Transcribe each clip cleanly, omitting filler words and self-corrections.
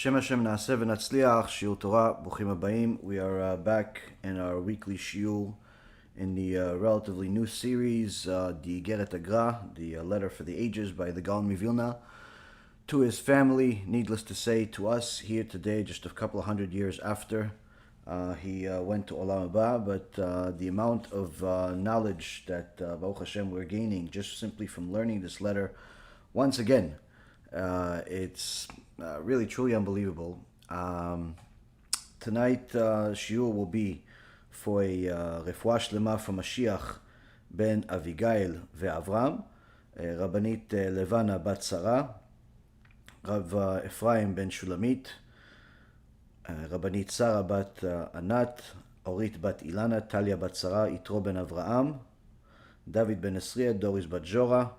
Hashem na'aseh v'natzliach, Shiur Torah, Bruchim Habayim. We are back in our weekly shiur in the relatively new series, the Iggeret HaGra, the letter for the ages by the Gaon of Vilna, to his family, needless to say, to us here today, just a couple of hundred years after he went to Olam Haba. But the amount of knowledge that Baruch Hashem we're gaining just simply from learning this letter, once again, it's really truly unbelievable. Tonight shiur will be for a refuah shlema from Mashiach ben Avigail ve'Avram, Rabbanit Levana bat Sarah, Rav Ephraim ben Shulamit, Rabbanit Sarah bat Anat, Orit bat Ilana, Talia bat Sarah, Yitro ben Avraham, David ben Esriya, Doris bat Jora,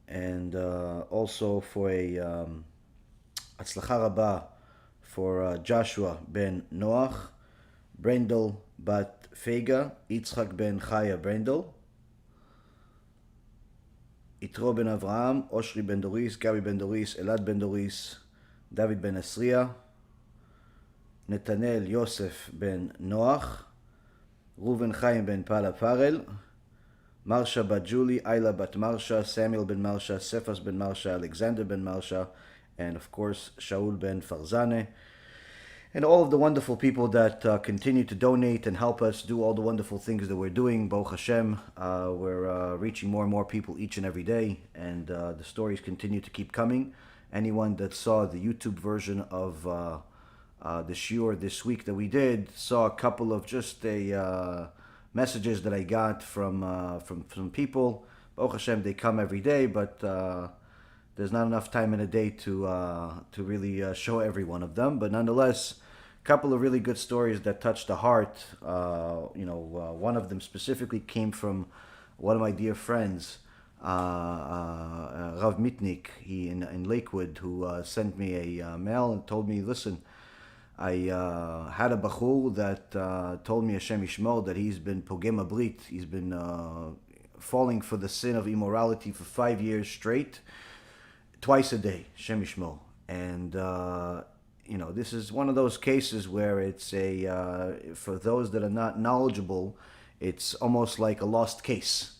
and also for a Atzlacha Rabba for Joshua ben Noach, Brendel bat Fega, Yitzchak ben Chaya Brendel, Yitro ben Avraham, Oshri ben Doris, Gabi ben Doris, Elad ben Doris, David ben Esriya, Netanel Yosef ben Noach, Reuven Chaim ben Pala Parel, Marsha bat Julie, Ayla bat Marsha, Samuel ben Marsha, Cephas ben Marsha, Alexander ben Marsha, and of course Shaul ben Farzane, and all of the wonderful people that continue to donate and help us do all the wonderful things that we're doing. Baruch Hashem, we're reaching more and more people each and every day, and the stories continue to keep coming. Anyone that saw the YouTube version of the shiur this week that we did saw a couple of just messages that I got from people. Baruch Hashem, they come every day, but there's not enough time in a day to really show every one of them. But nonetheless, a couple of really good stories that touched the heart. One of them specifically came from one of my dear friends, Rav Mitnik, he in Lakewood, who sent me a mail and told me, listen, I had a bachur that told me, Hashem Yishmor, that he's been pogem abrit, he's been falling for the sin of immorality for 5 years straight, twice a day, Hashem Yishmor. And this is one of those cases where it's for those that are not knowledgeable, it's almost like a lost case.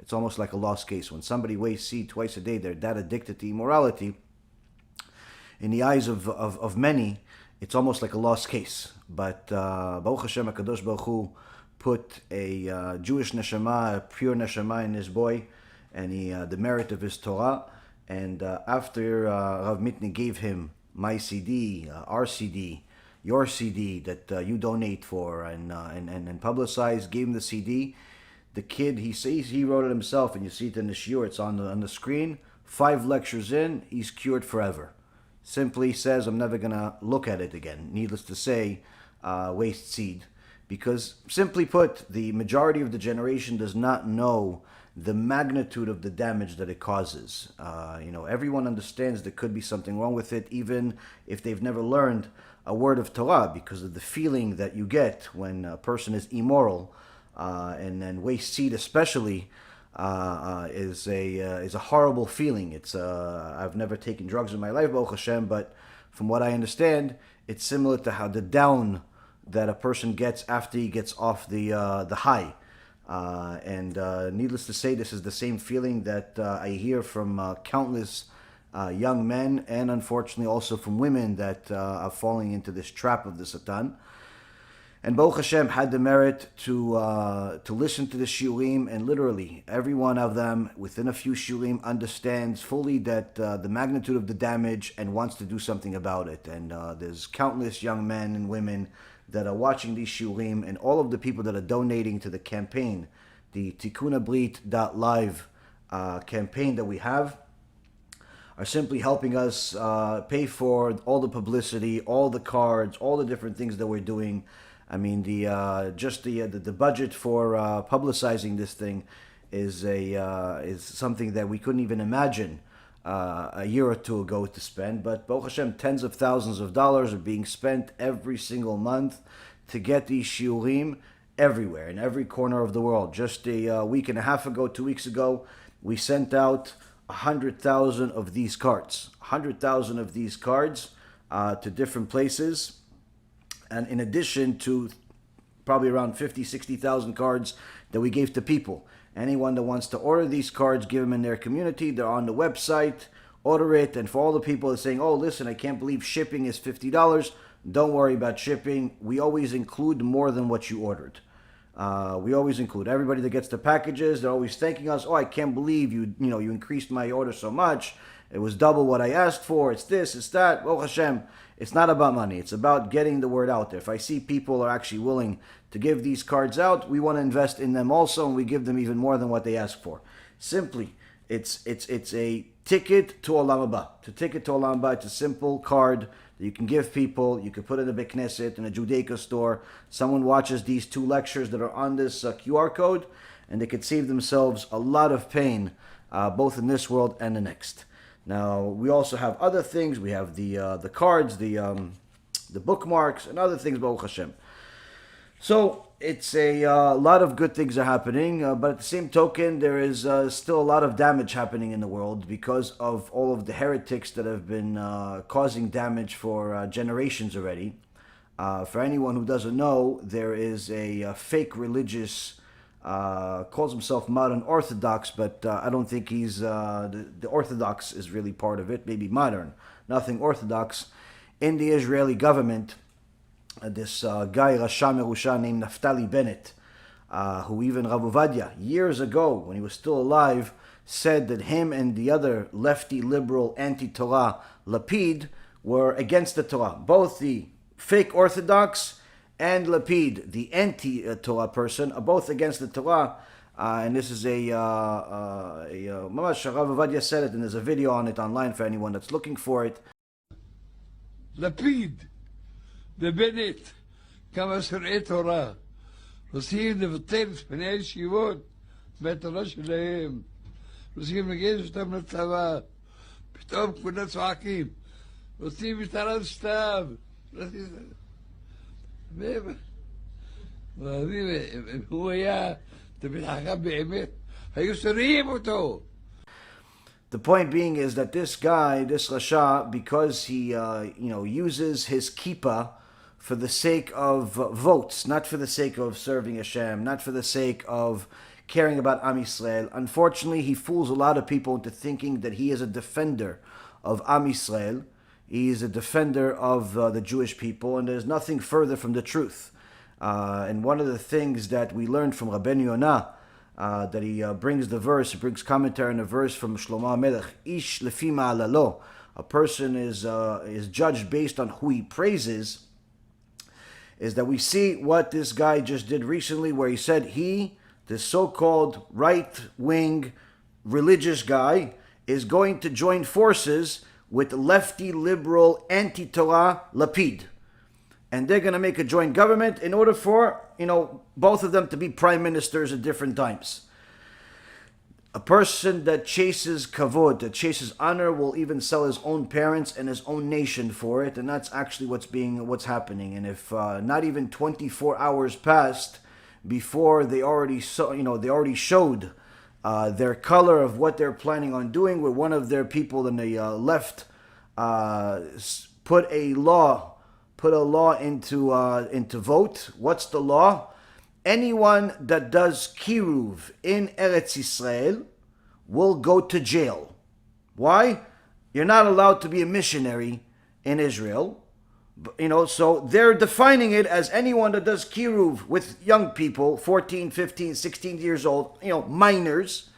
It's almost like a lost case. When somebody wastes seed twice a day, they're that addicted to immorality. In the eyes of many, it's almost like a lost case. But Baruch Hashem, HaKadosh Baruch Hu put a Jewish neshama, a pure neshama in his boy, and the merit of his Torah. And after Rav Mitni gave him my CD, our CD, your CD that you donate for and publicize, gave him the CD. The kid, he wrote it himself, and you see it in the shiur. It's on the screen. 5 lectures in, he's cured forever. Simply says, I'm never going to look at it again. Needless to say, waste seed. Because, simply put, the majority of the generation does not know the magnitude of the damage that it causes. Everyone understands there could be something wrong with it, even if they've never learned a word of Torah, because of the feeling that you get when a person is immoral. And then waste seed especially is a horrible feeling. It's I've never taken drugs in my life, Baruch Hashem, but from what I understand, it's similar to how the down that a person gets after he gets off the high. And needless to say, this is the same feeling that I hear from countless young men, and unfortunately also from women that are falling into this trap of the Satan. And Baruch Hashem had the merit to listen to the shiurim, and literally every one of them within a few shiurim understands fully that the magnitude of the damage and wants to do something about it. And there's countless young men and women that are watching these shiurim, and all of the people that are donating to the campaign, the tikkunabrit.live campaign that we have, are simply helping us pay for all the publicity, all the cards, all the different things that we're doing. I mean, the budget for publicizing this thing is something that we couldn't even imagine a year or two ago to spend. But Baruch Hashem, tens of thousands of dollars are being spent every single month to get these shiurim everywhere, in every corner of the world. Just a week and a half ago, 2 weeks ago, we sent out 100,000 of these cards. 100,000 of these cards to different places. And in addition to probably around 50, 60,000 cards that we gave to people. Anyone that wants to order these cards, give them in their community. They're on the website. Order it. And for all the people that are saying, oh, listen, I can't believe shipping is $50. Don't worry about shipping. We always include more than what you ordered. We always include everybody that gets the packages. They're always thanking us. Oh, I can't believe you increased my order so much. It was double what I asked for. It's this, it's that. Oh, Hashem. It's not about money. It's about getting the word out there. If I see people are actually willing to give these cards out, we want to invest in them also, and we give them even more than what they ask for. Simply, it's a ticket to Olam Haba. To ticket to Olam Haba, it's a simple card that you can give people. You can put it in a Beit Knesset, in a Judaica store. Someone watches these 2 lectures that are on this QR code, and they could save themselves a lot of pain, both in this world and the next. Now, we also have other things. We have the cards, the bookmarks, and other things, Baruch Hashem. So, it's a lot of good things are happening, but at the same token, there is still a lot of damage happening in the world because of all of the heretics that have been causing damage for generations already. For anyone who doesn't know, there is a fake religious calls himself modern Orthodox, but I don't think he's the Orthodox is really part of it. Maybe modern, nothing Orthodox. In the Israeli government, this guy Rasha Merusha named Naftali Bennett, who even Rav Ovadia years ago, when he was still alive, said that him and the other lefty liberal anti-Torah Lapid were against the Torah. Both the fake Orthodox and Lapid, the anti-Torah person, are both against the Torah. And this is Mamash Rav Ovadia said it, and there's a video on it online for anyone that's looking for it. Lapid, ובנט, כמה שונאי תורה, רוצים לבטל את בני הישיבות מהתורה שלהם, רוצים לגייס אותם לצבא, פתאום כולם צועקים, רוצים משטרת סתיו, הוא היה תמיד חכם באמת, היו שונאים אותו. The point being is that this guy, this Rasha, because he uses his kippah for the sake of votes, not for the sake of serving Hashem, not for the sake of caring about Am Yisrael. Unfortunately, he fools a lot of people into thinking that he is a defender of Am Yisrael. He is a defender of the Jewish people, and there's nothing further from the truth. And one of the things that we learned from Rabbeinu Yonah, that he brings the verse, he brings commentary on the verse from Shlomo HaMelech, Ish lefi ma'alalo. A person is judged based on who he praises, is that we see what this guy just did recently, where he said this so-called right-wing religious guy, is going to join forces with lefty, liberal, anti-Torah Lapid. And they're going to make a joint government in order for, both of them to be prime ministers at different times. A person that chases kavod, that chases honor, will even sell his own parents and his own nation for it, and that's actually what's happening. And if not even 24 hours passed before they already showed their color of what they're planning on doing, where one of their people in the left put a law into vote. What's the law? Anyone that does kiruv in Eretz Yisrael will go to jail. Why? You're not allowed to be a missionary in Israel. So they're defining it as anyone that does kiruv with young people, 14, 15, 16 years old, minors.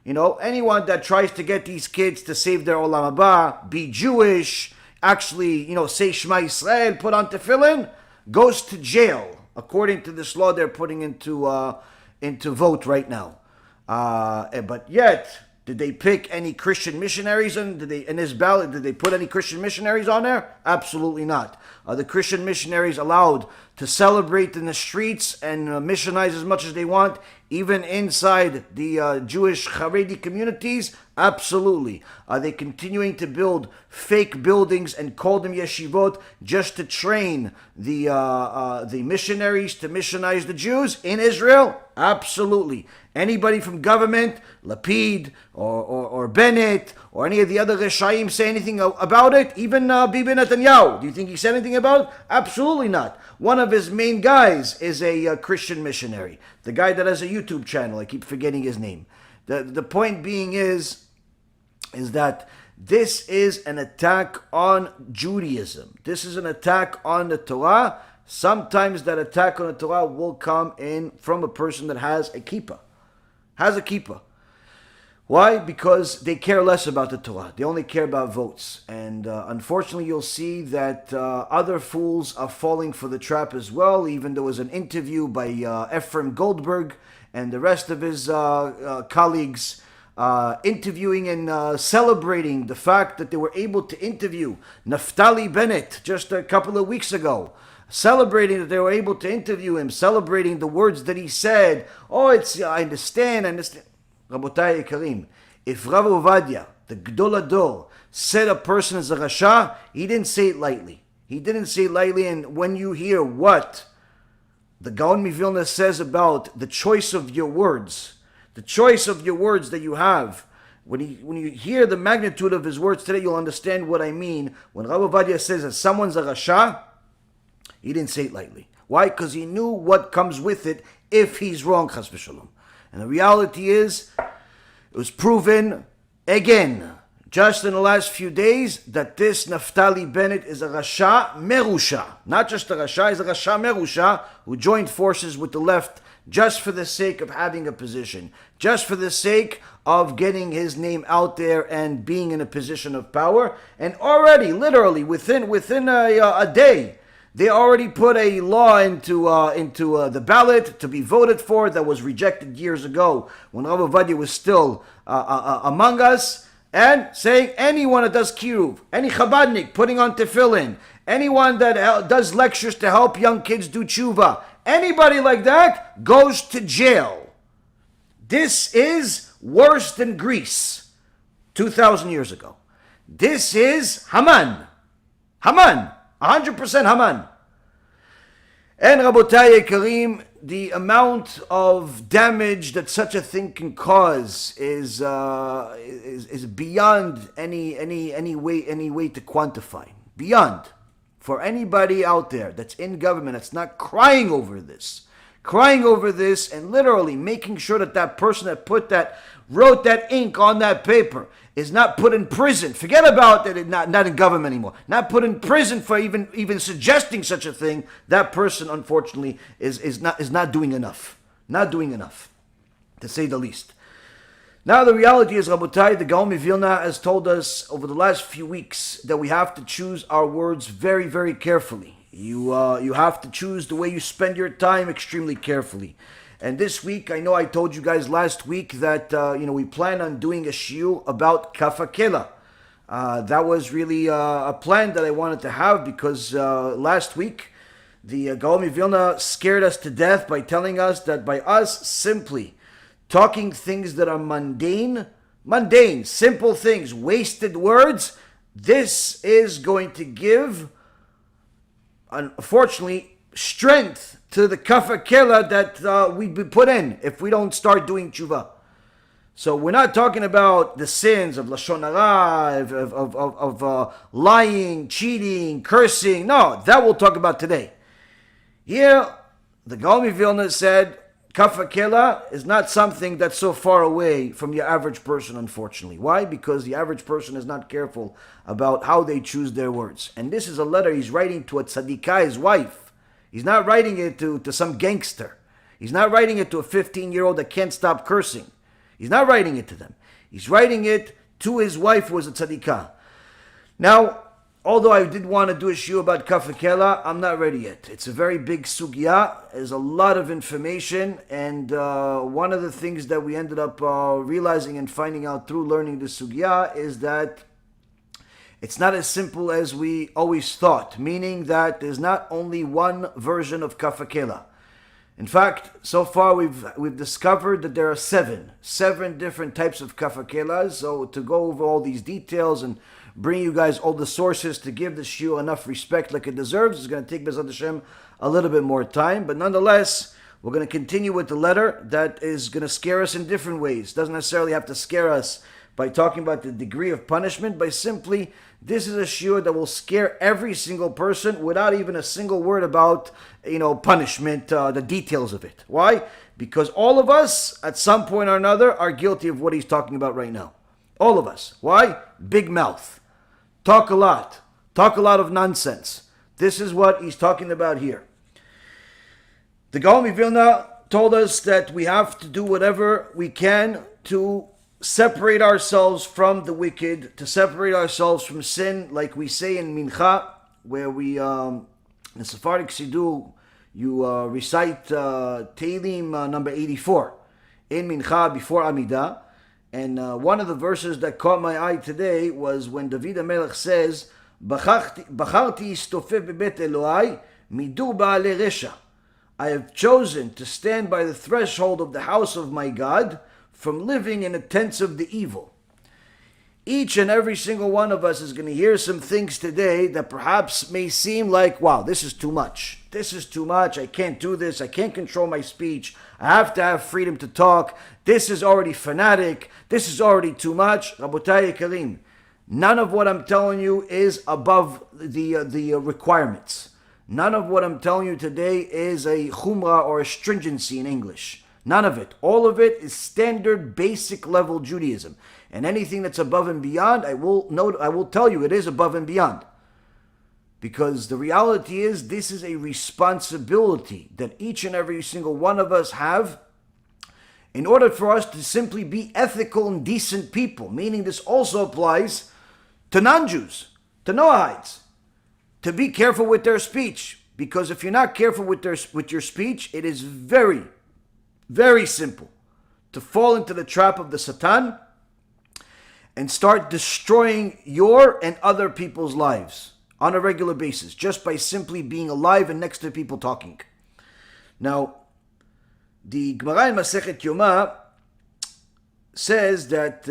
Anyone that tries to get these kids to save their Olam Haba, be Jewish, actually, say Shema Yisrael, put on tefillin, goes to jail. According to this law they're putting into vote right now. But yet, did they pick any Christian missionaries in this ballot? Did they put any Christian missionaries on there? Absolutely not. Are the Christian missionaries allowed to celebrate in the streets and missionize as much as they want? even inside the Jewish Haredi communities? Absolutely. Are they continuing to build fake buildings and call them yeshivot just to train the missionaries to missionize the Jews in Israel? Absolutely. Anybody from government, Lapid or Bennett or any of the other Reshaim say anything about it? Even Bibi Netanyahu, do you think he said anything about it? Absolutely not. One of his main guys is a Christian missionary. The guy that has a YouTube channel, I keep forgetting his name. The point being is that this is an attack on Judaism. This is an attack on the Torah. Sometimes that attack on the Torah will come in from a person that has a kippah. Why? Because they care less about the Torah. They only care about votes. And unfortunately, you'll see that other fools are falling for the trap as well. Even there was an interview by Ephraim Goldberg and the rest of his colleagues interviewing and celebrating the fact that they were able to interview Naftali Bennett just a couple of weeks ago. Celebrating that they were able to interview him, celebrating the words that he said. Oh, I understand. Rabotai Karim, if Rav Ovadia, the Gdol Ador, said a person is a Rasha, he didn't say it lightly. And when you hear what the Gaon of Vilna says about the choice of your words that you have, when you hear the magnitude of his words today, you'll understand what I mean. When Rav Ovadia says that someone's a Rasha, he didn't say it lightly. Why? Because he knew what comes with it if he's wrong, chas v'shalom. And the reality is, it was proven again, just in the last few days, that this Naftali Bennett is a Rasha Merusha. Not just a Rasha, he's a Rasha Merusha who joined forces with the left just for the sake of having a position, just for the sake of getting his name out there and being in a position of power. And already, literally, within a day, they already put a law into the ballot to be voted for that was rejected years ago when Rav Ovadia was still among us, and saying anyone that does kiruv, any Chabadnik putting on tefillin, anyone that does lectures to help young kids do tshuva, anybody like that goes to jail. This is worse than Greece 2,000 years ago. This is Haman. 100% Haman. And Rabotai Karim, the amount of damage that such a thing can cause is beyond any way to quantify. Beyond. For anybody out there that's in government that's not crying over this, and literally making sure that person that wrote that ink on that paper is not put in prison. Forget about that, not in government anymore. Not put in prison for even suggesting such a thing. That person, unfortunately, is not doing enough. Not doing enough, to say the least. Now the reality is, Rabotai, the Gaon of Vilna has told us over the last few weeks that we have to choose our words very, very carefully. You have to choose the way you spend your time extremely carefully. And this week, I know I told you guys last week that we plan on doing a shiur about kafakela. That was really a plan that I wanted to have because last week the Gaon of Vilna scared us to death by telling us that by us simply talking things that are mundane, simple things, wasted words, this is going to give, unfortunately, strength to the kafakela that we put in if we don't start doing tshuva. So we're not talking about the sins of lashon hara, of lying, cheating, cursing. No, that we'll talk about today. Here, the Gaon of Vilna said, kafakela is not something that's so far away from your average person, unfortunately. Why? Because the average person is not careful about how they choose their words. And this is a letter he's writing to a tzadikah, his wife. He's not writing it to some gangster. He's not writing it to a 15-year-old that can't stop cursing. He's not writing it to them. He's writing it to his wife who was a tzadikah. Now, although I did want to do a shiur about kafakela, I'm not ready yet. It's a very big sugya. There's a lot of information. And one of the things that we ended up realizing and finding out through learning the sugya is that it's not as simple as we always thought, meaning that there's not only one version of kafakela. In fact, so far we've discovered that there are seven different types of kafakelas. So to go over all these details and bring you guys all the sources to give the shiur enough respect like it deserves is going to take B'ezrat Hashem a little bit more time. But nonetheless, we're going to continue with the letter that is going to scare us in different ways. Doesn't necessarily have to scare us by talking about the degree of punishment, by simply, this is a shiur that will scare every single person without even a single word about, punishment, the details of it. Why? Because all of us, at some point or another, are guilty of what he's talking about right now. All of us. Why? Big mouth. Talk a lot. Talk a lot of nonsense. This is what he's talking about here. The Gaon of Vilna told us that we have to do whatever we can to separate ourselves from the wicked, to separate ourselves from sin, like we say in Mincha, where we, in the Sephardic Siddur, you recite Tehillim number 84 in Mincha before Amidah. And one of the verses that caught my eye today was when David HaMelech says, Bacharti istofef bebet Elohai midur ba'alei resha. I have chosen to stand by the threshold of the house of my God from living in the tents of the evil. Each and every single one of us is going to hear some things today that perhaps may seem like, wow, this is too much. This is too much. I can't do this. I can't control my speech. I have to have freedom to talk. This is already fanatic. This is already too much. Rabotai Yekarim, none of what I'm telling you is above the requirements. None of what I'm telling you today is a chumrah or a stringency in English. None of it. All of it is standard, basic level Judaism. And anything that's above and beyond, I will tell you it is above and beyond. Because the reality is, this is a responsibility that each and every single one of us have in order for us to simply be ethical and decent people. Meaning this also applies to non-Jews, to Noahites, to be careful with their speech. Because if you're not careful with your speech, it is very, very simple to fall into the trap of the Satan and start destroying your and other people's lives on a regular basis, just by simply being alive and next to people talking. Now, the Gemara in Masechet Yoma says that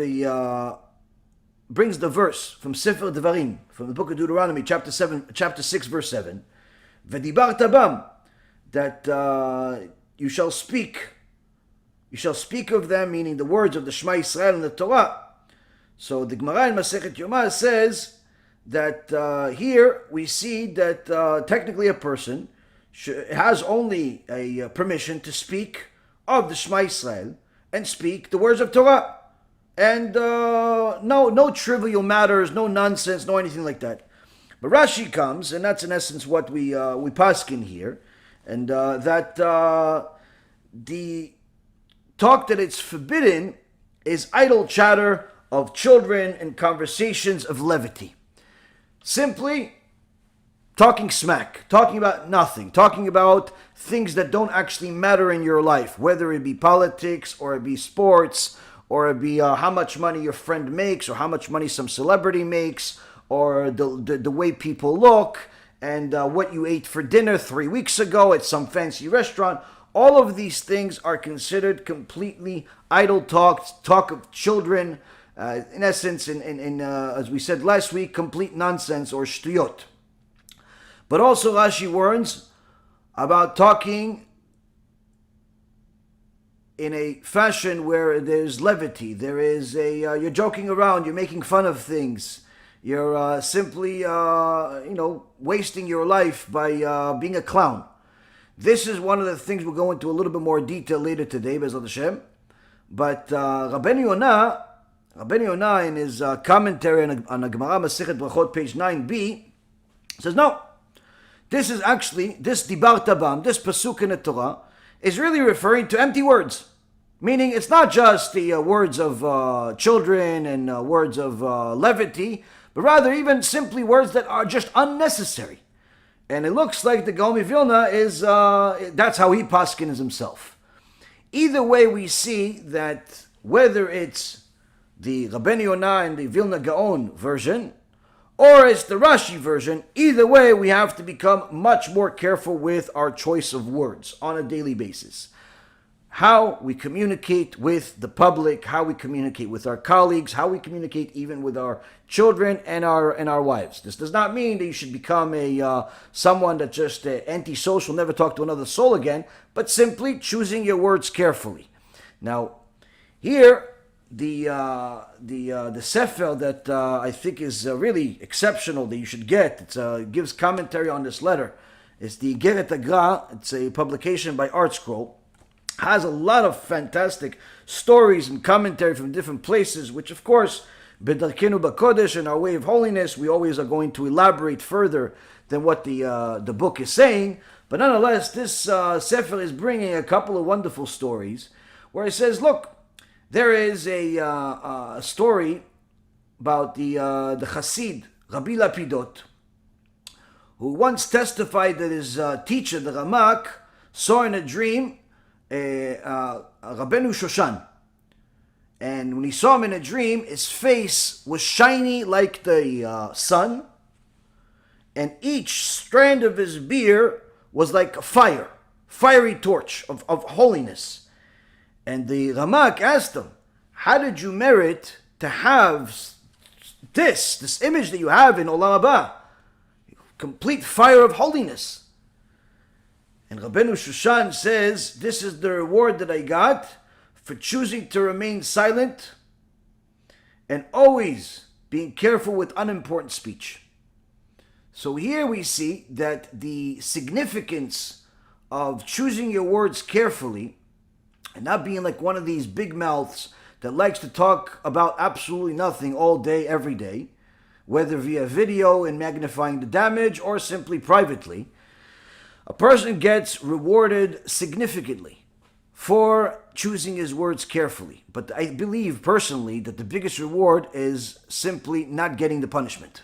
brings the verse from Sefer Devarim, from the book of Deuteronomy, chapter 6, verse 7, V'dibarta bam, that you shall speak of them, meaning the words of the Shema Yisrael and the Torah. So the Gemara in Masechet Yoma says that here we see that technically a person has only a permission to speak of the Shema Yisrael and speak the words of Torah. And no trivial matters, no nonsense, no anything like that. But Rashi comes, and that's in essence what we paskin here, and that the talk that it's forbidden is idle chatter of children and conversations of levity. Simply talking smack, talking about nothing, talking about things that don't actually matter in your life, whether it be politics or it be sports, or it be how much money your friend makes, or how much money some celebrity makes, or the way people look, and what you ate for dinner 3 weeks ago at some fancy restaurant. All of these things are considered completely idle talk of children, in essence, in as we said last week, complete nonsense or shtuyot. But also Rashi warns about talking in a fashion where there's levity, there is you're joking around, you're making fun of things, you're simply, wasting your life by being a clown. This is one of the things we'll go into a little bit more detail later today, B'ezrat Hashem. But Rabbi Yonah in his commentary on the Gemara Masechet Brachot, page 9b, says no. This is actually, this Dibarta Bam, this pasuk in the Torah, is really referring to empty words. Meaning it's not just the words of children and words of levity, but rather even simply words that are just unnecessary. And it looks like the Gaon of Vilna is, that's how he paskins himself. Either way, we see that whether it's the Rabbeinu Yonah and the Vilna Gaon version, or it's the Rashi version. Either way, we have to become much more careful with our choice of words on a daily basis. How we communicate with the public, how we communicate with our colleagues, how we communicate even with our children and our wives. This does not mean that you should become someone that just antisocial, never talk to another soul again, but simply choosing your words carefully. Now, here the sefer that I think is really exceptional that you should get. It gives commentary on this letter. It's the Iggeret HaGra. It's a publication by Art Scroll. Has a lot of fantastic stories and commentary from different places, which of course, b'darkenu b'kodesh, in our way of holiness, we always are going to elaborate further than what the book is saying. But nonetheless, this sefer is bringing a couple of wonderful stories where it says, look, there is a story about the Chassid, Rabbi Lapidot, who once testified that his teacher, the Ramak, saw in a dream Rabbeinu Shoshan. And when he saw him in a dream, his face was shiny like the sun, and each strand of his beard was like a fiery torch of holiness. And the Ramak asked him, how did you merit to have this image that you have in Olam Haba? Complete fire of holiness. And Rabbeinu Shoshan says, this is the reward that I got for choosing to remain silent and always being careful with unimportant speech. So here we see that the significance of choosing your words carefully and not being like one of these big mouths that likes to talk about absolutely nothing all day, every day, whether via video and magnifying the damage or simply privately, a person gets rewarded significantly for choosing his words carefully. But I believe personally that the biggest reward is simply not getting the punishment.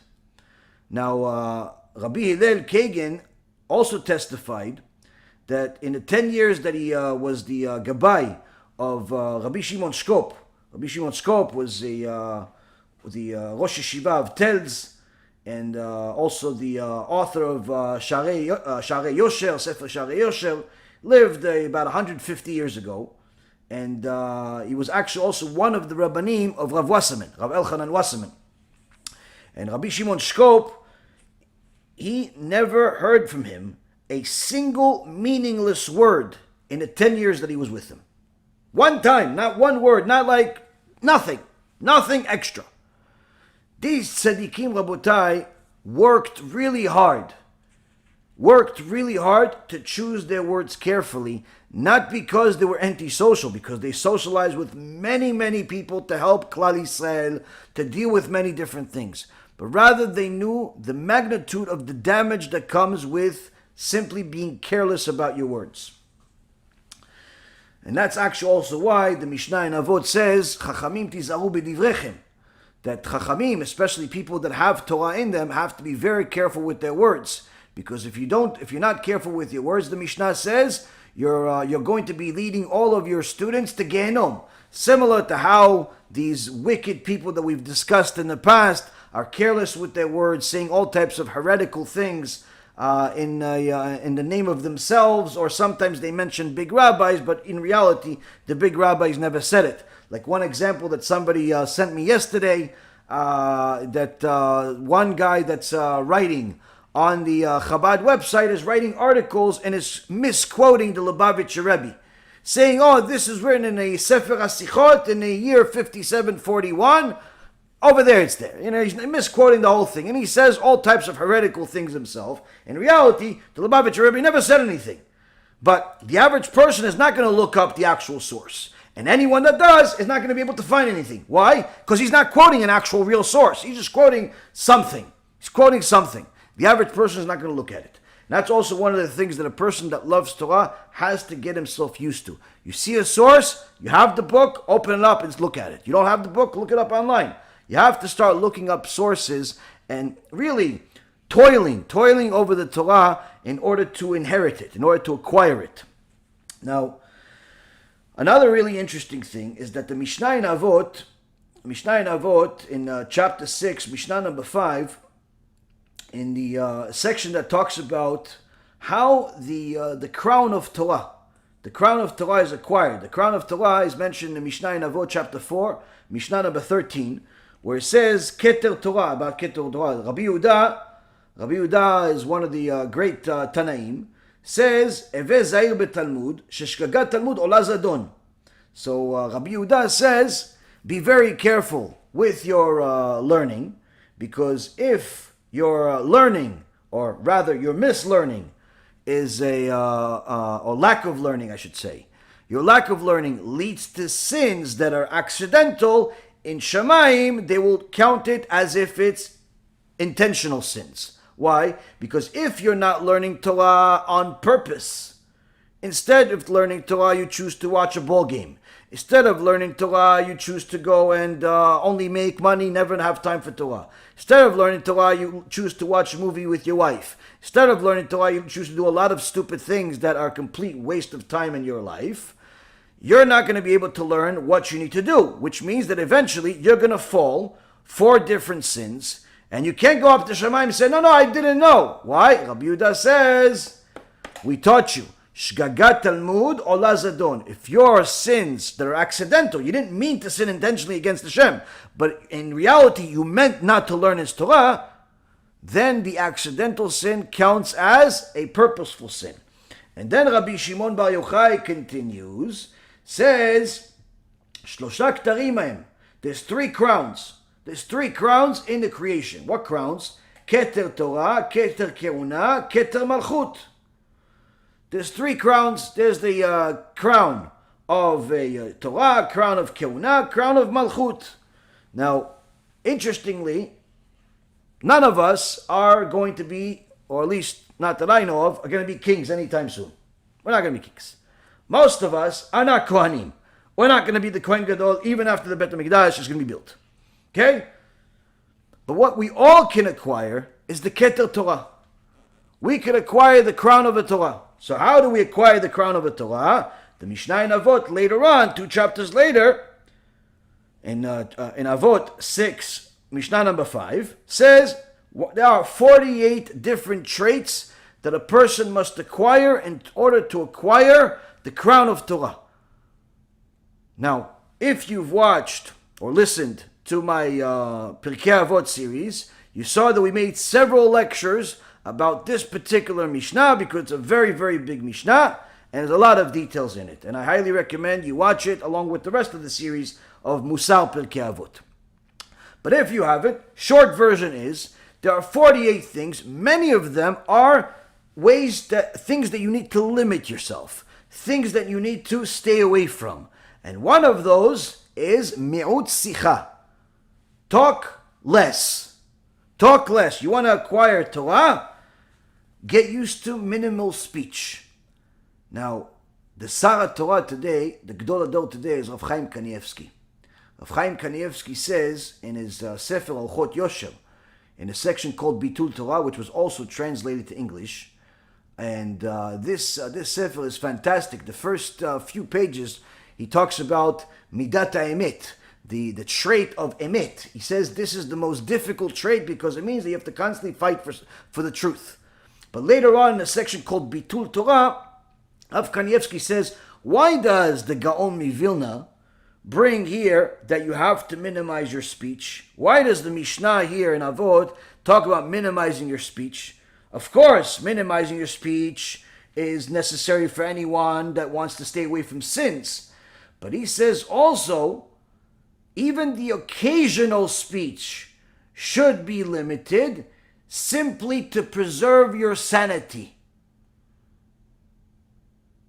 Now, Rabbi Hillel Kagan also testified that in the 10 years that he was the Gabbai of Rabbi Shimon Shkop. Rabbi Shimon Shkop was the Rosh Yeshiva of Telz, and also the author of Sharei Yosher, Sefer Sharei Yosher, lived about 150 years ago. And he was actually also one of the Rabbanim of Rav Wasserman, Rav Elchanan Wasserman. And Rabbi Shimon Shkop, he never heard from him a single meaningless word in the 10 years that he was with him. One time, not one word, not like nothing extra. These tzaddikim, Rabotai, worked really hard to choose their words carefully, not because they were antisocial, because they socialized with many people to help Klal Yisrael, to deal with many different things. But rather they knew the magnitude of the damage that comes with simply being careless about your words. And that's actually also why the Mishnah in Avot says, Chachamim tizaru b'divrechem, that Chachamim, especially people that have Torah in them, have to be very careful with their words. Because if you're not careful with your words, the Mishnah says, you're going to be leading all of your students to Gehenom. Similar to how these wicked people that we've discussed in the past are careless with their words, saying all types of heretical things in the name of themselves, or sometimes they mention big rabbis, but in reality, the big rabbis never said it. Like one example that somebody sent me yesterday, that one guy that's writing on the Chabad website is writing articles and is misquoting the Lubavitcher Rebbe, saying, oh, this is written in a Sefer HaSichot in the year 5741. Over there it's there. He's misquoting the whole thing. And he says all types of heretical things himself. In reality, the Lubavitcher Rebbe never said anything. But the average person is not going to look up the actual source. And anyone that does is not going to be able to find anything. Why? Because he's not quoting an actual real source. He's just quoting something. He's quoting something. The average person is not going to look at it. And that's also one of the things that a person that loves Torah has to get himself used to. You see a source, you have the book, open it up and look at it. You don't have the book, look it up online. You have to start looking up sources and really toiling over the Torah in order to inherit it, in order to acquire it. Now, another really interesting thing is that the Mishnah in Avot in chapter 6, Mishnah number 5, in the section that talks about how the crown of Torah, the crown of Torah is acquired. The crown of Torah is mentioned in Mishnah in Avot chapter 4, Mishnah number 13, where it says Keter Torah, about Keter Torah. Rabbi Yehuda is one of the great Tanaim, says Eve Zair beTalmud, Sheshkagat Talmud Ola Zadon. So Rabbi Yehuda says, be very careful with your learning, because if your learning, or rather your mislearning, is or lack of learning, I should say, your lack of learning leads to sins that are accidental, in Shamayim they will count it as if it's intentional sins. Why? Because if you're not learning Torah on purpose, instead of learning Torah you choose to watch a ball game. Instead of learning Torah, you choose to go and only make money, never have time for Torah. Instead of learning Torah, you choose to watch a movie with your wife. Instead of learning Torah, you choose to do a lot of stupid things that are a complete waste of time in your life. You're not going to be able to learn what you need to do, which means that eventually you're going to fall for different sins, and you can't go up to Shamayim and say, no, I didn't know. Why? Rabbi Yehuda says, we taught you. Shgagat Talmud Ola Zadon. If your sins that are accidental, you didn't mean to sin intentionally against Hashem, but in reality you meant not to learn His Torah, then the accidental sin counts as a purposeful sin. And then Rabbi Shimon Bar Yochai continues, says, Shlosha Ktarim haem. There's three crowns. There's three crowns in the creation. What crowns? Keter Torah, Keter Keuna, Keter Malchut. There's three crowns. There's the crown of Torah, crown of Keuna, crown of Malchut. Now, interestingly, none of us are going to be, or at least not that I know of, are going to be kings anytime soon. We're not going to be kings. Most of us are not Kohanim. We're not going to be the Kohen Gadol even after the Bet HaMikdash is going to be built. Okay? But what we all can acquire is the Keter Torah. We can acquire the crown of a Torah. So how do we acquire the crown of a Torah? The Mishnah in Avot later on, 2 chapters later, in Avot 6, Mishnah number 5, says there are 48 different traits that a person must acquire in order to acquire the crown of Torah. Now, if you've watched or listened to my Pirkei Avot series, you saw that we made several lectures about this particular Mishnah, because it's a very, very big Mishnah, and there's a lot of details in it. And I highly recommend you watch it along with the rest of the series of Musar Pirkei Avot. But if you haven't, short version is, there are 48 things. Many of them are things that you need to limit yourself, things that you need to stay away from. And one of those is mi'ut sicha. Talk less. Talk less. You want to acquire Torah? Get used to minimal speech. Now, the Sarah Torah today, the Gdol Ador today, is Rav Chaim Kanievsky. Rav Chaim Kanievsky says in his Sefer Orchot Yosher, in a section called Bitul Torah, which was also translated to English, and this Sefer is fantastic. The first few pages, he talks about Midat HaEmet, the trait of Emet. He says this is the most difficult trait because it means that you have to constantly fight for the truth. But later on in a section called Bitul Torah, Rav Kanievsky says, why does the Gaon of Vilna bring here that you have to minimize your speech? Why does the Mishnah here in Avot talk about minimizing your speech? Of course, minimizing your speech is necessary for anyone that wants to stay away from sins. But he says also, even the occasional speech should be limited simply to preserve your sanity.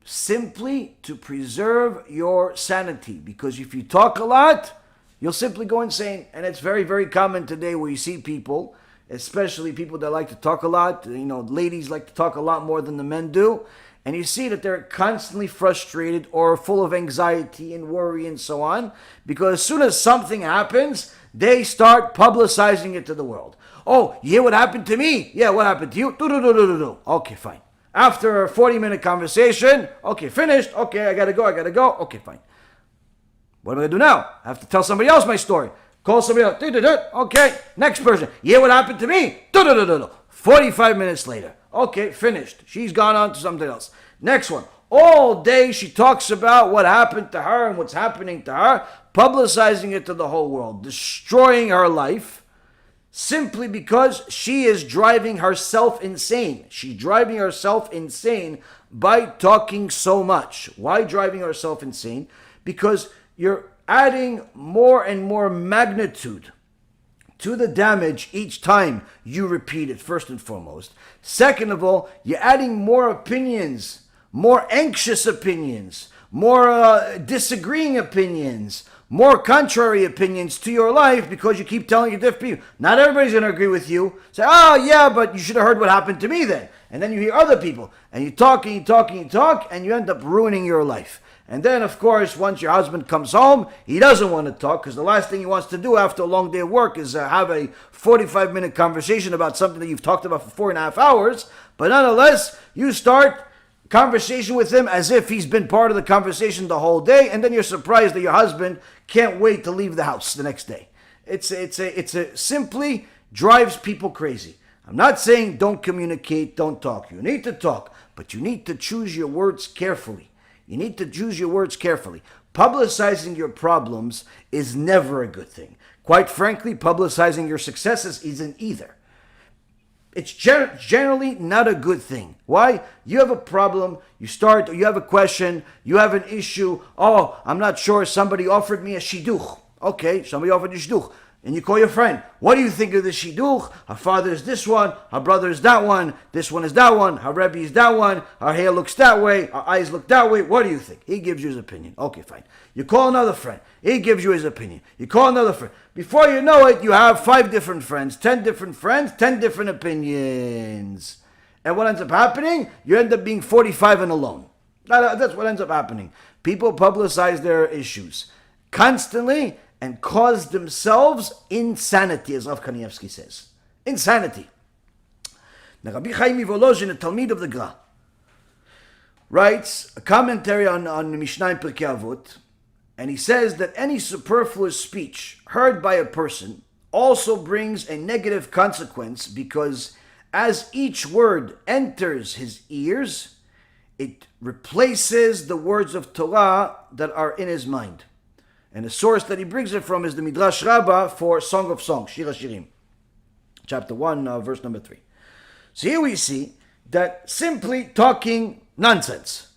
Simply to preserve your sanity. Because if you talk a lot, you'll simply go insane. And it's very, very common today where you see people, especially people that like to talk a lot. You know, ladies like to talk a lot more than the men do. And you see that they're constantly frustrated or full of anxiety and worry and so on. Because as soon as something happens, they start publicizing it to the world. Oh, you hear what happened to me? Yeah, what happened to you? Do. Okay, fine. After a 40-minute conversation, okay, finished. Okay, I gotta go. Okay, fine. What am I gonna do now? I have to tell somebody else my story. Call somebody else. Okay, next person. You hear what happened to me? Do. 45 minutes later. Okay, finished. She's gone on to something else. Next one. All day she talks about what happened to her and what's happening to her, publicizing it to the whole world, destroying her life simply because she is driving herself insane. She's driving herself insane by talking so much. Why driving herself insane? Because you're adding more and more magnitude to the damage each time you repeat it, first and foremost. Second of all, you're adding more opinions, more anxious opinions, more disagreeing opinions, more contrary opinions to your life because you keep telling your different people. Not everybody's going to agree with you. Say, oh yeah, but you should have heard what happened to me then. And then you hear other people, and you talk and you talk and you talk, and you end up ruining your life. And then, of course, once your husband comes home, he doesn't want to talk because the last thing he wants to do after a long day of work is have a 45-minute conversation about something that you've talked about for 4.5 hours. But nonetheless, you start conversation with him as if he's been part of the conversation the whole day, and then you're surprised that your husband can't wait to leave the house the next day. It's simply drives people crazy. I'm not saying don't communicate, don't talk. You need to talk, but you need to choose your words carefully. You need to choose your words carefully. Publicizing your problems is never a good thing. Quite frankly, publicizing your successes isn't either. It's generally not a good thing. Why? You have a problem, you have a question, you have an issue. Oh, I'm not sure, somebody offered me a shidduch. Okay, somebody offered you a shidduch. And you call your friend. What do you think of the shidduch? Her father is this one, her brother is that one, this one is that one, her Rebbe is that one, her hair looks that way, her eyes look that way. What do you think? He gives you his opinion. Okay, fine. You call another friend. He gives you his opinion. You call another friend. Before you know it, you have 5 different friends, 10 different friends, 10 different opinions. And what ends up happening? You end up being 45 and alone. That's what ends up happening. People publicize their issues constantly and cause themselves insanity, as Rav Kanievsky says. Insanity. Now, Rabbi Chaim Volozhin, a Talmud of the Gra, writes a commentary on the Mishnah in Pirkei Avot, and he says that any superfluous speech heard by a person also brings a negative consequence because as each word enters his ears, it replaces the words of Torah that are in his mind. And the source that he brings it from is the Midrash Rabbah for Song of Songs, Shir HaShirim, chapter 1, verse number 3. So here we see that simply talking nonsense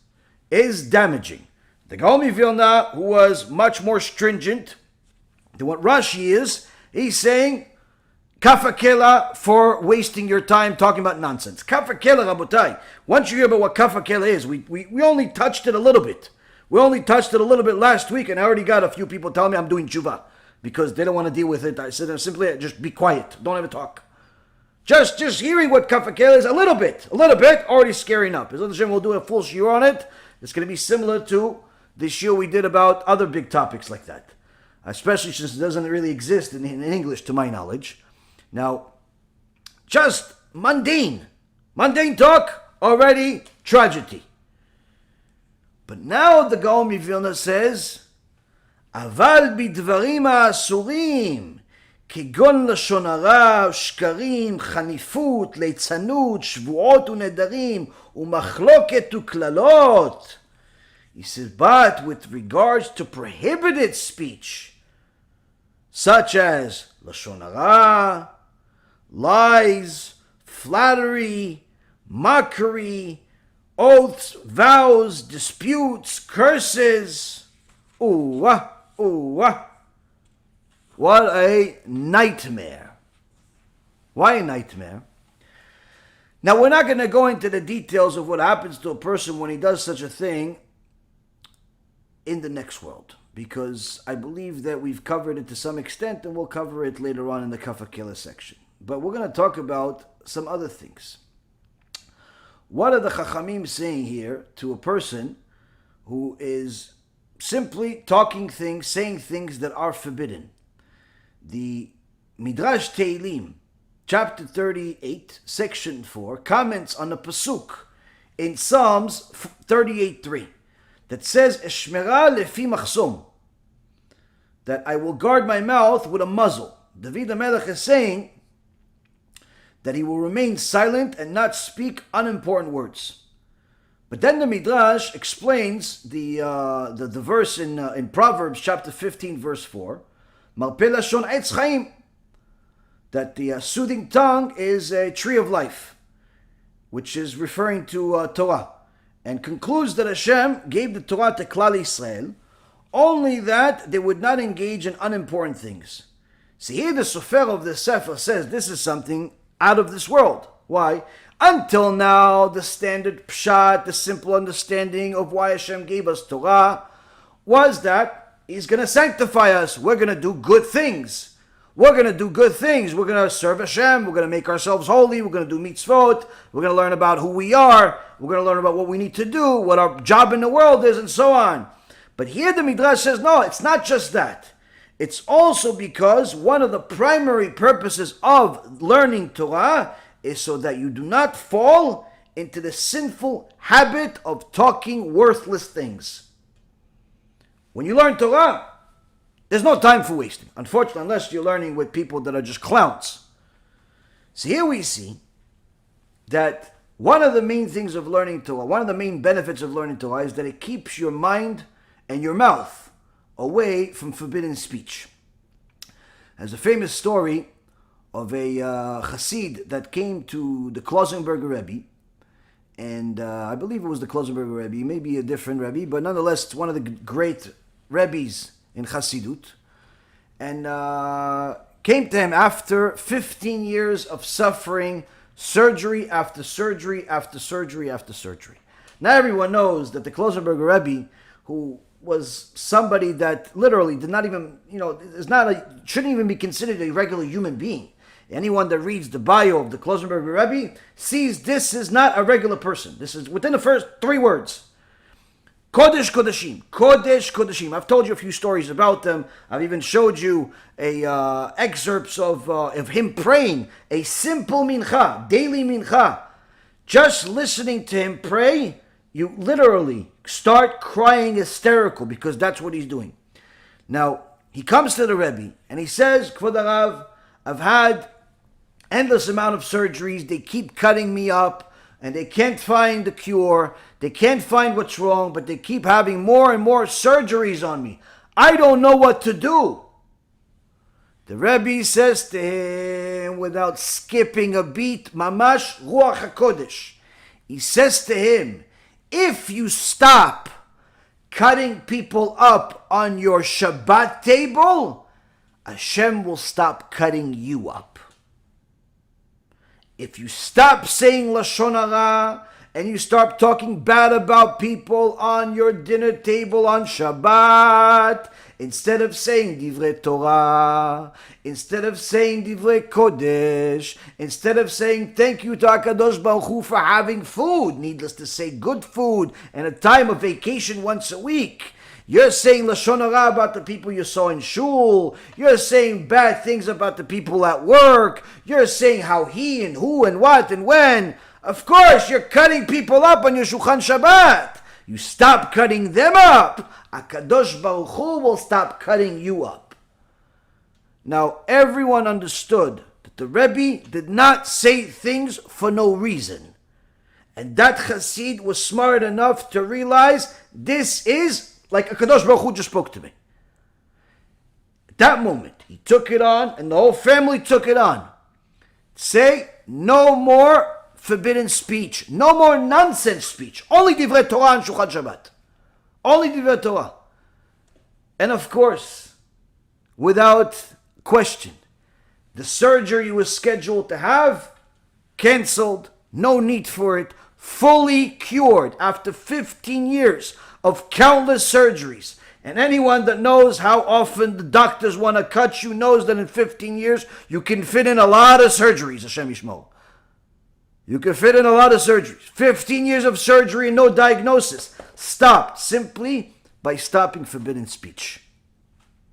is damaging. The Gaon of Vilna, who was much more stringent than what Rashi is, he's saying, kafakela for wasting your time talking about nonsense. Kafakela, Rabotai. Once you hear about what kafakela is, we only touched it a little bit. We only touched it a little bit last week, and I already got a few people telling me I'm doing tshuva because they don't want to deal with it. I said simply, just be quiet. Don't ever talk. Just hearing what kafakela is a little bit, already scary enough. As Hashem will do a full shiur on it. It's going to be similar to the shiur we did about other big topics like that, especially since it doesn't really exist in English, to my knowledge. Now, just mundane talk, already tragedy. But now the Gaon of Vilna says, אבל בדברים האסורים, כגון לשון הרע, שקרים, חניפות, ליצנות, שבועות ונדרים, ומחלוקת וקללות. He says, but with regards to prohibited speech, such as לשון הרע, lies, flattery, mockery, oaths, vows, disputes, curses. What a nightmare. Why a nightmare? Now, we're not going to go into the details of what happens to a person when he does such a thing in the next world, because I believe that we've covered it to some extent, and we'll cover it later on in the Kafakela section. But we're going to talk about some other things. What are the Chachamim saying here to a person who is simply talking things, saying things that are forbidden? The Midrash Teilim, chapter 38, section 4, comments on the pasuk in Psalms 38:3 that says, Eshmera lefi machsom, that I will guard my mouth with a muzzle. David HaMelech is saying that he will remain silent and not speak unimportant words. But then the Midrash explains the verse in Proverbs chapter 15 verse 4, Marpe lashon etz chaim, that the soothing tongue is a tree of life, which is referring to Torah, and concludes that Hashem gave the Torah to Klal Yisrael, only that they would not engage in unimportant things. See, here the Sofer of the Sefer says this is something out of this world. Why? Until now, the standard pshat, the simple understanding of why Hashem gave us Torah, was that He's going to sanctify us. We're going to do good things. We're going to do good things. We're going to serve Hashem. We're going to make ourselves holy. We're going to do mitzvot. We're going to learn about who we are. We're going to learn about what we need to do, what our job in the world is, and so on. But here the Midrash says, no, it's not just that. It's also because one of the primary purposes of learning Torah is so that you do not fall into the sinful habit of talking worthless things. When you learn Torah, there's no time for wasting. Unfortunately, unless you're learning with people that are just clowns. So here we see that one of the main things of learning Torah, one of the main benefits of learning Torah is that it keeps your mind and your mouth away from forbidden speech. There's a famous story of a Chassid that came to the Klausenberger Rebbe, and I believe it was the Klausenberger Rebbe, maybe a different Rebbe, but nonetheless it's one of the great Rebbes in Chassidut, and came to him after 15 years of suffering, surgery after surgery after surgery after surgery. Now everyone knows that the Klausenberger Rebbe, who was somebody that literally did not even, shouldn't even be considered a regular human being. Anyone that reads the bio of the Klausenberger Rebbe sees this is not a regular person. This is within the first 3 words. Kodesh Kodeshim. Kodesh Kodeshim. I've told you a few stories about them. I've even showed you excerpts of him praying a simple mincha, daily mincha. Just listening to him pray, you literally start crying hysterical because that's what he's doing. Now, he comes to the Rebbe and he says, Kvod Harav, I've had endless amount of surgeries. They keep cutting me up and they can't find the cure. They can't find what's wrong, but they keep having more and more surgeries on me. I don't know what to do. The Rebbe says to him, without skipping a beat, Mamash Ruach HaKodesh. He says to him, if you stop cutting people up on your Shabbat table, Hashem will stop cutting you up. If you stop saying Lashon Hara and you start talking bad about people on your dinner table on Shabbat, instead of saying Divrei Torah, instead of saying Divrei Kodesh, instead of saying thank you to HaKadosh Baruch Hu for having food, needless to say good food, and a time of vacation once a week, you're saying Lashon Hara about the people you saw in shul. You're saying bad things about the people at work. You're saying how he and who and what and when. Of course, you're cutting people up on your Shulchan Shabbat. You stop cutting them up, HaKadosh Baruch Hu will stop cutting you up. Now, everyone understood that the Rebbe did not say things for no reason. And that Chassid was smart enough to realize this is like HaKadosh Baruch Hu just spoke to me. At that moment, he took it on, and the whole family took it on. Say, no more forbidden speech. No more nonsense speech. Only Divrei Torah and Shulchan Shabbat. Only Divrei Torah. And of course, without question, the surgery he was scheduled to have, cancelled, no need for it, fully cured after 15 years of countless surgeries. And anyone that knows how often the doctors want to cut you knows that in 15 years you can fit in a lot of surgeries, Hashem Yishmor. You can fit in a lot of surgeries. 15 years of surgery and no diagnosis. Stopped simply by stopping forbidden speech.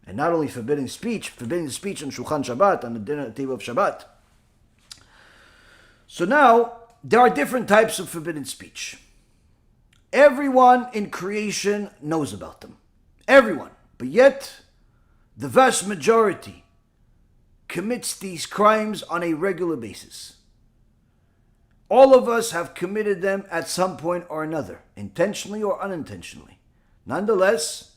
And not only forbidden speech on Shulchan Shabbat, on the dinner table of Shabbat. So now, there are different types of forbidden speech. Everyone in creation knows about them. Everyone. But yet, the vast majority commits these crimes on a regular basis. All of us have committed them at some point or another, intentionally or unintentionally. Nonetheless,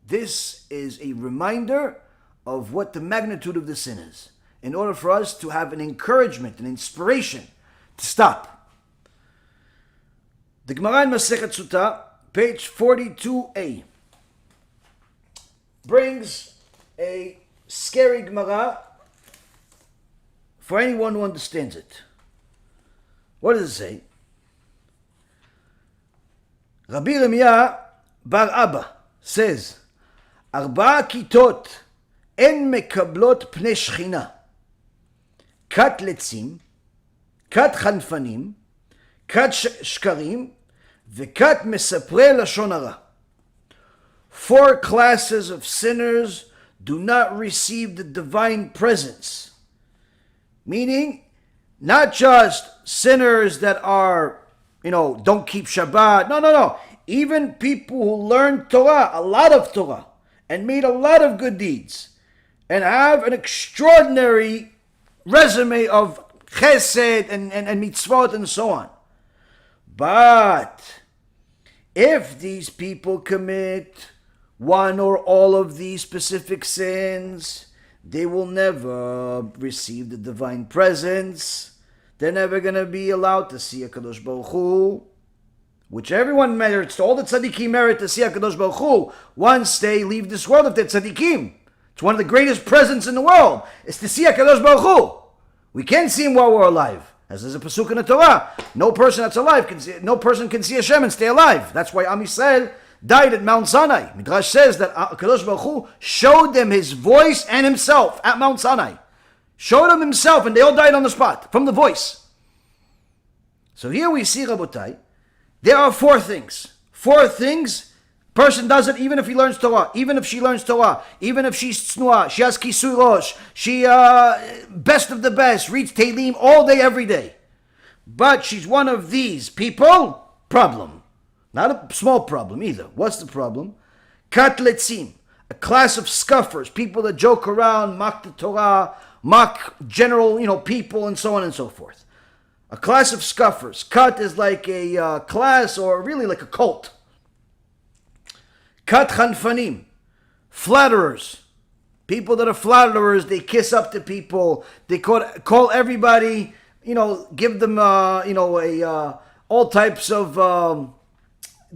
this is a reminder of what the magnitude of the sin is, in order for us to have an encouragement, an inspiration to stop. The Gemara in Masechet Sutta, page 42a, brings a scary Gemara for anyone who understands it. What does it say? Rabbi Yirmiyah bar Abba says, Arba'a kitot en mekablot pnei shechina, kat letzim, kat chanfanim, kat shkarim, v'kat mesapre lashon hara. 4 classes of sinners do not receive the divine presence. Meaning, not just sinners that are, don't keep Shabbat. No. Even people who learn Torah, a lot of Torah, and made a lot of good deeds, and have an extraordinary resume of chesed and mitzvot and so on. But if these people commit one or all of these specific sins, they will never receive the divine presence. They're never going to be allowed to see HaKadosh Baruch Hu, which everyone merits. All the tzaddikim merit to see HaKadosh Baruch Hu once they leave this world, if they're tzaddikim. It's one of the greatest presents in the world, is to see HaKadosh Baruch Hu. We can't see him while we're alive. As there's a pasuk in the Torah, no person that's alive no person can see Hashem and stay alive. That's why Am Yisrael died at Mount Sinai. Midrash says that HaKadosh Baruch Hu showed them his voice and himself at Mount Sinai. Showed them himself, and they all died on the spot from the voice. So here we see, Rabotai, there are 4 things. 4 things, person does it even if he learns Torah, even if she learns Torah, even if she's tznuah, she has kisui rosh, she best of the best, reads Tehillim all day, every day. But she's one of these people, problem. Not a small problem either. What's the problem? Kat letzim, a class of scoffers, people that joke around, mock the Torah, mock general, people, and so on and so forth. A class of scoffers. Kat is like a class, or really like a cult. Kat chanfanim, flatterers. People that are flatterers, they kiss up to people. They call everybody, give them, all types of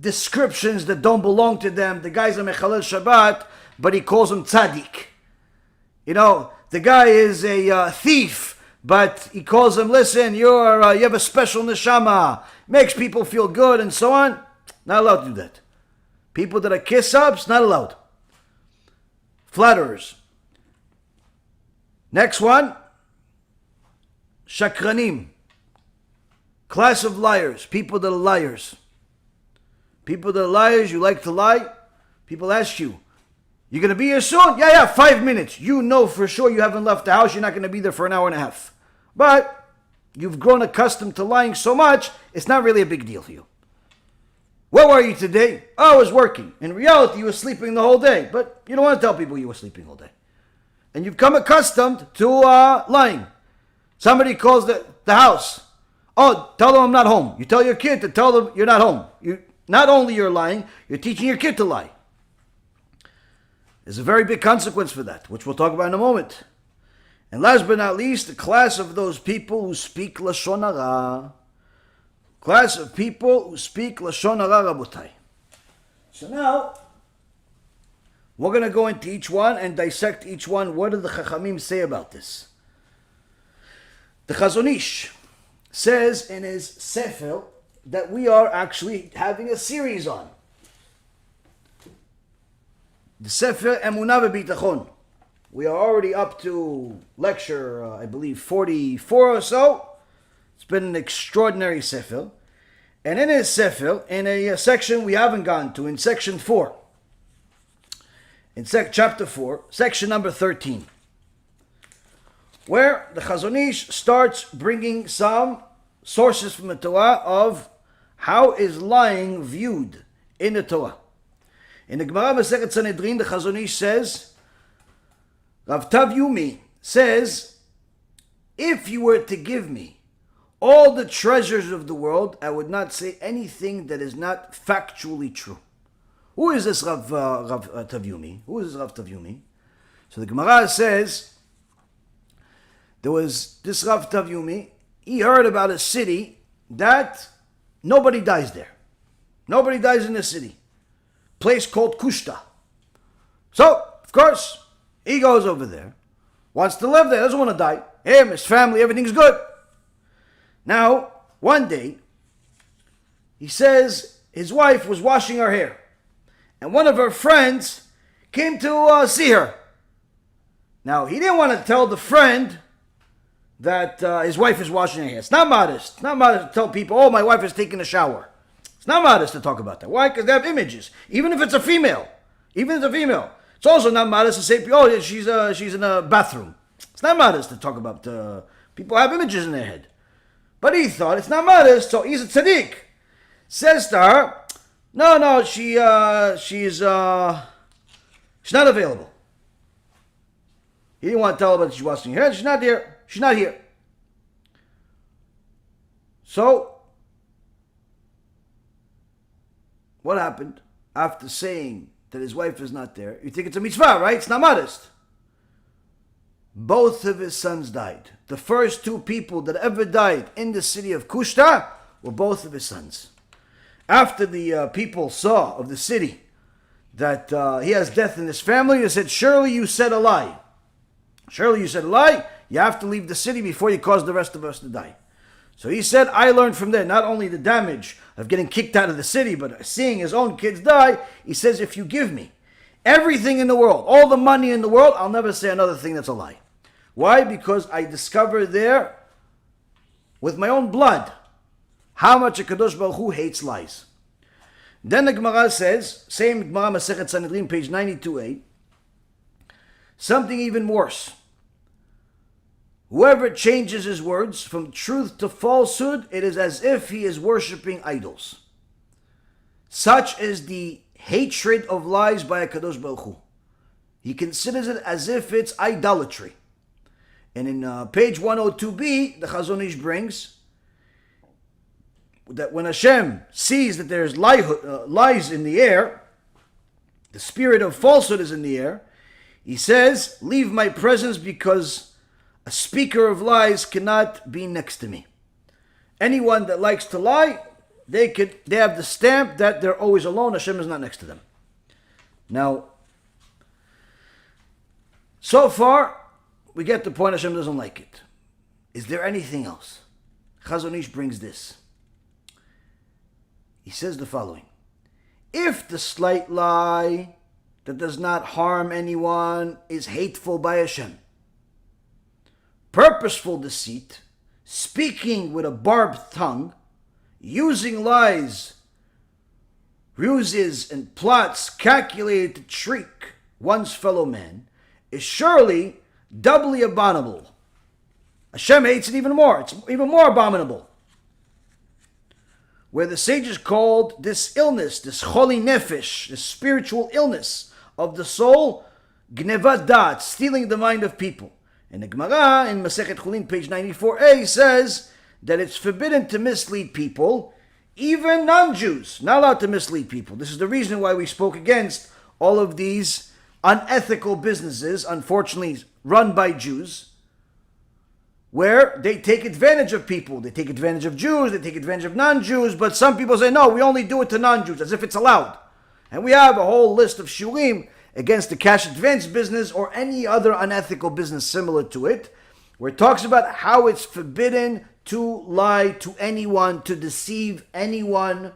descriptions that don't belong to them. The guy's a mechalel Shabbat, but he calls him tzaddik. The guy is a thief, but he calls him, listen, you have a special neshama, makes people feel good and so on. Not allowed to do that. People that are kiss-ups, not allowed. Flatterers. Next one, shakranim. Class of liars, people that are liars. People that are liars, you like to lie. People ask you, you're going to be here soon? Yeah, 5 minutes. You know for sure you haven't left the house. You're not going to be there for an hour and a half. But you've grown accustomed to lying so much, it's not really a big deal for you. Where were you today? Oh, I was working. In reality, you were sleeping the whole day. But you don't want to tell people you were sleeping all day. And you've come accustomed to lying. Somebody calls the house. Oh, tell them I'm not home. You tell your kid to tell them you're not home. Not only you're lying, you're teaching your kid to lie. There's a very big consequence for that, which we'll talk about in a moment. And last but not least, the class of those people who speak Lashon Hara. Class of people who speak Lashon Hara, Rabotai. So now, we're going to go into each one and dissect each one. What do the Chachamim say about this? The Chazon Ish says in his Sefer that we are actually having a series on. The Sefer Emunah V'Bitachon. We are already up to lecture, I believe, 44 or so. It's been an extraordinary Sefer. And in his Sefer, in a section we haven't gone to, in section 4, in chapter 4, section number 13, where the Chazon Ish starts bringing some sources from the Torah of how is lying viewed in the Torah. In the Gemara Masechet Sanhedrin, the Chazon Ish says, Rav Tav Yumi says, if you were to give me all the treasures of the world, I would not say anything that is not factually true. Who is this Rav Tavyumi? Who is this Rav Tavyumi? So the Gemara says, there was this Rav Tavyumi, he heard about a city that nobody dies there. Nobody dies in the city. Place called Kushta. So, of course, he goes over there, wants to live there, doesn't want to die. Him, his family, everything's good. Now, one day, he says his wife was washing her hair, and one of her friends came to see her. Now, he didn't want to tell the friend that his wife is washing her hair. It's not modest. It's not modest to tell people, oh, my wife is taking a shower. It's not modest to talk about that. Why? Because they have images. Even if it's a female. Even if it's a female. It's also not modest to say, oh, she's in a bathroom. It's not modest to talk about, people have images in their head. But he thought it's not modest, so he's a tzaddik. Says to her, no, she's not available. He didn't want to tell her that she's washing her hair. She's not there. She's not here. So, what happened after saying that his wife is not there? You think it's a mitzvah, right? It's not modest. Both of his sons died. The first two people that ever died in the city of Kushta were both of his sons. After the people saw of the city that he has death in his family, they said, surely you said a lie. Surely you said a lie. You have to leave the city before you cause the rest of us to die. So he said, I learned from there not only the damage of getting kicked out of the city, but seeing his own kids die. He says, if you give me everything in the world, all the money in the world, I'll never say another thing that's a lie. Why? Because I discovered there, with my own blood, how much a Kadosh Baruch Hu hates lies. Then the Gemara says, same Gemara Masechet Sanhedrin, page 92a, something even worse. Whoever changes his words from truth to falsehood, it is as if he is worshipping idols. Such is the hatred of lies by a Kadosh Baruch Hu. He considers it as if it's idolatry. And in page 102b, the Chazon Ish brings that when Hashem sees that there's lies in the air, the spirit of falsehood is in the air, he says, leave my presence because a speaker of lies cannot be next to me. Anyone that likes to lie, they have the stamp that they're always alone. Hashem is not next to them. Now, so far, we get the point Hashem doesn't like it. Is there anything else? Chazon Ish brings this. He says the following. If the slight lie that does not harm anyone is hateful by Hashem, purposeful deceit, speaking with a barbed tongue, using lies, ruses, and plots calculated to trick one's fellow man, is surely doubly abominable. Hashem hates it even more. It's even more abominable. Where the sages called this illness, this choli nefesh, this spiritual illness of the soul, gnevat dat, stealing the mind of people. And the Gemara in Masechet Chulin, page 94a, says that it's forbidden to mislead people, even non-Jews, not allowed to mislead people. This is the reason why we spoke against all of these unethical businesses, unfortunately run by Jews, where they take advantage of people. They take advantage of Jews, they take advantage of non-Jews, but some people say, no, we only do it to non-Jews, as if it's allowed. And we have a whole list of shurim against the cash advance business or any other unethical business similar to it, where it talks about how it's forbidden to lie to anyone, to deceive anyone,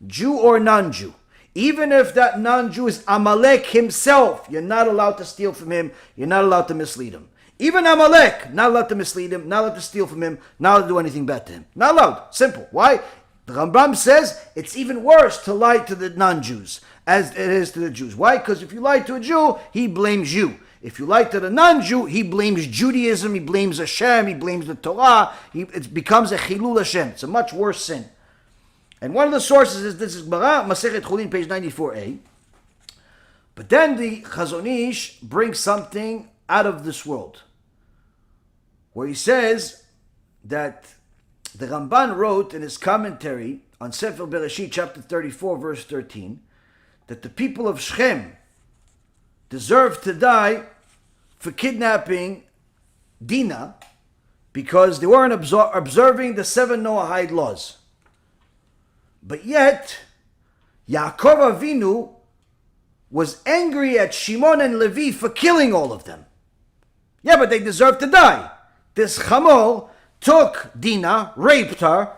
Jew or non-Jew. Even if that non-Jew is Amalek himself, you're not allowed to steal from him, you're not allowed to mislead him. Even Amalek, not allowed to mislead him, not allowed to steal from him, not allowed to do anything bad to him. Not allowed. Simple. Why? The Rambam says it's even worse to lie to the non-Jews as it is to the Jews. Why? Because if you lie to a Jew, he blames you. If you lie to the non-Jew, he blames Judaism, he blames Hashem, he blames the Torah. It becomes a chilul Hashem. It's a much worse sin. And one of the sources is this is Gemara, Masechet Chulin, page 94a. But then the Chazon Ish brings something out of this world, where he says that The Ramban wrote in his commentary on Sefer Bereshit, chapter 34, verse 13, that the people of Shechem deserve to die for kidnapping Dinah because they weren't observing the 7 Noahide laws. But yet, Yaakov Avinu was angry at Shimon and Levi for killing all of them. Yeah, but they deserve to die. This Chamor took Dinah, raped her.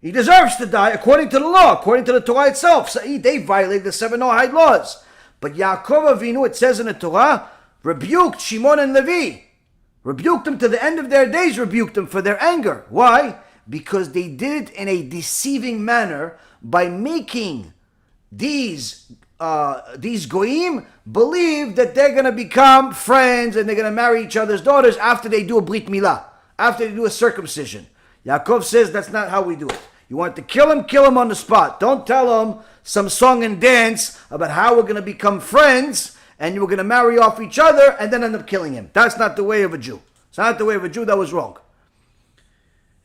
He deserves to die according to the law, according to the Torah itself. So they violated the 7 Noahide laws. But Yaakov Avinu, it says in the Torah, rebuked Shimon and Levi. Rebuked them to the end of their days, rebuked them for their anger. Why? Because they did it in a deceiving manner by making these goyim believe that they're going to become friends and they're going to marry each other's daughters after they do a brit milah, after they do a circumcision. Yaakov says that's not how we do it. You want to kill him on the spot. Don't tell him some song and dance about how we're going to become friends and we're going to marry off each other and then end up killing him. That's not the way of a Jew. It's not the way of a Jew. That was wrong.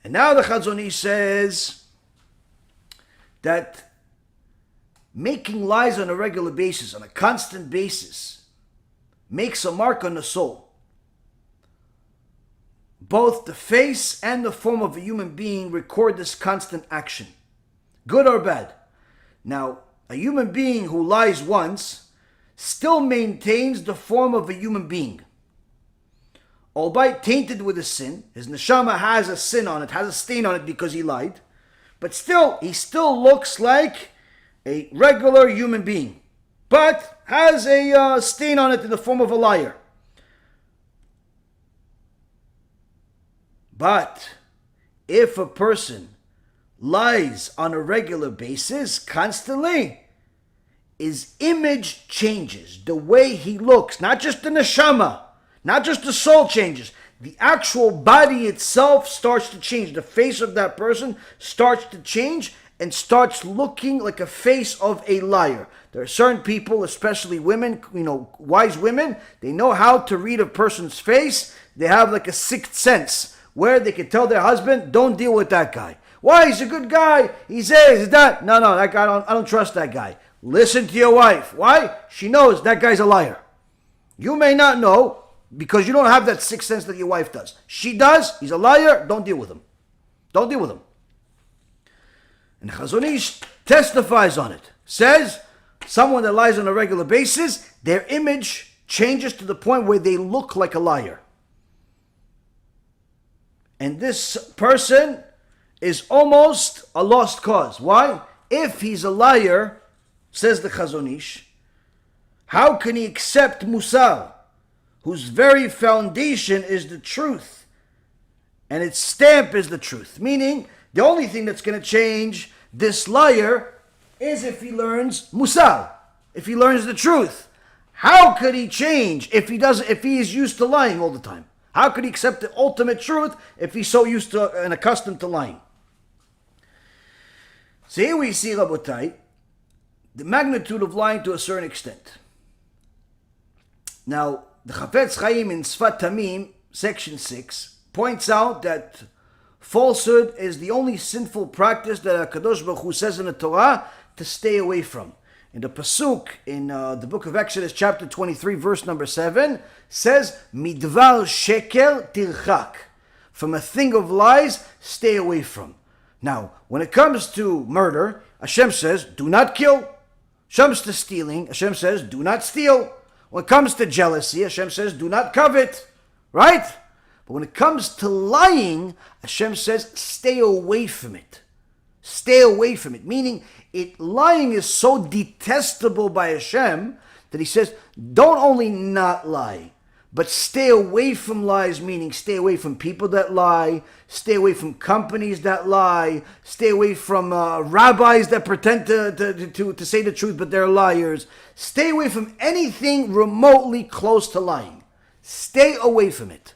And now the Chazon Ish says that making lies on a regular basis, on a constant basis, makes a mark on the soul. Both the face and the form of a human being record this constant action, good or bad. Now, a human being who lies once still maintains the form of a human being. Albeit tainted with a sin, his neshama has a sin on it, has a stain on it because he lied, but still, he still looks like a regular human being, but has a stain on it in the form of a liar. But if a person lies on a regular basis, constantly, his image changes. The way he looks, not just the neshama, not just the soul changes. The actual body itself starts to change. The face of that person starts to change and starts looking like a face of a liar. There are certain people, especially women, wise women, they know how to read a person's face. They have like a sixth sense where they can tell their husband, don't deal with that guy. Why? He's a good guy. He's that. No, that guy, I don't trust that guy. Listen to your wife. Why? She knows that guy's a liar. You may not know because you don't have that sixth sense that your wife does. She does. He's a liar. Don't deal with him. Don't deal with him. And Chazon Ish testifies on it. Says, someone that lies on a regular basis, their image changes to the point where they look like a liar. And this person is almost a lost cause. Why? If he's a liar, says the Chazon Ish, how can he accept Musar, whose very foundation is the truth, and its stamp is the truth? Meaning, the only thing that's going to change this liar is if he learns Musar, if he learns the truth. How could he change if he is used to lying all the time? How could he accept the ultimate truth if he's so used to and accustomed to lying? So here we see, Rabotai, the magnitude of lying to a certain extent. Now, the Chafetz Chaim in Sfat Tamim, section 6, points out that falsehood is the only sinful practice that HaKadosh Baruch Hu says in the Torah to stay away from. In the Pasuk, in the book of Exodus, chapter 23, verse number 7, says, Midvar sheker tirchak. From a thing of lies, stay away from. Now, when it comes to murder, Hashem says, do not kill. When it comes to stealing, Hashem says, do not steal. When it comes to jealousy, Hashem says, do not covet. Right? But when it comes to lying, Hashem says, stay away from it. Stay away from it. Meaning, lying is so detestable by Hashem that he says, don't only not lie, but stay away from lies, meaning stay away from people that lie, stay away from companies that lie, stay away from rabbis that pretend to say the truth, but they're liars. Stay away from anything remotely close to lying. Stay away from it.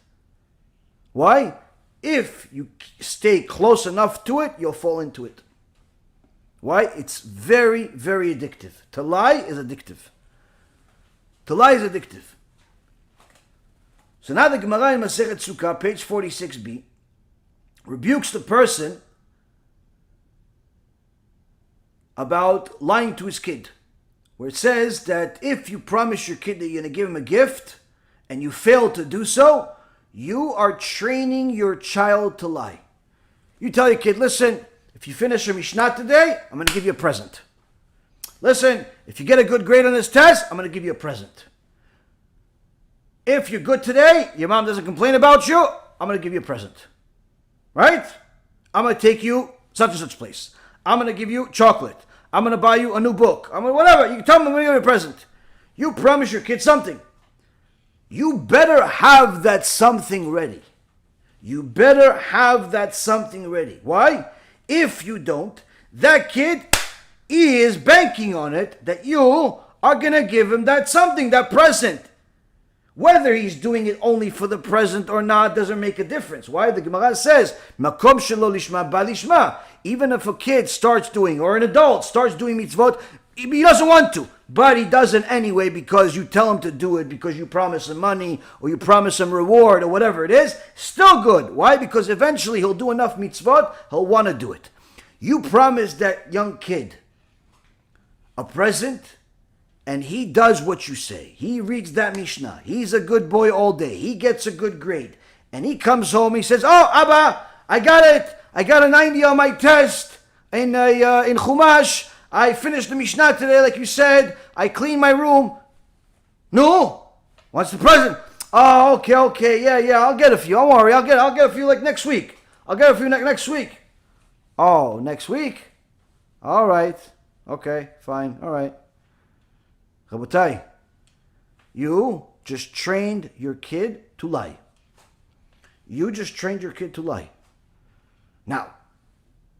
Why? If you stay close enough to it, you'll fall into it. Why? It's very, very addictive. To lie is addictive. To lie is addictive. So now the Gemara in Masechet Sukkah, page 46b, rebukes the person about lying to his kid, where it says that if you promise your kid that you're going to give him a gift and you fail to do so, you are training your child to lie. You tell your kid, listen, if you finish your Mishnah today, I'm going to give you a present. Listen, if you get a good grade on this test, I'm going to give you a present. If you're good today, your mom doesn't complain about you, I'm going to give you a present. Right? I'm going to take you such and such place. I'm going to give you chocolate. I'm going to buy you a new book. I'm going to whatever. You can tell me I'm going to give you a present. You promise your kid something. You better have that something ready. You better have that something ready. Why? If you don't, that kid is banking on it that you are going to give him that something, that present. Whether he's doing it only for the present or not doesn't make a difference. Why? The Gemara says, Makom shelo lishma ba lishma. Even if a kid starts doing, or an adult starts doing mitzvot, he doesn't want to, but he does it anyway because you tell him to do it, because you promise him money, or you promise him reward, or whatever it is, still good. Why? Because eventually he'll do enough mitzvot, he'll want to do it. You promise that young kid a present, and he does what you say. He reads that Mishnah. He's a good boy all day. He gets a good grade. And he comes home, he says, oh, Abba, I got it. I got a 90 on my test in Chumash. I finished the Mishnah today, like you said. I cleaned my room. No. What's the present? Oh, okay. Yeah. I'll get a few. Don't worry. I'll get a few like next week. I'll get a few next week. Oh, next week? All right. Okay, fine. All right. Rabotai, you just trained your kid to lie. You just trained your kid to lie. Now,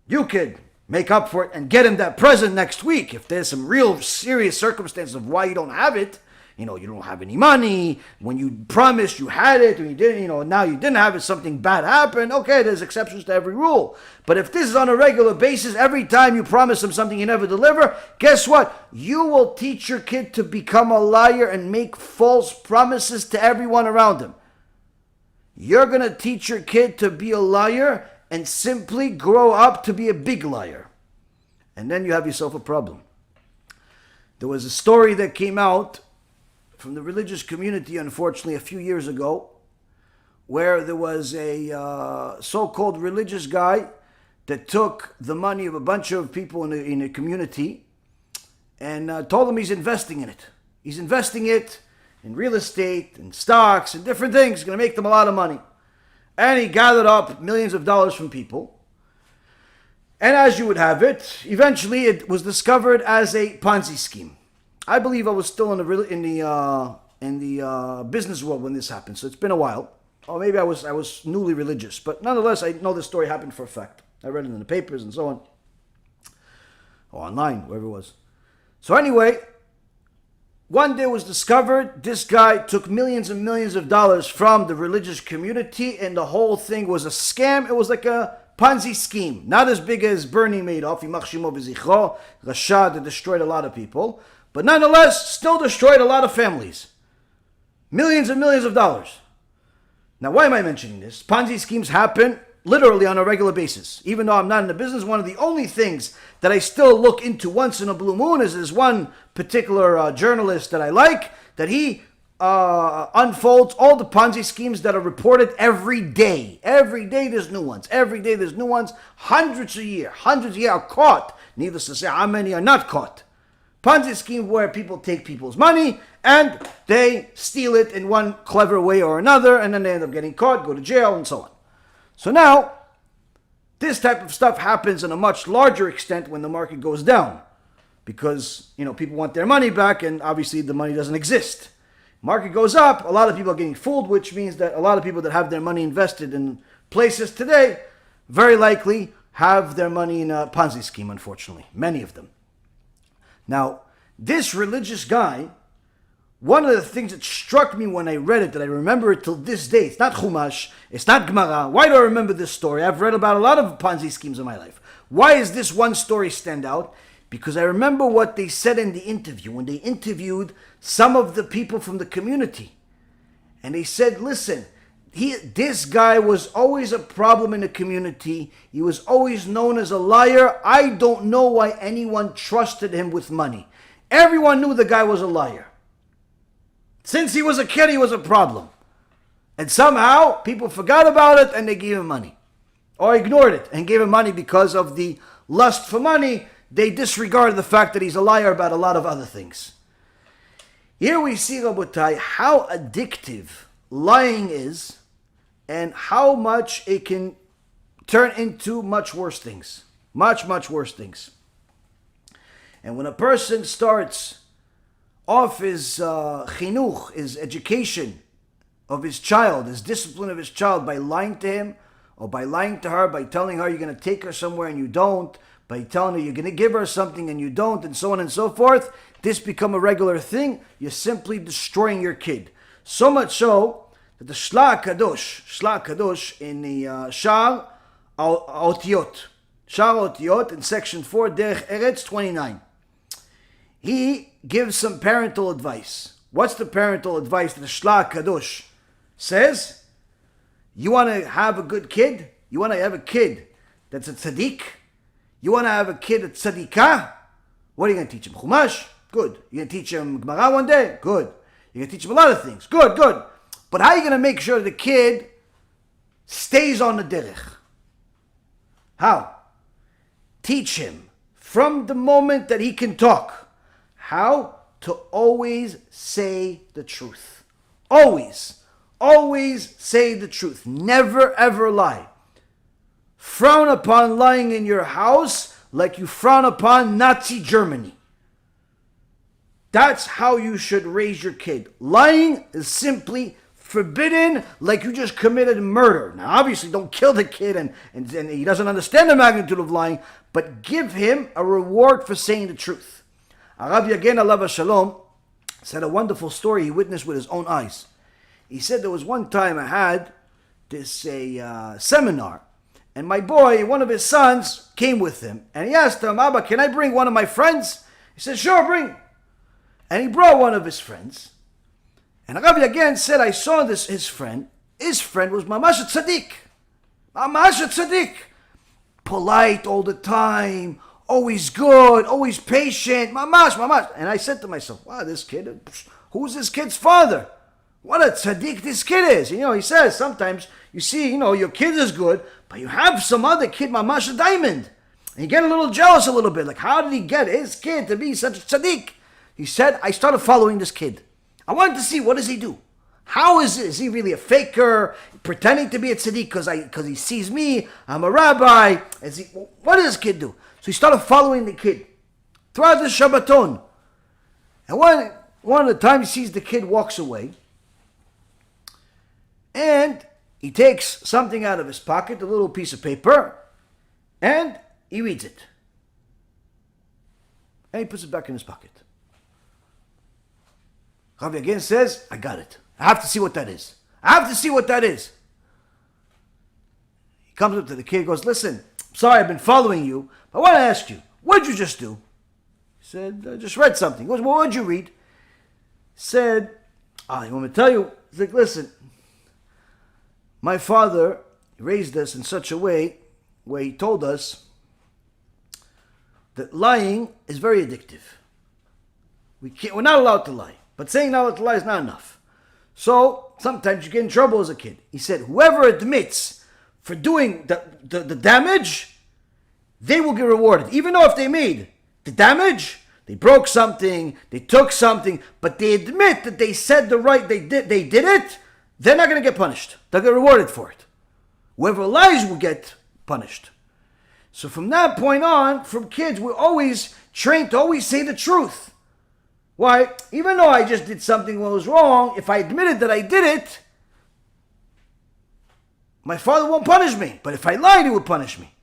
you could make up for it and get him that present next week if there's some real serious circumstances of why you don't have it. You know, you don't have any money. When you promised you had it, and you didn't, now you didn't have it, something bad happened. Okay, there's exceptions to every rule. But if this is on a regular basis, every time you promise them something you never deliver, guess what? You will teach your kid to become a liar and make false promises to everyone around him. You're going to teach your kid to be a liar and simply grow up to be a big liar. And then you have yourself a problem. There was a story that came out from the religious community, unfortunately, a few years ago, where there was a so-called religious guy that took the money of a bunch of people in a community and told them he's investing in it. He's investing it in real estate and stocks and different things. He's going to make them a lot of money. And he gathered up millions of dollars from people. And as you would have it, eventually it was discovered as a Ponzi scheme. I believe I was still in the business world when this happened, so it's been a while. Or maybe I was newly religious, but nonetheless, I know this story happened for a fact. I read it in the papers and so on, or online, wherever it was. So anyway, one day it was discovered this guy took millions and millions of dollars from the religious community, and the whole thing was a scam. It was like a Ponzi scheme, not as big as Bernie Madoff, Yimach Shemo V'zichro, Rasha, that destroyed a lot of people. But nonetheless, still destroyed a lot of families. Millions and millions of dollars. Now, why am I mentioning this? Ponzi schemes happen literally on a regular basis. Even though I'm not in the business, one of the only things that I still look into once in a blue moon is this one particular journalist that I like, that he unfolds all the Ponzi schemes that are reported every day. Every day there's new ones. Every day there's new ones. Hundreds a year are caught. Needless to say, how many are not caught? Ponzi scheme where people take people's money and they steal it in one clever way or another, and then they end up getting caught, go to jail, and so on. So now, this type of stuff happens in a much larger extent when the market goes down, because people want their money back, and obviously the money doesn't exist. Market goes up, a lot of people are getting fooled, which means that a lot of people that have their money invested in places today very likely have their money in a Ponzi scheme, unfortunately. Many of them. Now, this religious guy, one of the things that struck me when I read it, that I remember it till this day, it's not Chumash, it's not Gemara. Why do I remember this story? I've read about a lot of Ponzi schemes in my life. Why does this one story stand out? Because I remember what they said in the interview, when they interviewed some of the people from the community. And they said, listen, This guy was always a problem in the community. He was always known as a liar. I don't know why anyone trusted him with money. Everyone knew the guy was a liar. Since he was a kid, he was a problem. And somehow, people forgot about it and they gave him money. Or ignored it and gave him money because of the lust for money. They disregarded the fact that he's a liar about a lot of other things. Here we see, Rabotai, how addictive lying is and how much it can turn into much worse things. Much, much worse things. And when a person starts off his chinuch, his education of his child, his discipline of his child by lying to him or by lying to her, by telling her you're going to take her somewhere and you don't, by telling her you're going to give her something and you don't, and so on and so forth, this become a regular thing. You're simply destroying your kid. So much so that the Shla Kadosh in the Shar Otiyot in section 4, Derech Eretz 29, he gives some parental advice. What's the parental advice that the Shla Kadosh says? You want to have a good kid? You want to have a kid that's a tzaddik? You want to have a kid that's tzaddikah? What are you going to teach him? Chumash? Good. You're going to teach him Gemara one day? Good. You're going to teach him a lot of things? Good, good. But how are you going to make sure the kid stays on the derech? How? Teach him from the moment that he can talk how to always say the truth. Always. Always say the truth. Never ever lie. Frown upon lying in your house like you frown upon Nazi Germany. That's how you should raise your kid. Lying is simply forbidden, like you just committed murder. Now, obviously, don't kill the kid and he doesn't understand the magnitude of lying, but give him a reward for saying the truth. Rabbi Yaron Reuven Shalom said a wonderful story he witnessed with his own eyes. He said there was one time I had this seminar, and my boy, one of his sons, came with him, and he asked him, Abba, can I bring one of my friends? He said, sure, bring. And he brought one of his friends. And Rabbi again said, I saw this, his friend. His friend was Mamash Tzaddik. Mamash Tzaddik. Polite all the time, always good, always patient. Mamash. And I said to myself, wow, this kid, who's this kid's father? What a tzaddik this kid is. He says sometimes you see, your kid is good, but you have some other kid, Mamash a diamond. And you get a little jealous a little bit. Like, how did he get his kid to be such a tzaddik? He said, I started following this kid. I wanted to see, what does he do? How is it? Is he really a faker, pretending to be a tzaddik because he sees me, I'm a rabbi? What does this kid do? So he started following the kid throughout the Shabbaton. And one of the times he sees the kid walks away, and he takes something out of his pocket, a little piece of paper, and he reads it. And he puts it back in his pocket. Rabbi again says, I got it. I have to see what that is. He comes up to the kid and goes, listen, I'm sorry I've been following you, but I want to ask you, what did you just do? He said, I just read something. He goes, well, what did you read? He said, you want me to tell you? He's like, listen, my father raised us in such a way where he told us that lying is very addictive. We're not allowed to lie. But saying not allowed to lie is not enough. So sometimes you get in trouble as a kid. He said, whoever admits for doing the damage, they will get rewarded. Even though if they made the damage, they broke something, they took something, but they admit that they said they did it, they're not going to get punished. They'll get rewarded for it. Whoever lies will get punished. So from that point on, from kids, we're always trained to always say the truth. Why? Even though I just did something that was wrong, if I admitted that I did it, my father won't punish me. But if I lied, he will punish me.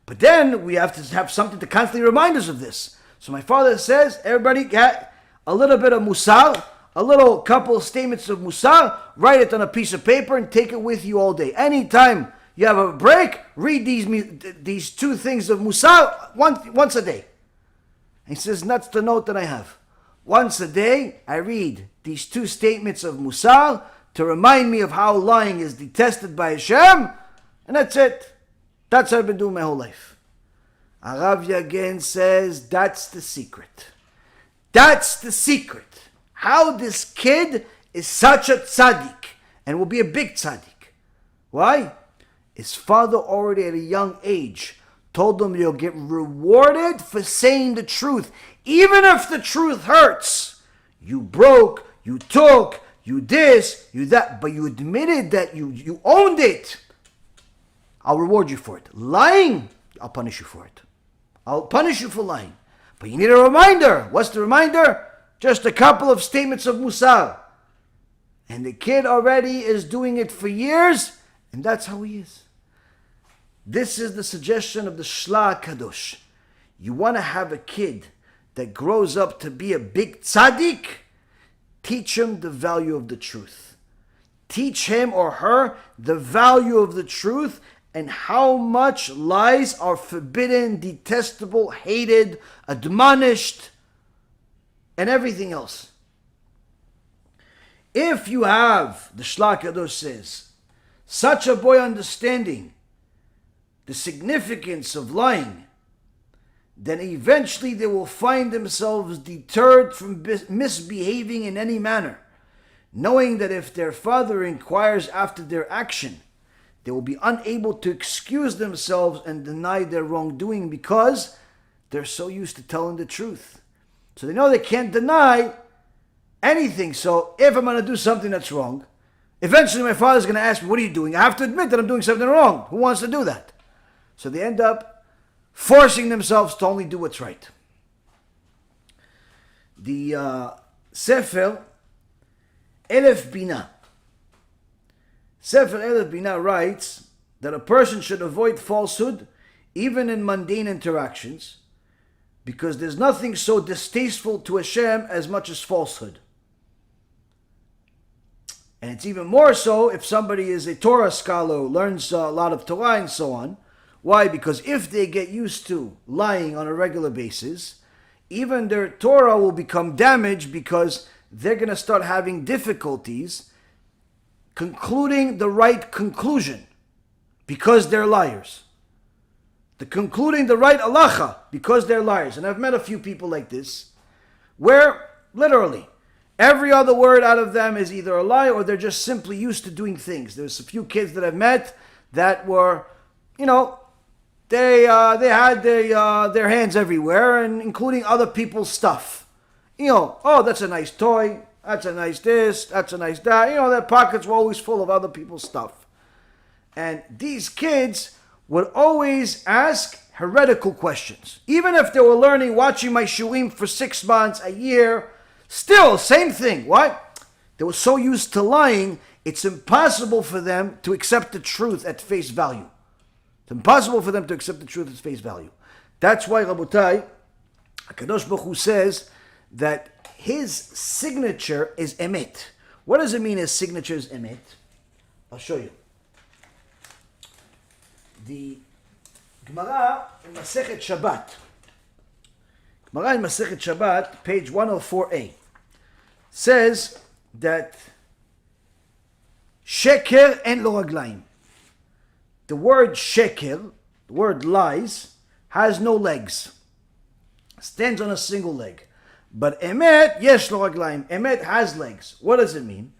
But then we have to have something to constantly remind us of this. So my father says, everybody get a little bit of musar, a little couple statements of musar, write it on a piece of paper and take it with you all day. Anytime you have a break, read these two things of musar once a day. And he says, that's the note that I have. Once a day, I read these two statements of musar to remind me of how lying is detested by Hashem, and that's it. That's what I've been doing my whole life. Aravya again says that's the secret. That's the secret. How this kid is such a tzaddik and will be a big tzaddik. Why? His father already at a young age told him you'll get rewarded for saying the truth. Even if the truth hurts. You broke, you took, you this, you that, but you admitted that you owned it. I'll reward you for it. Lying, I'll punish you for it. I'll punish you for lying. But you need a reminder. What's the reminder? Just a couple of statements of Musar. And the kid already is doing it for years, and that's how he is. This is the suggestion of the Shla Kadosh. You want to have a kid that grows up to be a big tzaddik? Teach him the value of the truth. Teach him or her the value of the truth and how much lies are forbidden, detestable, hated, admonished, and everything else. If you have, the Shla Kadosh says, such a boy understanding the significance of lying, then eventually they will find themselves deterred from misbehaving in any manner, knowing that if their father inquires after their action, they will be unable to excuse themselves and deny their wrongdoing because they're so used to telling the truth. So they know they can't deny anything. So if I'm going to do something that's wrong, eventually my father's going to ask me, what are you doing? I have to admit that I'm doing something wrong. Who wants to do that? So they end up forcing themselves to only do what's right. The Sefer Elef Bina. Sefer Elef Bina writes that a person should avoid falsehood even in mundane interactions because there's nothing so distasteful to Hashem as much as falsehood. And it's even more so if somebody is a Torah scholar, learns a lot of Torah and so on. Why? Because if they get used to lying on a regular basis, even their Torah will become damaged because they're going to start having difficulties concluding the right conclusion because they're liars. Concluding the right halacha because they're liars. And I've met a few people like this where literally every other word out of them is either a lie or they're just simply used to doing things. There's a few kids that I've met that were, they had their hands everywhere, and including other people's stuff. Oh, that's a nice toy. That's a nice this. That's a nice that. Their pockets were always full of other people's stuff. And these kids would always ask heretical questions. Even if they were learning, watching my shurim for 6 months, a year, still, same thing. Why? They were so used to lying, it's impossible for them to accept the truth at face value. It's impossible for them to accept the truth at face value. That's why, Rabotai, HaKadosh Baruch Hu says that his signature is emet. What does it mean his signature is emet? I'll show you. The Gemara in Masechet Shabbat, page 104a, says that sheker en lo raglaim. The word sheker, the word lies, has no legs. Stands on a single leg. But emet, yesh lo raglaim. Emet has legs. What does it mean?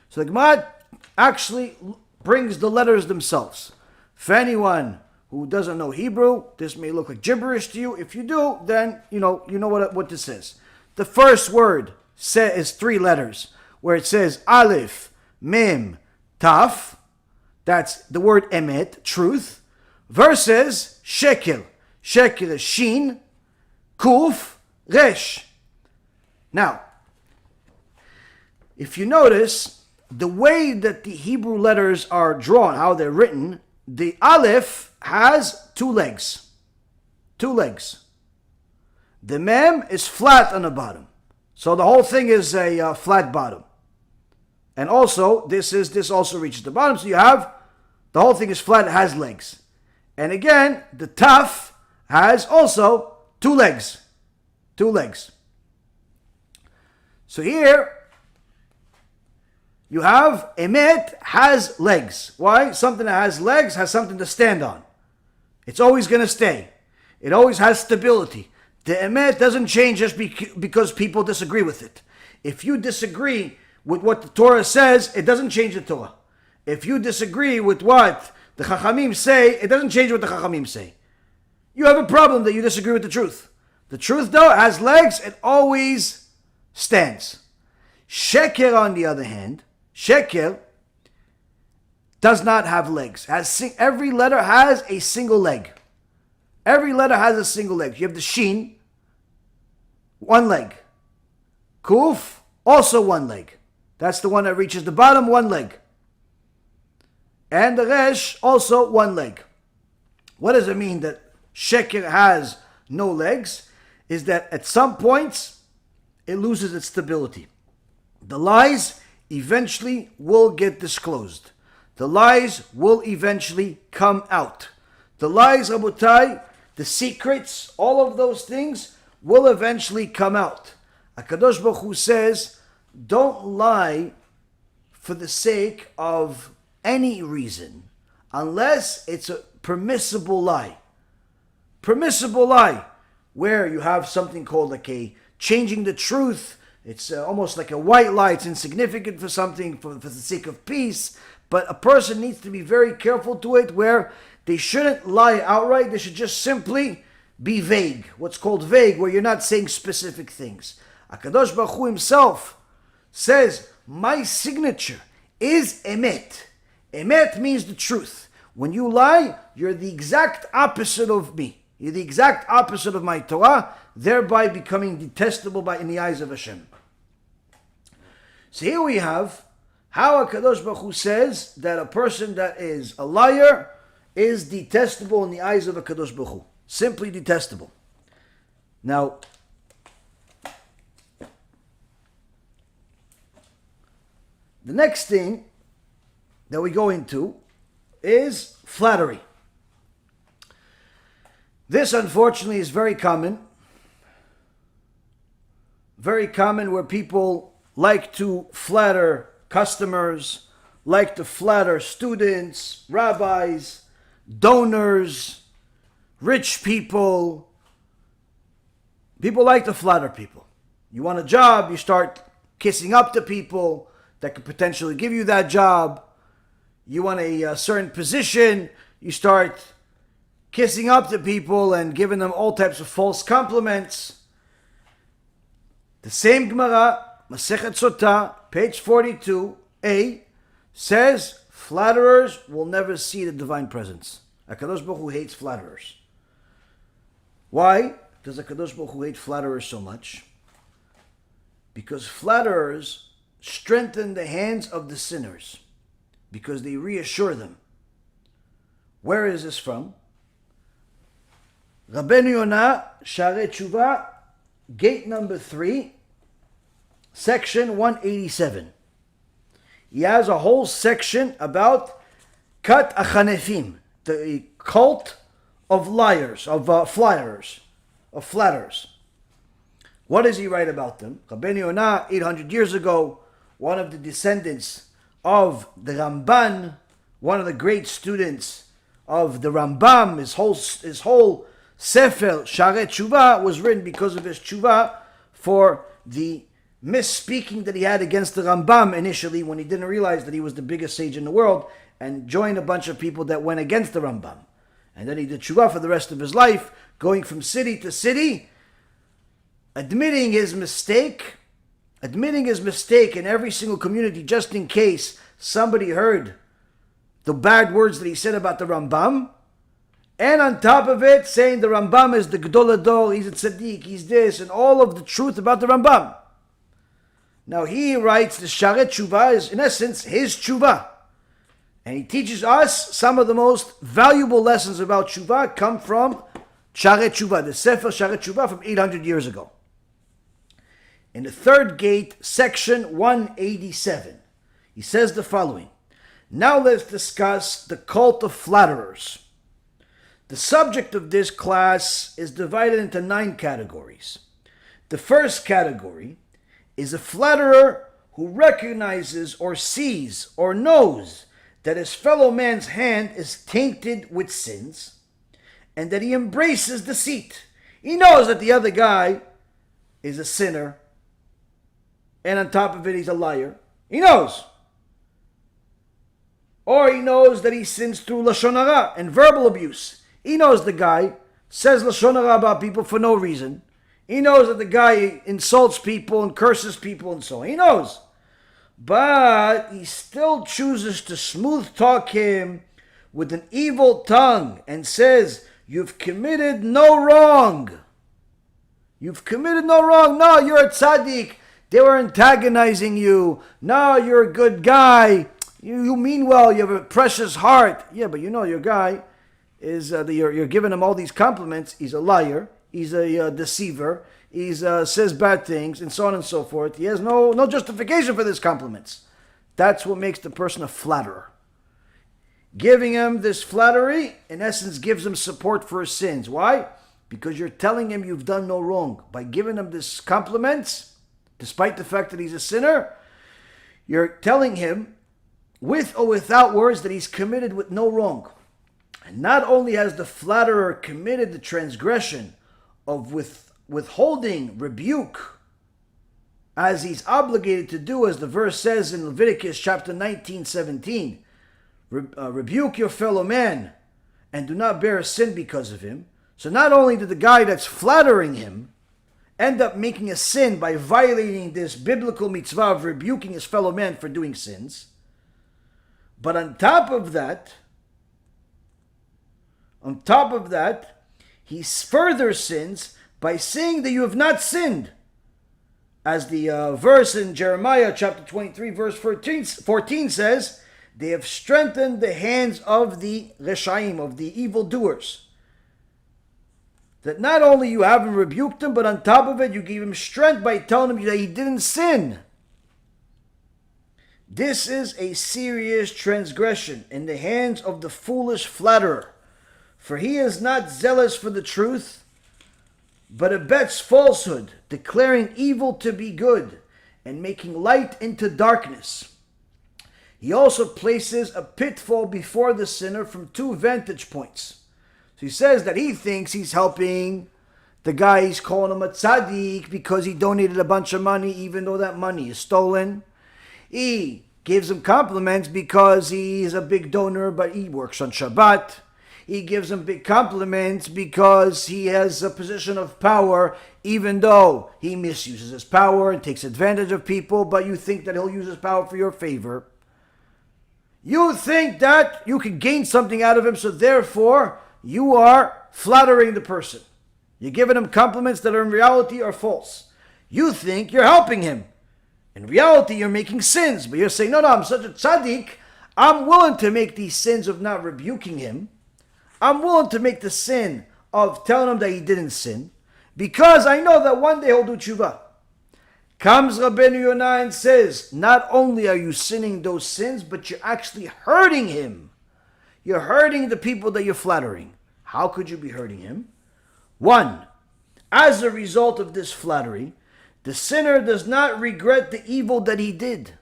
So the Gemara actually brings the letters themselves. For anyone who doesn't know Hebrew, this may look like gibberish to you. If you do, then you know what this is. The first word is 3 letters, where it says Aleph, Mem, Taf. That's the word emet, truth, versus shekel. Shekel is shin, kuf, resh. Now, if you notice, the way that the Hebrew letters are drawn, how they're written, the Aleph has 2 legs. 2 legs. The Mem is flat on the bottom. So the whole thing is a flat bottom. And also, this also reaches the bottom. So you have, the whole thing is flat, it has legs. And again, the Taf has also 2 legs. 2 legs. So here, You have emet has legs. Why? Something that has legs has something to stand on. It's always going to stay. It always has stability. The emet doesn't change just because people disagree with it. If you disagree with what the Torah says, it doesn't change the Torah. If you disagree with what the Chachamim say, it doesn't change what the Chachamim say. You have a problem that you disagree with the truth. The truth, though, has legs. It always stands. Sheker, on the other hand, Sheker does not have legs. Every letter has a single leg. Every letter has a single leg. You have the Shin, one leg. Kuf, also one leg. That's the one that reaches the bottom, one leg. And the Resh, also one leg. What does it mean that Sheker has no legs? Is that at some points, it loses its stability. The lies eventually will get disclosed. The lies will eventually come out. The lies, Rabotai, the secrets, all of those things will eventually come out. HaKadosh Baruch Hu says, don't lie for the sake of any reason, unless it's a permissible lie. Permissible lie, where you have something called like a changing the truth. It's almost like a white lie. It's insignificant for something, for the sake of peace. But a person needs to be very careful to it, where they shouldn't lie outright. They should just simply be vague. What's called vague, where you're not saying specific things. HaKadosh Baruch Hu himself says, my signature is emet. Emet means the truth. When you lie, you're the exact opposite of me. You're the exact opposite of my Torah, thereby becoming detestable in the eyes of Hashem. So here we have how HaKadosh Baruch Hu says that a person that is a liar is detestable in the eyes of HaKadosh Baruch Hu. Simply detestable. Now, the next thing that we go into is flattery. This, unfortunately, is very common. Very common, where people like to flatter customers, like to flatter students, rabbis, donors, rich people. People like to flatter people. You want a job, you start kissing up to people that could potentially give you that job. You want a certain position, you start kissing up to people and giving them all types of false compliments. The same Gemara, Masechet Sotah, page 42a, says flatterers will never see the divine presence. HaKadosh Baruch Hu hates flatterers. Why does HaKadosh Baruch Hu hate flatterers so much? Because flatterers strengthen the hands of the sinners, because they reassure them. Where is this from? Rabbeinu Yonah, Sharei Tshuva, gate number 3, section 187. He has a whole section about Kat Achanefim, the cult of liars, of flatterers. What does he write about them? Rabbeinu Yonah, 800 years ago, one of the descendants of the Ramban, one of the great students of the Rambam, his whole Sefer Sharei Tshuva was written because of his tshuva for the misspeaking that he had against the Rambam initially, when he didn't realize that he was the biggest sage in the world, and joined a bunch of people that went against the Rambam. And then he did tshuva for the rest of his life, going from city to city, admitting his mistake in every single community, just in case somebody heard the bad words that he said about the Rambam. And on top of it, saying the Rambam is the Gedol Adol, he's a tzaddik, he's this, and all of the truth about the Rambam. Now he writes the Sharei Tshuva is, in essence, his tshuva. And he teaches us some of the most valuable lessons about tshuva come from Sharei Tshuva, the Sefer Sharei Tshuva from 800 years ago. In the third gate, section 187, he says the following. Now let's discuss the cult of flatterers. The subject of this class is divided into 9 categories. The first category is a flatterer who recognizes or sees or knows that his fellow man's hand is tainted with sins, and that he embraces deceit. He knows that the other guy is a sinner, and on top of it, he's a liar. He knows. Or he knows that he sins through lashon hara and verbal abuse. He knows the guy says lashon hara about people for no reason. He knows that the guy insults people and curses people and so on. He knows. But he still chooses to smooth talk him with an evil tongue and says, "You've committed no wrong. You've committed no wrong. No, you're a tzaddik. They were antagonizing you. No, you're a good guy. You mean well. You have a precious heart." Yeah, but you know your guy is, you're giving him all these compliments. He's a liar. He's a deceiver. He says bad things and so on and so forth. He has no justification for these compliments. That's what makes the person a flatterer. Giving him this flattery, in essence, gives him support for his sins. Why? Because you're telling him you've done no wrong. By giving him this compliments, despite the fact that he's a sinner, you're telling him, with or without words, that he's committed with no wrong. And not only has the flatterer committed the transgression of withholding rebuke, as he's obligated to do, as the verse says in Leviticus chapter 19:17, rebuke your fellow man and do not bear a sin because of him. So not only did the guy that's flattering him end up making a sin by violating this biblical mitzvah of rebuking his fellow man for doing sins, but on top of that, he further sins by saying that you have not sinned. As the verse in Jeremiah chapter 23 verse 14 says, they have strengthened the hands of the reshaim, of the evildoers. That not only you haven't rebuked him, but on top of it, you gave him strength by telling him that he didn't sin. This is a serious transgression in the hands of the foolish flatterer. For he is not zealous for the truth, but abets falsehood, declaring evil to be good, and making light into darkness. He also places a pitfall before the sinner from two vantage points. So he says that he thinks he's helping the guy, he's calling him a tzaddik because he donated a bunch of money even though that money is stolen. He gives him compliments because he's a big donor but he works on Shabbat. He gives him big compliments because he has a position of power even though he misuses his power and takes advantage of people, but you think that he'll use his power for your favor. You think that you can gain something out of him, so therefore you are flattering the person. You're giving him compliments that are in reality are false. You think you're helping him. In reality, you're making sins, but you're saying, no, I'm such a tzaddik, I'm willing to make these sins of not rebuking him. I'm willing to make the sin of telling him that he didn't sin, because I know that one day he'll do tshuva. Comes Rabbeinu Yonah and says, not only are you sinning those sins, but you're actually hurting him. You're hurting the people that you're flattering. How could you be hurting him? One, as a result of this flattery, the sinner does not regret the evil that he did.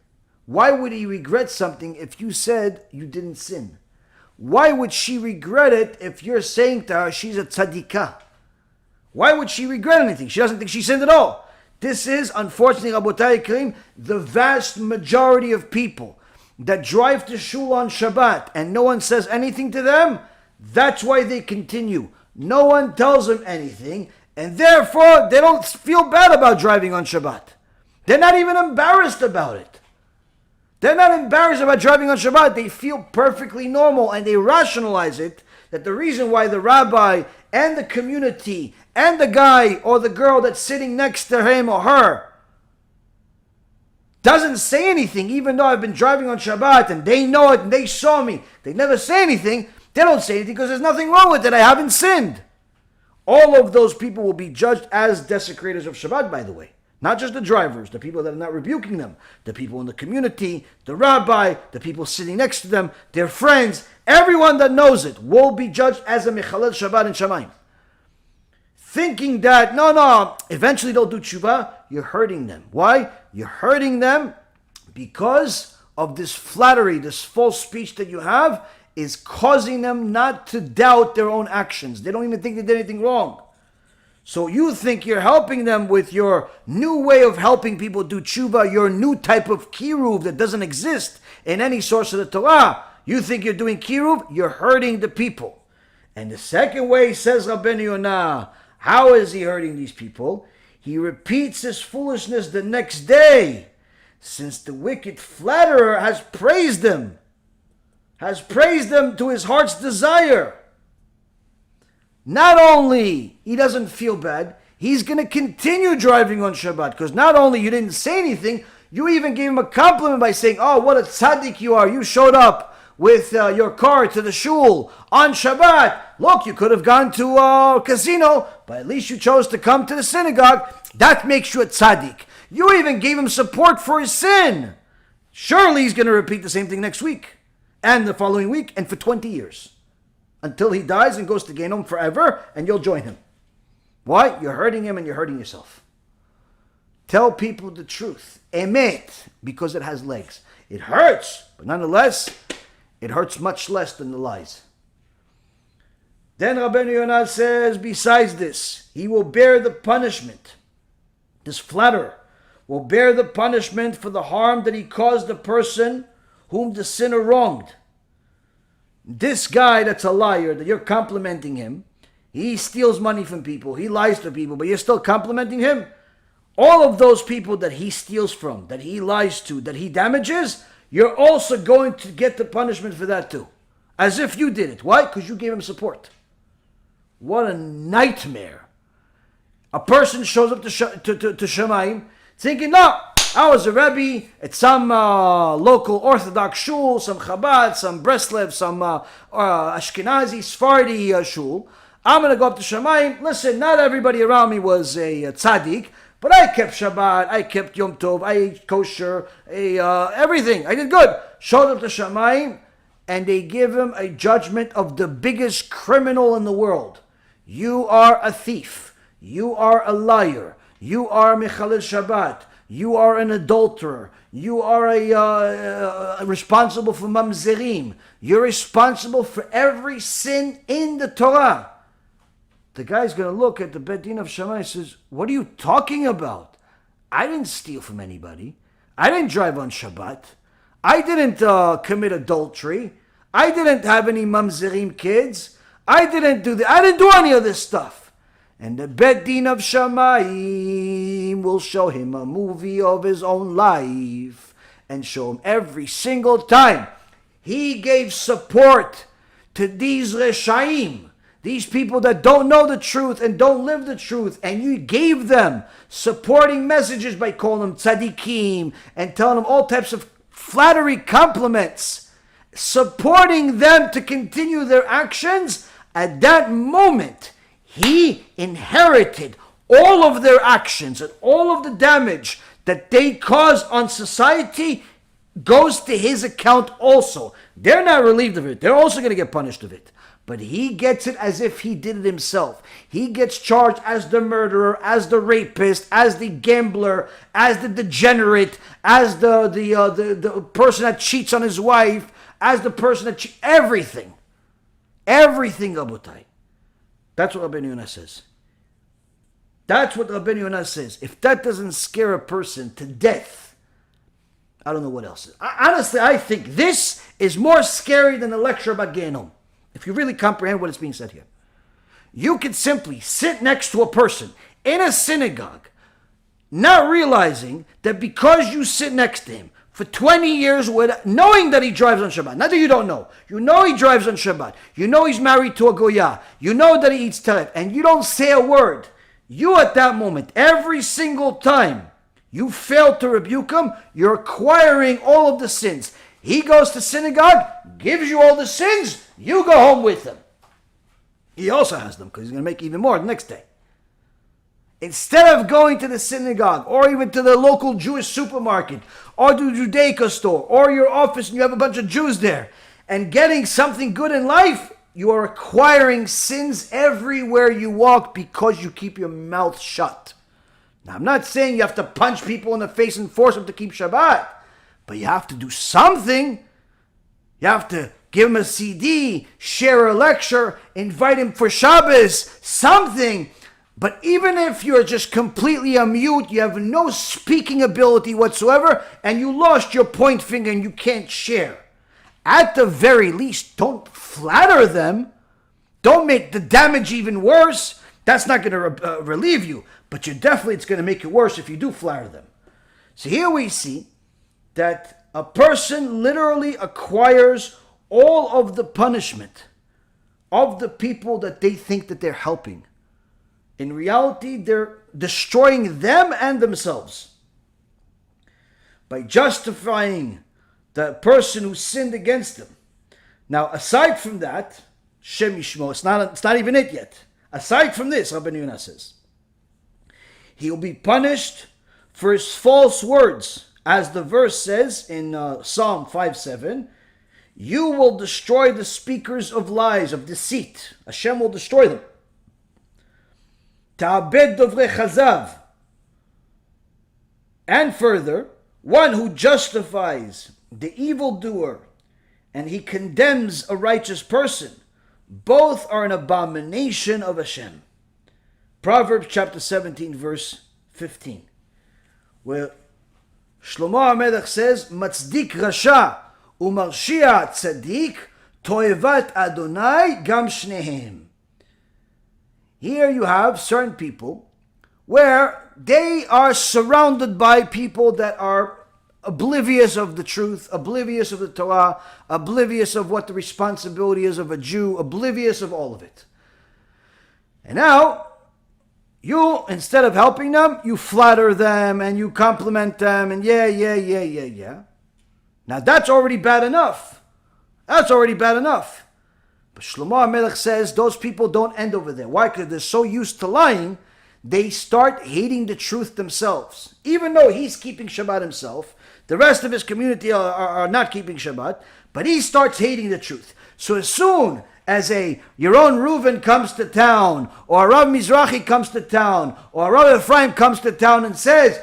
Why would he regret something if you said you didn't sin? Why would she regret it if you're saying to her she's a tzaddikah? Why would she regret anything? She doesn't think she sinned at all. This is, unfortunately, Rabotai Karim, the vast majority of people that drive to shul on Shabbat and no one says anything to them. That's why they continue. No one tells them anything, and therefore they don't feel bad about driving on Shabbat. They're not even embarrassed about it. They're not embarrassed about driving on Shabbat. They feel perfectly normal, and they rationalize it, that the reason why the rabbi and the community and the guy or the girl that's sitting next to him or her doesn't say anything, even though I've been driving on Shabbat and they know it and they saw me. They never say anything. They don't say anything because there's nothing wrong with it. I haven't sinned. All of those people will be judged as desecrators of Shabbat, by the way. Not just the drivers, the people that are not rebuking them, the people in the community, the rabbi, the people sitting next to them, their friends, everyone that knows it will be judged as a mechalel Shabbat and Shamayim. Thinking that, no, eventually they'll do tshuva, you're hurting them. Why? You're hurting them because of this flattery, this false speech that you have, is causing them not to doubt their own actions. They don't even think they did anything wrong. So you think you're helping them with your new way of helping people do tshuva, your new type of kiruv that doesn't exist in any source of the Torah. You think you're doing kiruv, you're hurting the people. And the second way, says Rabbeinu Yonah, how is he hurting these people? He repeats his foolishness the next day, since the wicked flatterer has praised him to his heart's desire. Not only he doesn't feel bad, he's going to continue driving on Shabbat, because not only you didn't say anything, you even gave him a compliment by saying, oh, what a tzaddik you are. You showed up with your car to the shul on Shabbat. Look, you could have gone to a casino, but at least you chose to come to the synagogue. That makes you a tzaddik. You even gave him support for his sin. Surely he's going to repeat the same thing next week, and the following week, and for 20 years. Until he dies and goes to Gaon forever, and you'll join him. Why? You're hurting him and you're hurting yourself. Tell people the truth. Emet, because it has legs. It hurts, but nonetheless, it hurts much less than the lies. Then Rabbeinu Yonah says, besides this, he will bear the punishment. This flatterer will bear the punishment for the harm that he caused the person whom the sinner wronged. This guy that's a liar, that you're complimenting him, he steals money from people, he lies to people, but you're still complimenting him. All of those people that he steals from, that he lies to, that he damages, you're also going to get the punishment for that too. As if you did it. Why? Because you gave him support. What a nightmare. A person shows up to Shemaim thinking, no, I was a Rebbe at some local Orthodox shul, some Chabad, some Breslev, some Ashkenazi, Sephardi shul. I'm going to go up to Shemaim. Listen, not everybody around me was a tzaddik, but I kept Shabbat, I kept Yom Tov, I ate kosher, everything. I did good. Showed up to Shemaim, and they give him a judgment of the biggest criminal in the world. You are a thief. You are a liar. You are Mechalel Shabbat. You are an adulterer. You are responsible for mamzerim. You're responsible for every sin in the Torah. The guy's going to look at the Bet Din of Shammai and says, what are you talking about? I didn't steal from anybody. I didn't drive on Shabbat. I didn't commit adultery. I didn't have any mamzerim kids. I didn't do any of this stuff. And the Bet Din of Shamayim will show him a movie of his own life and show him every single time he gave support to these Reshaim, these people that don't know the truth and don't live the truth, and you gave them supporting messages by calling them tzaddikim and telling them all types of flattery compliments, supporting them to continue their actions. At that moment, he inherited all of their actions, and all of the damage that they cause on society goes to his account also. They're not relieved of it. They're also going to get punished of it. But he gets it as if he did it himself. He gets charged as the murderer, as the rapist, as the gambler, as the degenerate, as the person that cheats on his wife, as the person that cheats. Everything. Everything, Rabotai. That's what Rabbeinu Yonah says. That's what Rabbeinu Yonah says. If that doesn't scare a person to death, I don't know what else is. Honestly, I think this is more scary than a lecture about Gehenom. If you really comprehend what is being said here. You could simply sit next to a person in a synagogue, not realizing that because you sit next to him for 20 years, knowing that he drives on Shabbat. Not that you don't know. You know he drives on Shabbat. You know he's married to a Goya. You know that he eats teref. And you don't say a word. You at that moment, every single time you fail to rebuke him, you're acquiring all of the sins. He goes to synagogue, gives you all the sins, you go home with him. He also has them because he's going to make even more the next day. Instead of going to the synagogue or even to the local Jewish supermarket or the Judaica store or your office and you have a bunch of Jews there and getting something good in life, you are acquiring sins everywhere you walk because you keep your mouth shut. Now, I'm not saying you have to punch people in the face and force them to keep Shabbat, But you have to do something. You have to give him a CD, share a lecture, invite him for Shabbos, something. But even if you're just completely a mute, you have no speaking ability whatsoever, and you lost your point finger and you can't share, at the very least, don't flatter them. Don't make the damage even worse. That's not going to relieve you, but it's going to make it worse if you do flatter them. So here we see that a person literally acquires all of the punishment of the people that they think that they're helping. In reality, they're destroying them and themselves by justifying the person who sinned against them. Now, aside from that, Shem Yishmo, it's not even it yet. Aside from this, Rabbi Yonah says, he will be punished for his false words, as the verse says in Psalm 5:7. You will destroy the speakers of lies, of deceit. Hashem will destroy them. Ta'abed dovrei chazav. And further, one who justifies the evildoer and he condemns a righteous person, both are an abomination of Hashem. Proverbs chapter 17, verse 15, where Shlomo HaMelech says, Matzdik Rasha umarshia tzaddik toevat Adonai gam shnehem. Here you have certain people where they are surrounded by people that are oblivious of the truth, oblivious of the Torah, oblivious of what the responsibility is of a Jew, oblivious of all of it. And now, you, instead of helping them, you flatter them and you compliment them and yeah. Now that's already bad enough. That's already bad enough. But Shlomo HaMelech says those people don't end over there. Why? Because they're so used to lying, they start hating the truth themselves. Even though he's keeping Shabbat himself, the rest of his community are not keeping Shabbat, but he starts hating the truth. So as soon as a Yaron Reuven comes to town, or a Rav Mizrahi comes to town, or a Rav Ephraim comes to town and says,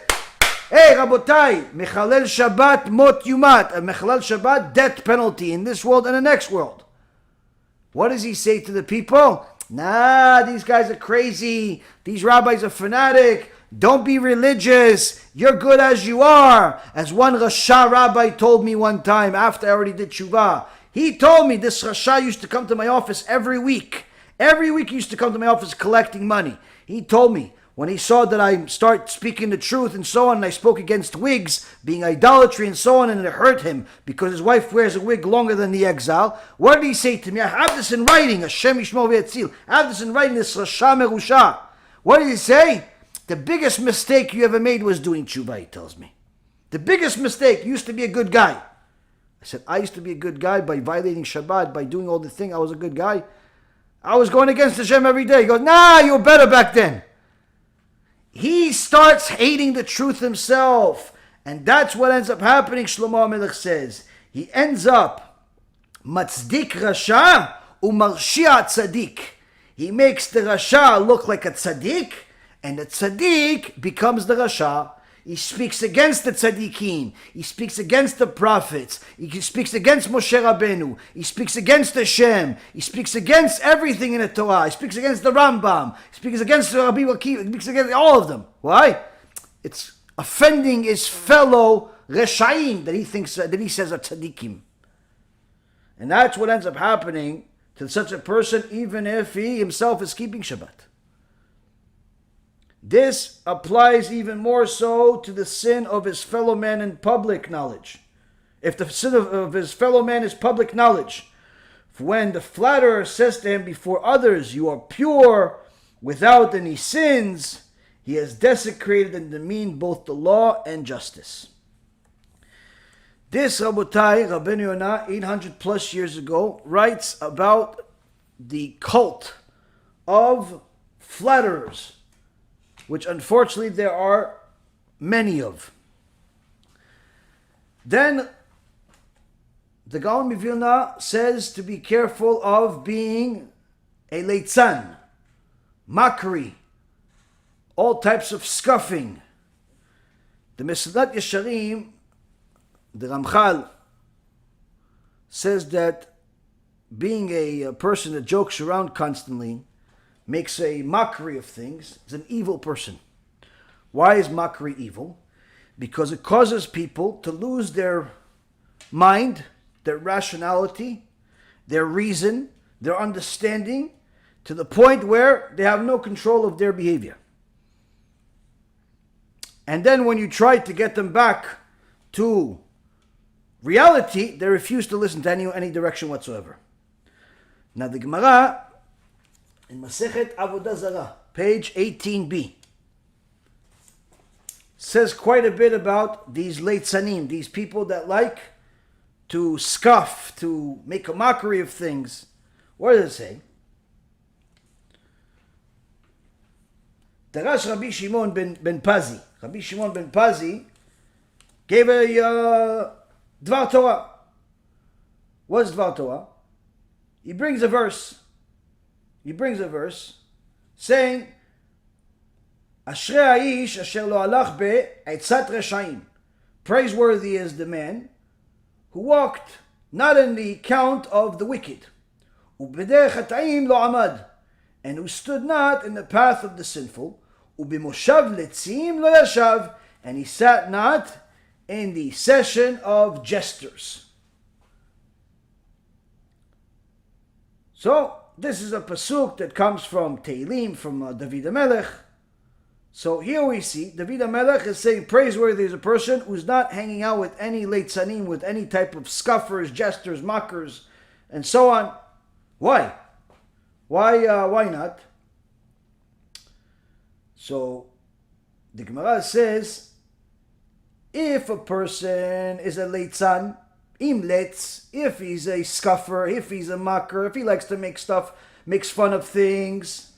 hey, Rabotai, Mechalel Shabbat mot yumat, a Mechalel Shabbat, death penalty in this world and the next world. What does he say to the people? Nah, these guys are crazy. These rabbis are fanatic. Don't be religious. You're good as you are. As one Rasha rabbi told me one time after I already did Tshuva. He told me this Rasha used to come to my office every week. Every week he used to come to my office collecting money. He told me, when he saw that I start speaking the truth and so on, and I spoke against wigs being idolatry and so on, and it hurt him because his wife wears a wig longer than the exile. What did he say to me? I have this in writing, Hashem Yishmo V'Yatzil. I have this in writing, this Rasha Merusha. What did he say? The biggest mistake you ever made was doing tshuva, he tells me. The biggest mistake, you used to be a good guy. I said, I used to be a good guy by violating Shabbat, by doing all the thing. I was a good guy. I was going against Hashem every day. He goes, nah, you were better back then. He starts hating the truth himself. And that's what ends up happening, Shlomo HaMelech says. He ends up, Matzdik Rasha umarshia tzaddik. He makes the Rasha look like a tzaddik, and the tzaddik becomes the Rasha. He speaks against the tzaddikim. He speaks against the prophets. He speaks against Moshe Rabbeinu. He speaks against Hashem. He speaks against everything in the Torah. He speaks against the Rambam. He speaks against Rabbi Akiva. He speaks against all of them. Why? It's offending his fellow Reshaim that he says are tzaddikim. And that's what ends up happening to such a person, even if he himself is keeping Shabbat. This applies even more so to the sin of his fellow man in public knowledge. If the sin of his fellow man is public knowledge, when the flatterer says to him before others, you are pure, without any sins, he has desecrated and demeaned both the law and justice. This Rabotai, Rabbi Yonah, 800 plus years ago, writes about the cult of flatterers, which unfortunately there are many of. Then the Gaon of Vilna says to be careful of being a leitzan, mockery, all types of scoffing. The Mesilat Yesharim the Ramchal says that being a person that jokes around constantly, makes a mockery of things, is an evil person. Why is mockery evil? Because it causes people to lose their mind, their rationality, their reason, their understanding, to the point where they have no control of their behavior. And then when you try to get them back to reality, they refuse to listen to any direction whatsoever. Now the Gemara in Masechet Avodah Zarah, page 18b, says quite a bit about these leitzanim, these people that like to scoff, to make a mockery of things. What does it say? Darash Rabbi Shimon ben Pazi. Rabbi Shimon ben Pazi gave a Dvar Torah. What's Dvar Torah? He brings a verse saying, Ashrei ha'ish asher lo halach be'etzat reshaim. Praiseworthy is the man who walked not in the count of the wicked, u'bederech hata'im lo amad, and who stood not in the path of the sinful, u'bimoshav letzim lo yashav, and he sat not in the session of jesters. So this is a pasuk that comes from Tehillim, from David HaMelech. So here we see David HaMelech is saying praiseworthy is a person who's not hanging out with any leitzanim, with any type of scoffers, jesters, mockers, and so on. Why? Why not? So the Gemara says, if a person is a leitzan, if he's a scoffer, if he's a mocker, if he likes to make makes fun of things,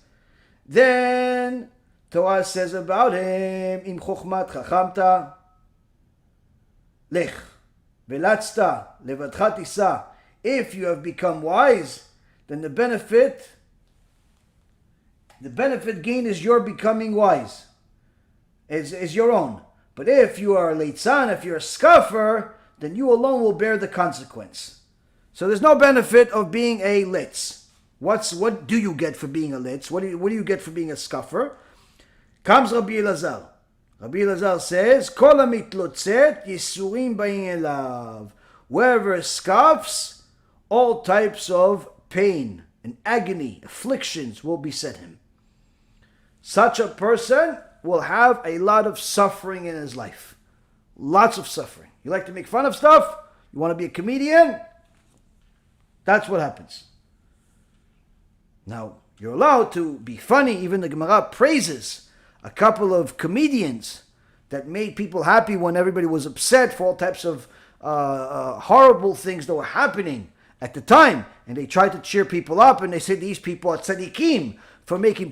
then Torah says about him, im chokhmat chachamta, lech, velatzta, levadcha tisa. If you have become wise, then the benefit gain is your becoming wise, is your own. But if you are a leitzan, if you're a scoffer, then you alone will bear the consequence. So there's no benefit of being a litz. What do you get for being a litz? What do you get for being a scoffer? Comes Rabbi Elazar. Rabbi Elazar says, Kol hamitlotzet yisurim ba'in elav. Whoever scoffs, all types of pain and agony, afflictions will beset him. Such a person will have a lot of suffering in his life. Lots of suffering. You like to make fun of stuff? You want to be a comedian? That's what happens. Now, you're allowed to be funny. Even the Gemara praises a couple of comedians that made people happy when everybody was upset for all types of horrible things that were happening at the time. And they tried to cheer people up, and they said these people are tzaddikim for making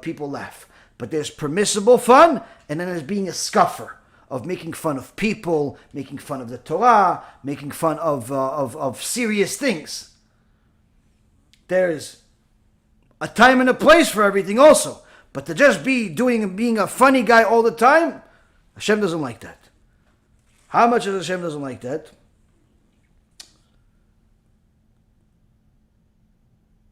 people laugh. But there's permissible fun, and then there's being a scoffer, of making fun of people, making fun of the Torah, making fun of serious things. There's a time and a place for everything also. But to just being a funny guy all the time, Hashem doesn't like that. How much does Hashem doesn't like that?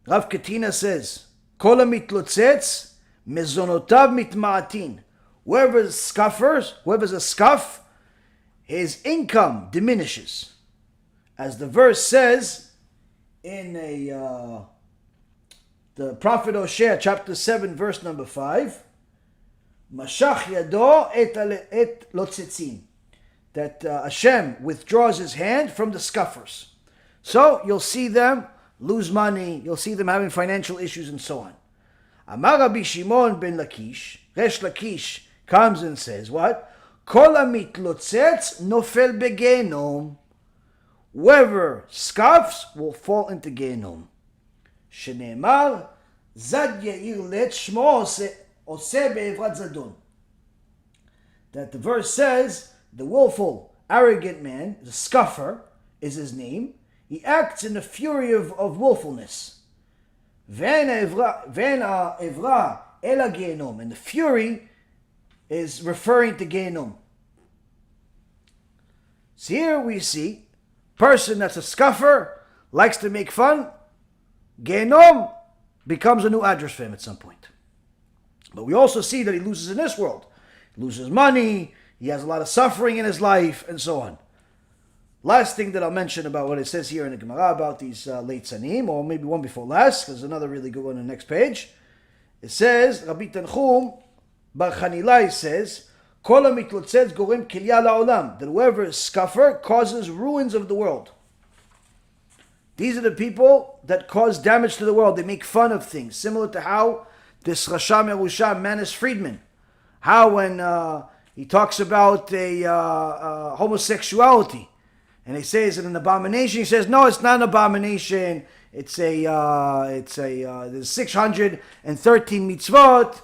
Rav Katina says, Kol hamitlotzetz mezonotav mitma'atin. Whoever scoffers, whoever's a scoff, his income diminishes. As the verse says in the prophet Hosea, chapter 7, verse number 5, Mashach yado et lotzetzim, that Hashem withdraws his hand from the scoffers. So you'll see them lose money, you'll see them having financial issues and so on. Amar Rabbi Shimon ben Lakish, Resh Lakish, comes and says what? Kol hamitlotzetz nofel begenom. Whoever scoffs will fall into Genom. Sheneemar, Zad Yair let Shmo oseh be'evrat zadon. That the verse says, the willful, arrogant man, the scoffer, is his name. He acts in the fury of willfulness. Ve'en ha'evra ela Genom. And the fury is referring to Genom. So here we see person that's a scuffer, likes to make fun, Genom becomes a new address for him at some point. But we also see that he loses in this world. He loses money, he has a lot of suffering in his life, and so on. Last thing that I'll mention about what it says here in the Gemara about these late Sanim, or maybe one before last, because another really good one on the next page. It says, Rabbi Tanchum Bar Chanilai says, Kol ha-mitlotzez gorem kilya la'olam, that whoever is scuffer causes ruins of the world. These are the people that cause damage to the world. They make fun of things, similar to how this Rasha Merusha, Manis Friedman, how when he talks about homosexuality, and he says it's an abomination, he says, no, it's not an abomination. There's 613 mitzvot.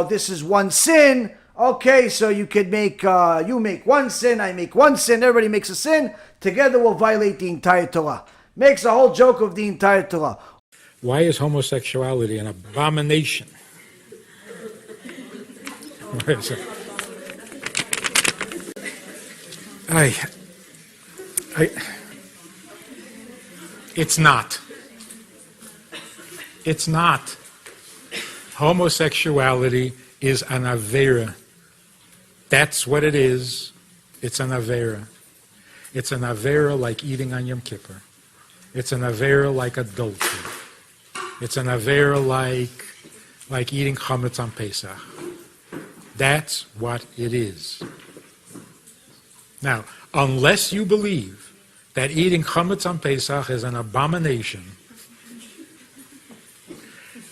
This is one sin. Okay, so you make one sin, I make one sin, everybody makes a sin. Together we'll violate the entire Torah. Makes a whole joke of the entire Torah. Why is homosexuality an abomination? It's not. It's not. Homosexuality is an avera. That's what it is. It's an avera. It's an avera like eating on Yom Kippur. It's an avera like adultery. It's an avera like eating chametz on Pesach. That's what it is. Now, unless you believe that eating chametz on Pesach is an abomination,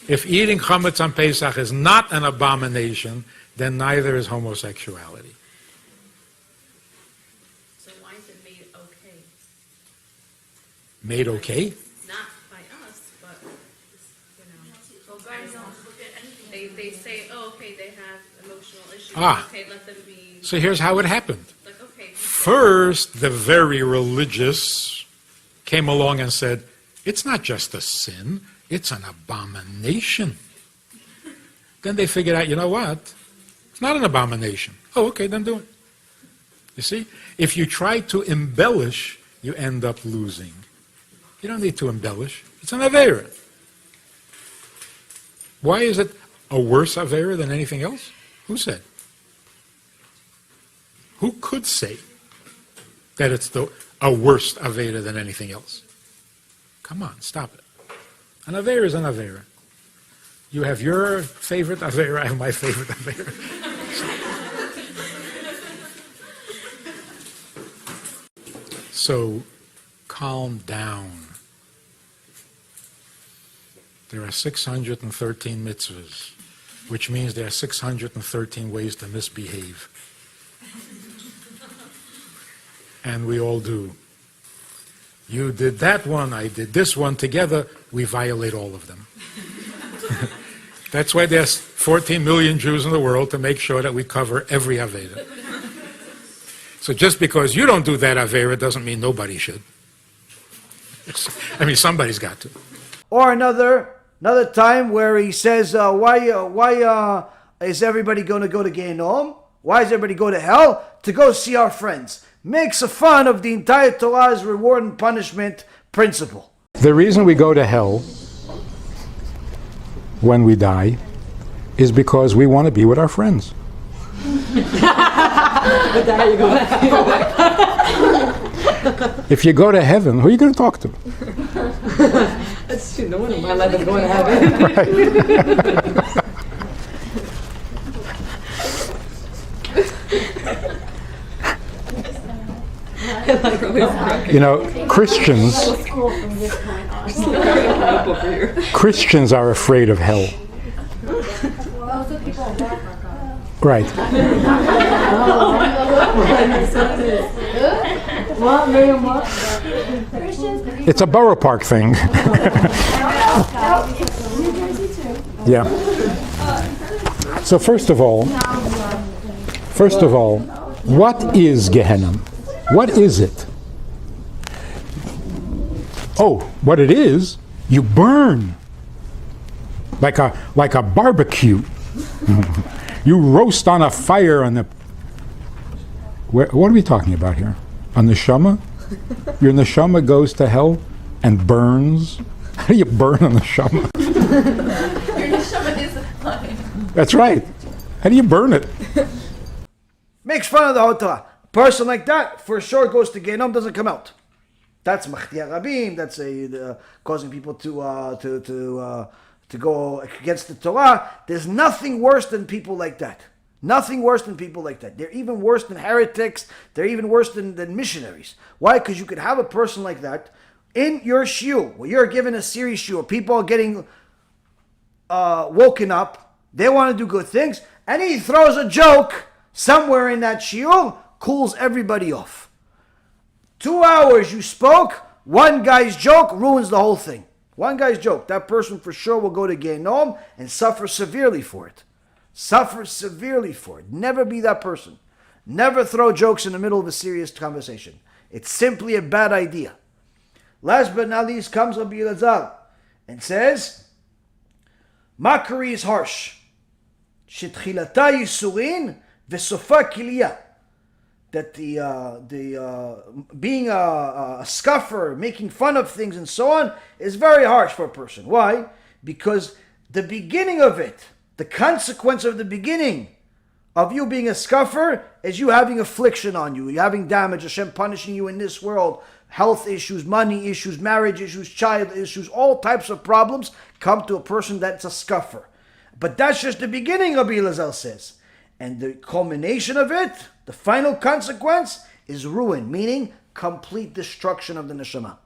if eating chametz on Pesach is not an abomination, then neither is homosexuality. So why is it made okay? Made okay? Not by us, but they say, oh, okay, they have emotional issues. Okay, let them be. So here's how it happened. Like, okay. First, the very religious came along and said, it's not just a sin, it's an abomination. Then they figured out, you know what? It's not an abomination. Oh, okay, then do it. You see? If you try to embellish, you end up losing. You don't need to embellish. It's an avera. Why is it a worse avera than anything else? Who said? Who could say that it's a worse avera than anything else? Come on, stop it. An avera is an avera. You have your favorite avera, I have my favorite avera. So, calm down. There are 613 mitzvahs, which means there are 613 ways to misbehave. And we all do. You did that one, I did this one. Together, we violate all of them. That's why there's 14 million Jews in the world, to make sure that we cover every Avera. So just because you don't do that Avera doesn't mean nobody should. I mean, somebody's got to. Or another time where he says, why is everybody going to go to Genom? Why does everybody go to hell? To go see our friends. Makes a fun of the entire Torah's reward and punishment principle. The reason we go to hell when we die is because we want to be with our friends. If you go to heaven, who are you going to talk to? That's true. No one in my life is going to heaven. Right. You know, Christians are afraid of hell. Right. It's a Borough Park thing. Yeah. So first of all, what is Gehenna? What is it? Oh, what it is, you burn like a barbecue. You roast on a fire on the. What are we talking about here? A neshama? Your neshama goes to hell and burns? How do you burn a neshama? Your neshama is alive. That's right. How do you burn it? Makes fun of the whole Torah. A person like that, for sure, goes to Gaon, doesn't come out. That's machtia rabim. That's causing people to go against the Torah. There's nothing worse than people like that. Nothing worse than people like that. They're even worse than heretics. They're even worse than missionaries. Why? Because you could have a person like that in your shiur, where you're given a serious shiur. People are getting woken up. They want to do good things. And he throws a joke somewhere in that shiur, cools everybody off. 2 hours you spoke, one guy's joke ruins the whole thing. One guy's joke. That person for sure will go to Gaon and suffer severely for it. Suffer severely for it. Never be that person. Never throw jokes in the middle of a serious conversation. It's simply a bad idea. Last but not least comes Rabbi Elazar and says, mockery is harsh. Shetchilata yisurin v'sofa kiliya. That the being a scuffer, making fun of things and so on, is very harsh for a person. Why? Because the beginning of it, the consequence of the beginning of you being a scuffer is you having affliction on you. You're having damage, Hashem punishing you in this world. Health issues, money issues, marriage issues, child issues, all types of problems come to a person that's a scuffer. But that's just the beginning, Rabbi Elazar says. And the culmination of it, the final consequence, is ruin, meaning complete destruction of the neshama.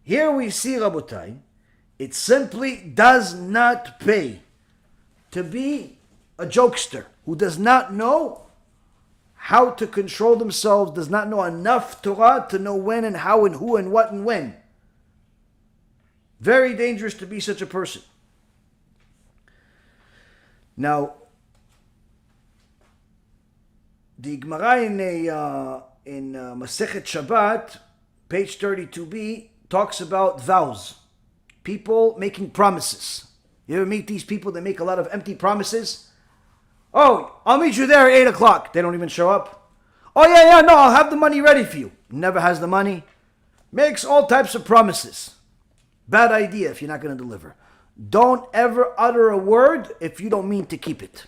Here we see, Rabotai, it simply does not pay to be a jokester who does not know how to control themselves, does not know enough Torah to know when and how and who and what and when. Very dangerous to be such a person. Now, the Gemara in Masechet Shabbat, page 32b, talks about vows. People making promises. You ever meet these people that make a lot of empty promises? Oh, I'll meet you there at 8 o'clock. They don't even show up. Oh, yeah, no, I'll have the money ready for you. Never has the money. Makes all types of promises. Bad idea if you're not going to deliver. Don't ever utter a word if you don't mean to keep it.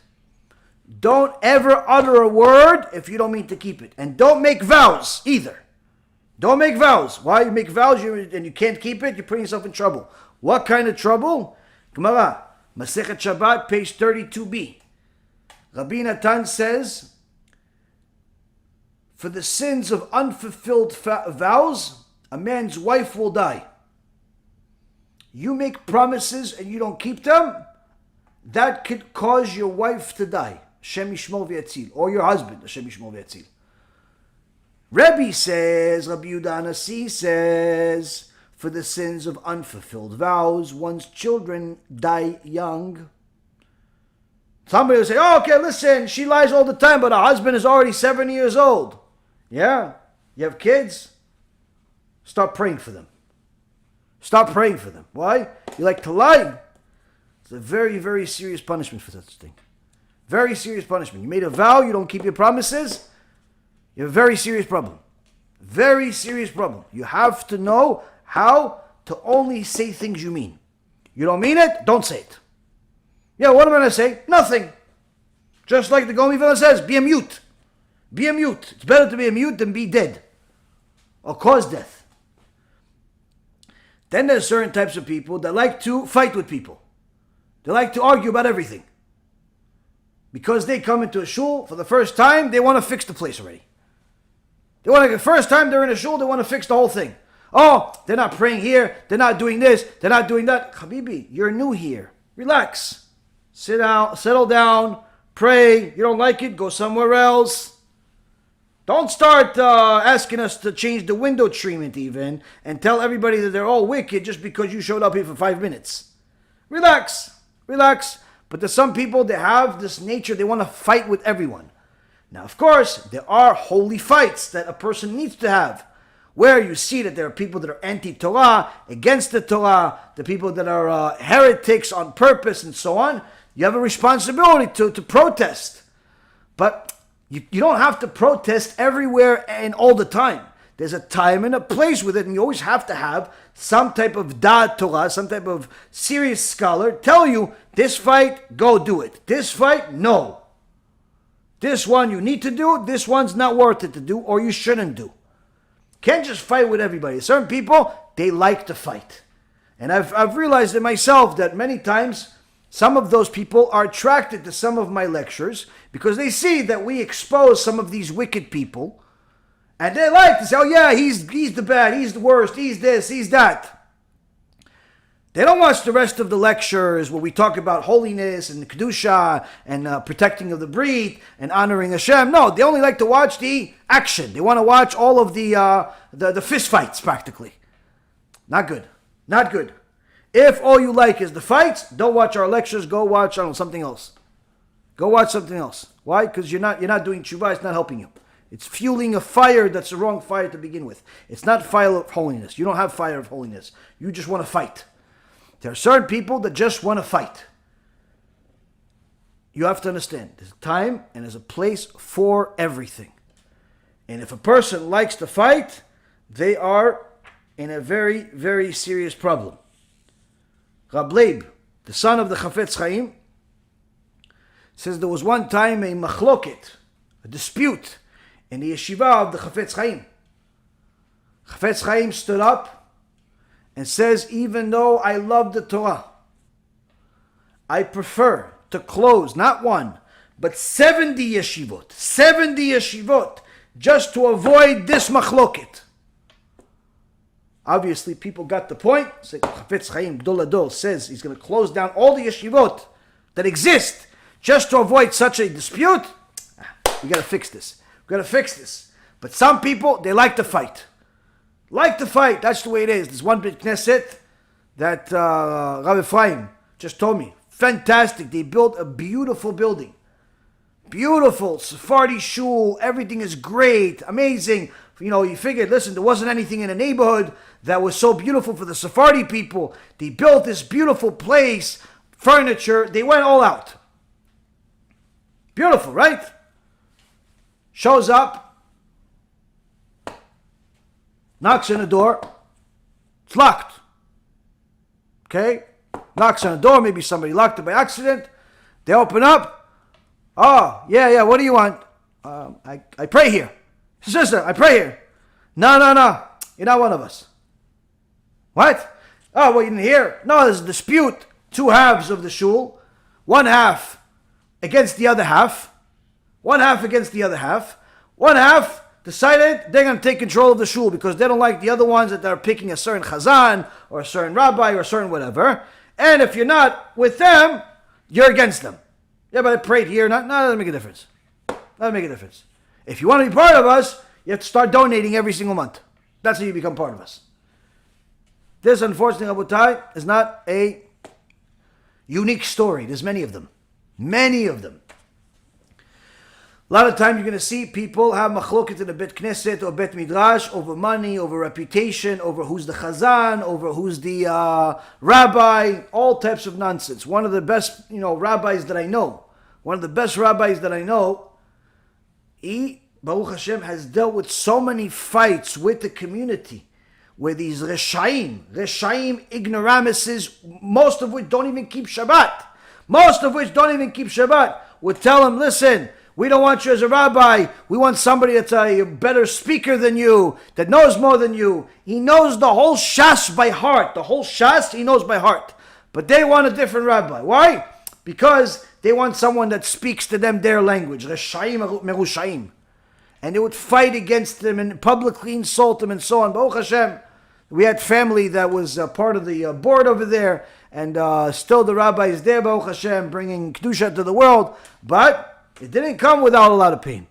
Don't ever utter a word if you don't mean to keep it. And don't make vows either. Don't make vows. Why? You make vows and you can't keep it, you're putting yourself in trouble. What kind of trouble? Gemara, Masechet Shabbat, page 32b. Rabbi Natan says, for the sins of unfulfilled vows, a man's wife will die. You make promises and you don't keep them, that could cause your wife to die. Hashem yishmor v'yatzil. Or your husband, Hashem yishmor v'yatzil. Rabbi says, Rabbi Yehuda Hanasi says, for the sins of unfulfilled vows, one's children die young. Somebody will say, oh, okay, listen, she lies all the time, but her husband is already 70 years old. Yeah? You have kids? Start praying for them. Stop praying for them. Why? You like to lie? It's a very, very serious punishment for such a thing. Very serious punishment. You made a vow, you don't keep your promises, you have a very serious problem. Very serious problem. You have to know how to only say things you mean. You don't mean it, don't say it. Yeah, what am I going to say? Nothing. Just like the Gaon of Vilna says, be a mute. Be a mute. It's better to be a mute than be dead or cause death. Then there's certain types of people that like to fight with people. They like to argue about everything. Because they come into a shul for the first time, they want to fix the place already. The first time they're in a shul, they want to fix the whole thing. Oh, they're not praying here, they're not doing this, they're not doing that. Habibi, you're new here. Relax. Sit down, settle down, pray. You don't like it, go somewhere else. Don't start asking us to change the window treatment even and tell everybody that they're all wicked just because you showed up here for 5 minutes. Relax. Relax. But there's some people that have this nature, they want to fight with everyone. Now, of course, there are holy fights that a person needs to have, where you see that there are people that are anti-Torah, against the Torah, the people that are heretics on purpose and so on. You have a responsibility to protest. But You don't have to protest everywhere and all the time. There's a time and a place with it, and you always have to have some type of da'at Torah, some type of serious scholar tell you, this fight, go do it. This fight, no. This one you need to do, this one's not worth it to do, or you shouldn't do. Can't just fight with everybody. Certain people, they like to fight. And I've realized it myself that many times some of those people are attracted to some of my lectures because they see that we expose some of these wicked people. And they like to say, oh yeah, he's the bad, he's the worst, he's this, he's that. They don't watch the rest of the lectures where we talk about holiness and kedusha and protecting of the breed and honoring Hashem. No, they only like to watch the action. They want to watch all of the fist fights practically. Not good. Not good. If all you like is the fights, don't watch our lectures. Go watch something else. Go watch something else. Why? Because you're not doing tshuva. It's not helping you. It's fueling a fire that's the wrong fire to begin with. It's not fire of holiness. You don't have fire of holiness. You just want to fight. There are certain people that just want to fight. You have to understand, there's a time and there's a place for everything. And if a person likes to fight, they are in a very, very serious problem. Rab Leib, the son of the Chafetz Chaim, says there was one time a machloket, a dispute, in the yeshiva of the Chafetz Chaim. Chafetz Chaim stood up and says, even though I love the Torah, I prefer to close not one, but 70 yeshivot, just to avoid this machloket. Obviously, people got the point. So Chafetz Chaim Gdol Adol says he's going to close down all the yeshivot that exist just to avoid such a dispute. We got to fix this. We got to fix this. But some people, they like to fight. Like to fight. That's the way it is. There's one big Knesset that Rabbi Ephraim just told me. Fantastic. They built a beautiful building. Beautiful. Sephardi shul. Everything is great. Amazing. You know, you figured, listen, there wasn't anything in the neighborhood that was so beautiful for the Sephardi people. They built this beautiful place, furniture. They went all out. Beautiful, right? Shows up. Knocks on the door. It's locked. Okay? Knocks on the door. Maybe somebody locked it by accident. They open up. Oh, yeah, what do you want? I pray here. Sister, I pray here. No. You're not one of us. What? Oh, well, you didn't hear? No, there's a dispute. Two halves of the shul. One half against the other half. One half against the other half. One half decided they're going to take control of the shul because they don't like the other ones that are picking a certain chazan or a certain rabbi or a certain whatever. And if you're not with them, you're against them. Yeah, but I prayed here. No, that doesn't make a difference. Doesn't make a difference. If you want to be part of us, you have to start donating every single month. That's how you become part of us. This, unfortunately, Rabotai, is not a unique story. There's many of them. Many of them. A lot of times you're going to see people have machloket in a bet knesset or bet midrash over money, over reputation, over who's the chazan, over who's the rabbi, all types of nonsense. One of the best, rabbis that I know, he, Baruch Hashem, has dealt with so many fights with the community where these reshaim ignoramuses, most of which don't even keep Shabbat, would tell him, listen, we don't want you as a rabbi. We want somebody that's a better speaker than you, that knows more than you. He knows the whole Shas by heart. The whole Shas he knows by heart. But they want a different rabbi. Why? Because they want someone that speaks to them their language. Reshaim merushaim. And they would fight against them and publicly insult them and so on. Baruch Hashem, we had family that was part of the board over there. And still the rabbi is there, Baruch Hashem, bringing Kedusha to the world. But it didn't come without a lot of pain.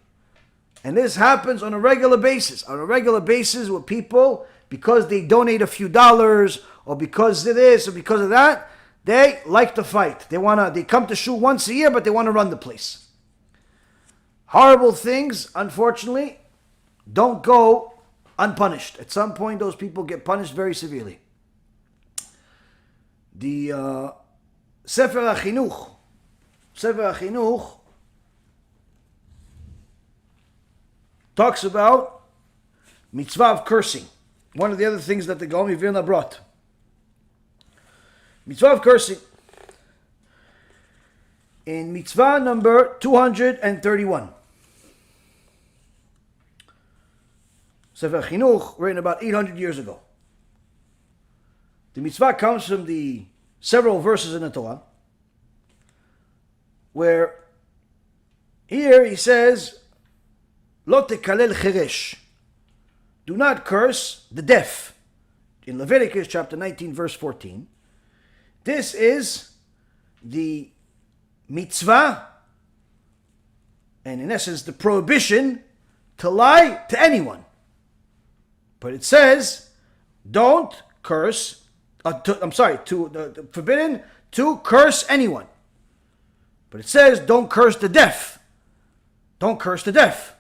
And this happens on a regular basis. On a regular basis with people, because they donate a few dollars, or because of this, or because of that, they like to fight. They come to shul once a year, but they want to run the place. Horrible things, unfortunately, don't go unpunished. At some point, those people get punished very severely. The Sefer HaChinuch talks about mitzvah of cursing. One of the other things that the Gaon of Vilna brought. Mitzvah of cursing. In mitzvah number 231. Sefer Chinuch, written about 800 years ago. The mitzvah comes from the several verses in the Torah, where here he says, Lo tekalel cheresh. Do not curse the deaf. In Leviticus chapter 19, verse 14. This is the mitzvah, and in essence the prohibition to lie to anyone. But it says, don't curse, forbidden to curse anyone. But it says, don't curse the deaf. Don't curse the deaf.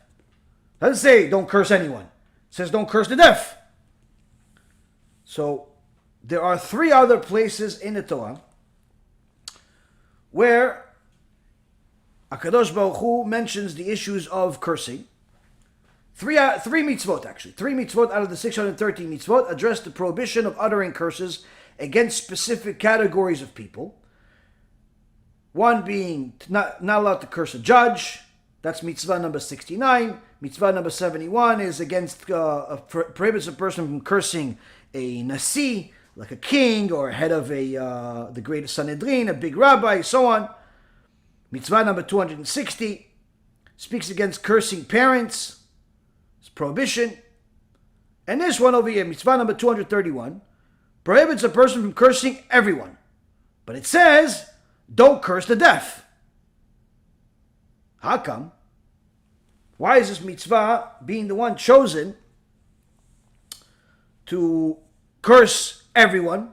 It doesn't say, don't curse anyone. It says, don't curse the deaf. So, there are three other places in the Torah where HaKadosh Baruch Hu mentions the issues of cursing. Three mitzvot actually. 3 mitzvot out of the 613 mitzvot address the prohibition of uttering curses against specific categories of people. One being not allowed to curse a judge. That's mitzvah number 69. Mitzvah number 71 is against, prohibits a person from cursing a nasi, like a king or head of the great Sanhedrin, a big rabbi, so on. Mitzvah number 260 speaks against cursing parents. It's prohibition. And this one over here, mitzvah number 231, prohibits a person from cursing everyone. But it says, don't curse the deaf. How come? Why is this mitzvah being the one chosen to curse everyone?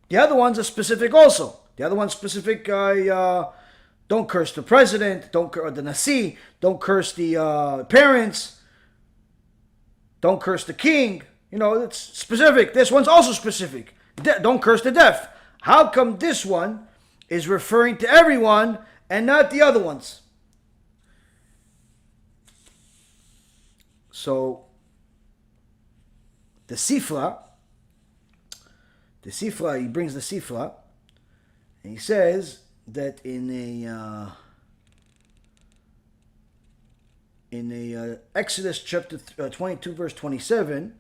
The other ones are specific also. The other one's specific, don't curse the president, don't curse the nasi, don't curse the parents, don't curse the king. You know, it's specific. This one's also specific. Don't curse the deaf. How come this one is referring to everyone and not the other ones? So, the Sifra, he brings the Sifra, and he says that in Exodus chapter 22 verse 27,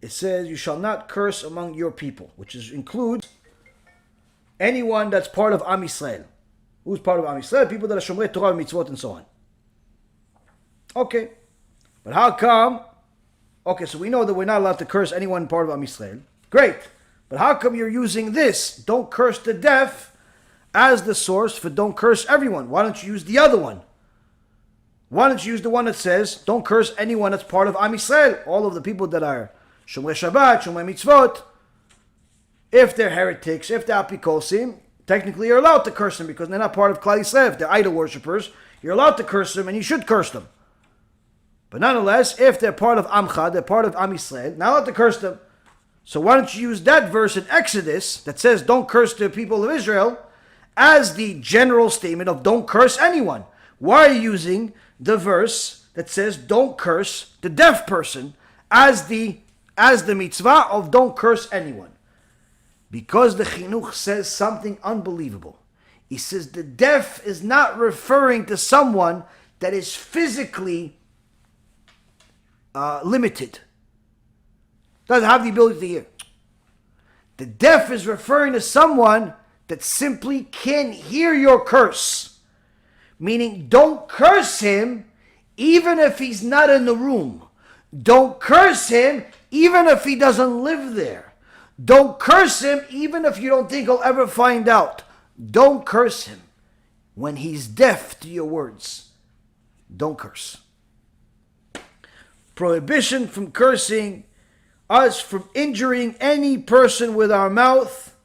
it says, you shall not curse among your people, which includes anyone that's part of Am Yisrael. Who's part of Am Yisrael? People that are Shomrei Torah, mitzvot, and so on. Okay, but how come? Okay, so we know that we're not allowed to curse anyone part of Am Yisrael. Great, but how come you're using this, don't curse the deaf, as the source for don't curse everyone? Why don't you use the other one? Why don't you use the one that says, don't curse anyone that's part of Am Yisrael? All of the people that are Shomrei Shabbat, Shomrei Mitzvot, if they're heretics, if they're apikosim, technically you're allowed to curse them because they're not part of Klal Yisrael. If they're idol worshippers, you're allowed to curse them and you should curse them. But nonetheless, if they're part of Amcha, they're part of Am Yisrael, not allowed to curse them. So why don't you use that verse in Exodus that says don't curse the people of Israel as the general statement of don't curse anyone? Why are you using the verse that says don't curse the deaf person as the mitzvah of don't curse anyone? Because the Chinuch says something unbelievable. He says the deaf is not referring to someone that is physically limited, doesn't have the ability to hear. The deaf is referring to someone that simply can't hear your curse. Meaning, don't curse him even if he's not in the room. Don't curse him even if he doesn't live there. Don't curse him even if you don't think he'll ever find out. Don't curse him when he's deaf to your words. Don't curse. Prohibition from cursing us, from injuring any person with our mouth,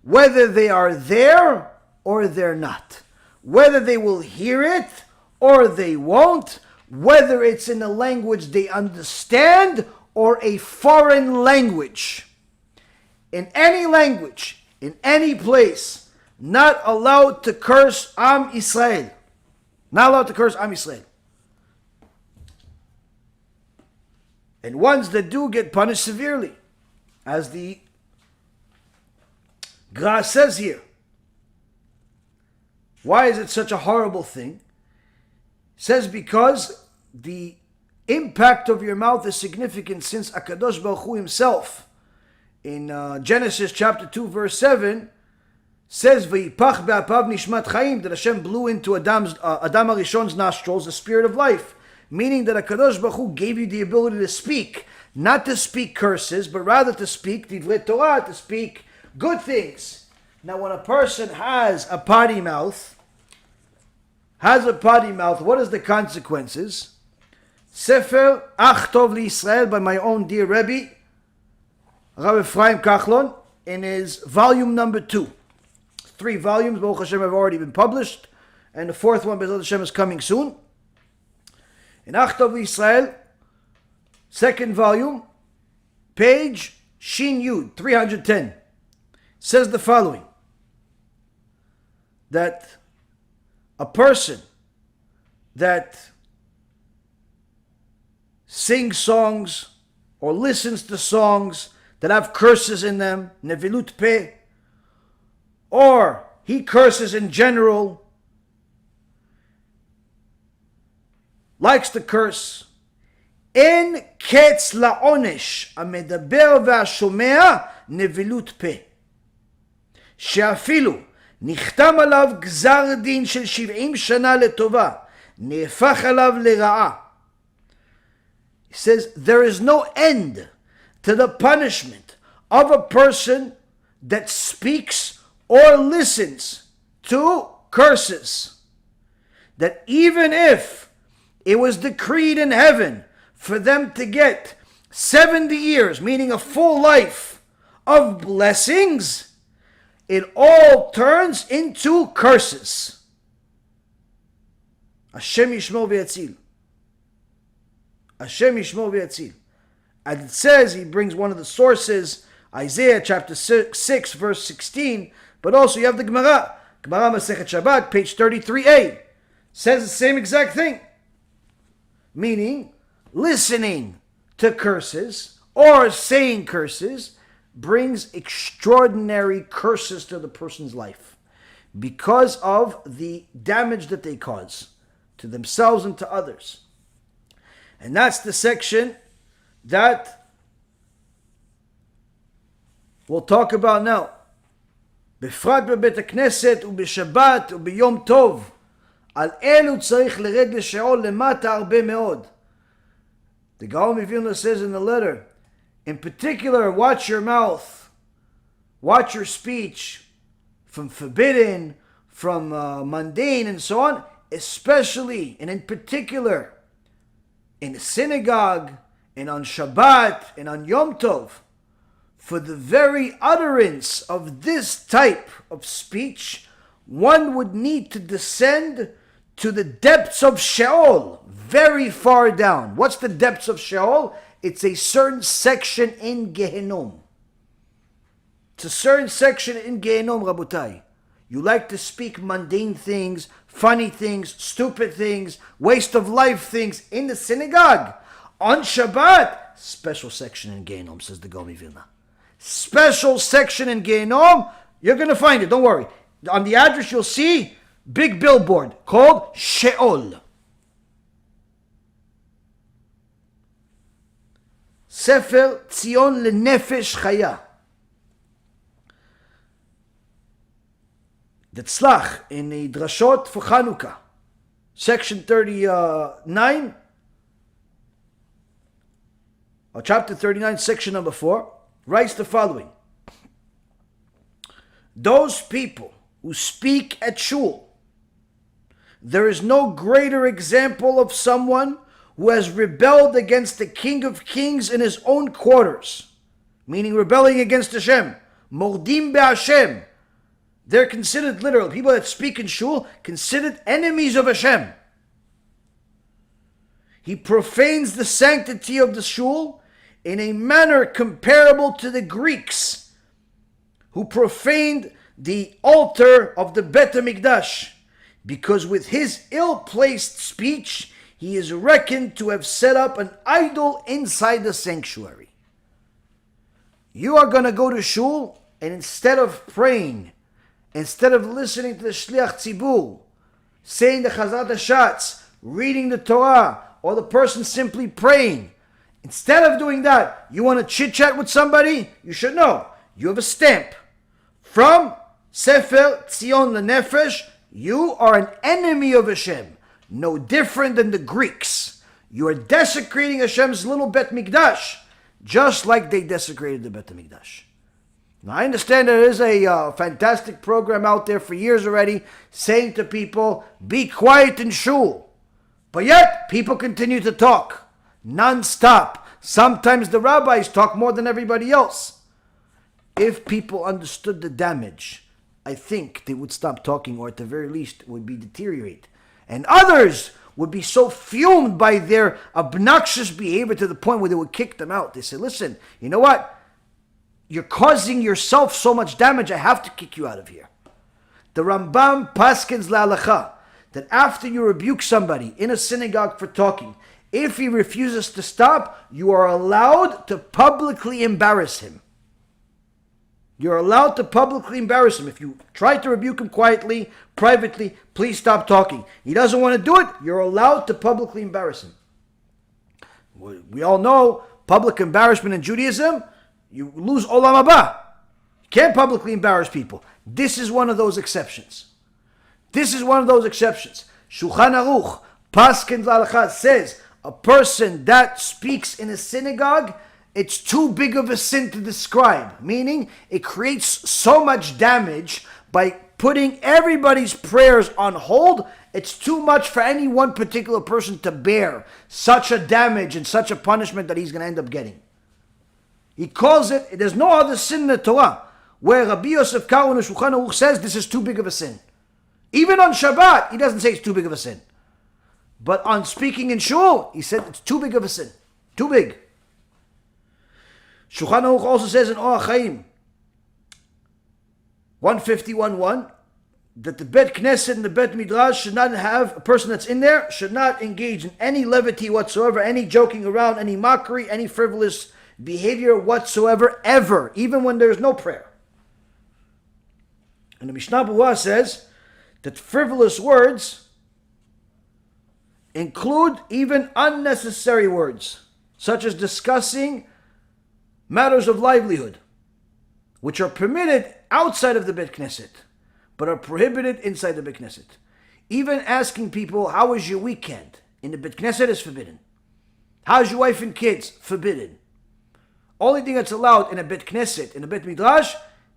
whether they are there or they're not. Whether they will hear it or they won't, whether it's in a language they understand or a foreign language. In any language, in any place, not allowed to curse Am Yisrael. Not allowed to curse Am Yisrael. And ones that do get punished severely, as the Gra says here. Why is it such a horrible thing? It says because the impact of your mouth is significant, since HaKadosh Baruch Hu himself in Genesis chapter 2 verse 7 says V'yipach be'apav nishmat chaim, that Hashem blew into Adam HaRishon's nostrils the spirit of life, meaning that HaKadosh Baruch Hu gave you the ability to speak, not to speak curses, but rather to speak divrei Torah, to speak good things. Now when a person has a potty mouth, what is the consequences? Sefer Ach Tov LiYisrael by my own dear Rebbe, Rabbi Ephraim Kachlon, in his volume number 2. 3 volumes, Baruch Hashem, have already been published, and the 4th one, Baruch Hashem, is coming soon. In Ach Tov LiYisrael, 2nd volume, page Shin Yud 310, says the following: that a person that sings songs or listens to songs that have curses in them, nevilut peh, or he curses in general, likes to curse, en ketz la'onesh amedaber ve'ashomea nevilut peh, שאפילו נכתם עליו גזר דין של 70 שנה לטובה, נהפך עליו לרעה. He says there is no end to the punishment of a person that speaks or listens to curses. That even if it was decreed in heaven for them to get 70 years, meaning a full life of blessings, it all turns into curses. Hashem yishmor v'yatzil. Hashem yishmor v'yatzil. As it says, he brings one of the sources, Isaiah chapter 6 verse 16, but also you have the Gemara Masechet Shabbat, page 33a, says the same exact thing. Meaning, listening to curses or saying curses brings extraordinary curses to the person's life because of the damage that they cause to themselves and to others. And that's the section that we'll talk about now. בפרט בבית הכנסת ובשבת וביום טוב, על אלו צריך לרד לשאול למטה הרבה מאוד. The Gaon of Vilna says in the letter, in particular, watch your mouth, watch your speech from forbidden, from mundane, and so on, especially and in particular in the synagogue and on Shabbat and on Yom Tov. For the very utterance of this type of speech, one would need to descend to the depths of Sheol, very far down. What's the depths of Sheol? It's a certain section in Gehenom. It's a certain section in Gehenom, Rabotai. You like to speak mundane things, funny things, stupid things, waste of life things in the synagogue. On Shabbat, special section in Gehenom, says the Gaon of Vilna. Special section in Gehenom, you're going to find it, don't worry. On the address you'll see big billboard called Sheol. Sefer Tzion Lenefesh Chaya. The Tzlach in the Drashot for Chanukah, section 39, or chapter 39, section number 4, writes the following: those people who speak at shul, there is no greater example of someone who has rebelled against the King of Kings in his own quarters, meaning rebelling against Hashem. Mordim be'Hashem. They're considered, literal, people that speak in shul, considered enemies of Hashem. He profanes the sanctity of the shul in a manner comparable to the Greeks who profaned the altar of the Bet HaMikdash. because with his ill-placed speech, he is reckoned to have set up an idol inside the sanctuary. You are going to go to shul, and instead of praying, instead of listening to the Shliach Tzibur, saying the Chazat HaShatz, reading the Torah, or the person simply praying, instead of doing that, you want to chit-chat with somebody, you should know, you have a stamp from Sefer Tzion Lenefesh. You are an enemy of Hashem, no different than the Greeks. You are desecrating Hashem's little Bet Mikdash, just like they desecrated the Bet Mikdash. Now, I understand there is a fantastic program out there for years already saying to people, be quiet in shul. But yet, people continue to talk non-stop. Sometimes the rabbis talk more than everybody else. If people understood the damage, I think they would stop talking, or at the very least would be deteriorate. And others would be so fumed by their obnoxious behavior to the point where they would kick them out. They say, listen, you know what? You're causing yourself so much damage, I have to kick you out of here. The Rambam paskins la'alacha, that after you rebuke somebody in a synagogue for talking, if he refuses to stop, you are allowed to publicly embarrass him. You're allowed to publicly embarrass him. If you try to rebuke him quietly, privately, please stop talking. He doesn't want to do it, you're allowed to publicly embarrass him. We all know public embarrassment in Judaism, you lose olam haba. You can't publicly embarrass people. This is one of those exceptions. Shulchan Aruch, Paskin Zalachat says, a person that speaks in a synagogue, it's too big of a sin to describe. Meaning, it creates so much damage by putting everybody's prayers on hold. It's too much for any one particular person to bear such a damage and such a punishment that he's going to end up getting. He calls it, there's no other sin in the Torah where Rabbi Yosef Karo in the Shulchan Aruch says this is too big of a sin. Even on Shabbat, he doesn't say it's too big of a sin. But on speaking in shul, he said it's too big of a sin. Too big. Shulchan Aruch also says in Orach Chaim 151.1 that the Bet Knesset and the Bet Midrash should not have, a person that's in there should not engage in any levity whatsoever, any joking around, any mockery, any frivolous behavior whatsoever, ever, even when there's no prayer. And the Mishnah Berurah says that frivolous words include even unnecessary words, such as discussing matters of livelihood, which are permitted outside of the Bet Knesset, but are prohibited inside the Bet Knesset. Even asking people, how was your weekend? In the Bet Knesset is forbidden. How's your wife and kids? Forbidden. Only thing that's allowed in a Bet Knesset, in a Bet Midrash,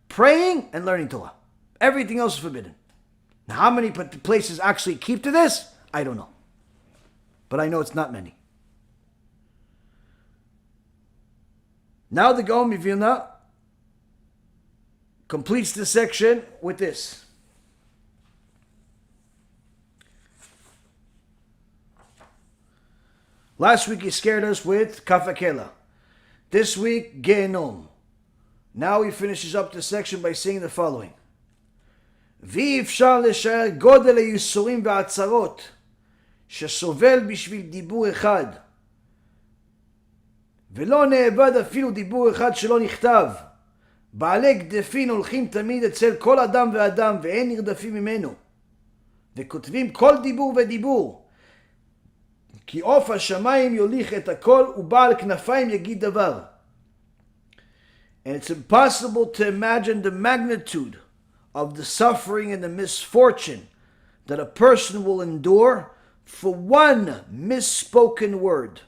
praying and learning Torah. Everything else is forbidden. Now, how many places actually keep to this? I don't know. But I know it's not many. Now the Gaon of Vilna completes the section with this. Last week he scared us with Kafakela. This week, Gehenom. Now he finishes up the section by saying the following. ואי אפשר לשער גודל הייסורים והעצרות שסובל בשביל דיבור אחד ולא נאבד אפילו דיבור אחד שלא נכתב. בעלי גדפין הולכים תמיד אצל כל אדם ואדם ואין נרדפים ממנו וכותבים כל דיבור ודיבור כי עוף השמיים יוליך את הכל ובעל כנפיים יגיד דבר. And it's impossible to imagine the magnitude of the suffering and the misfortune that a person will endure for one misspoken word.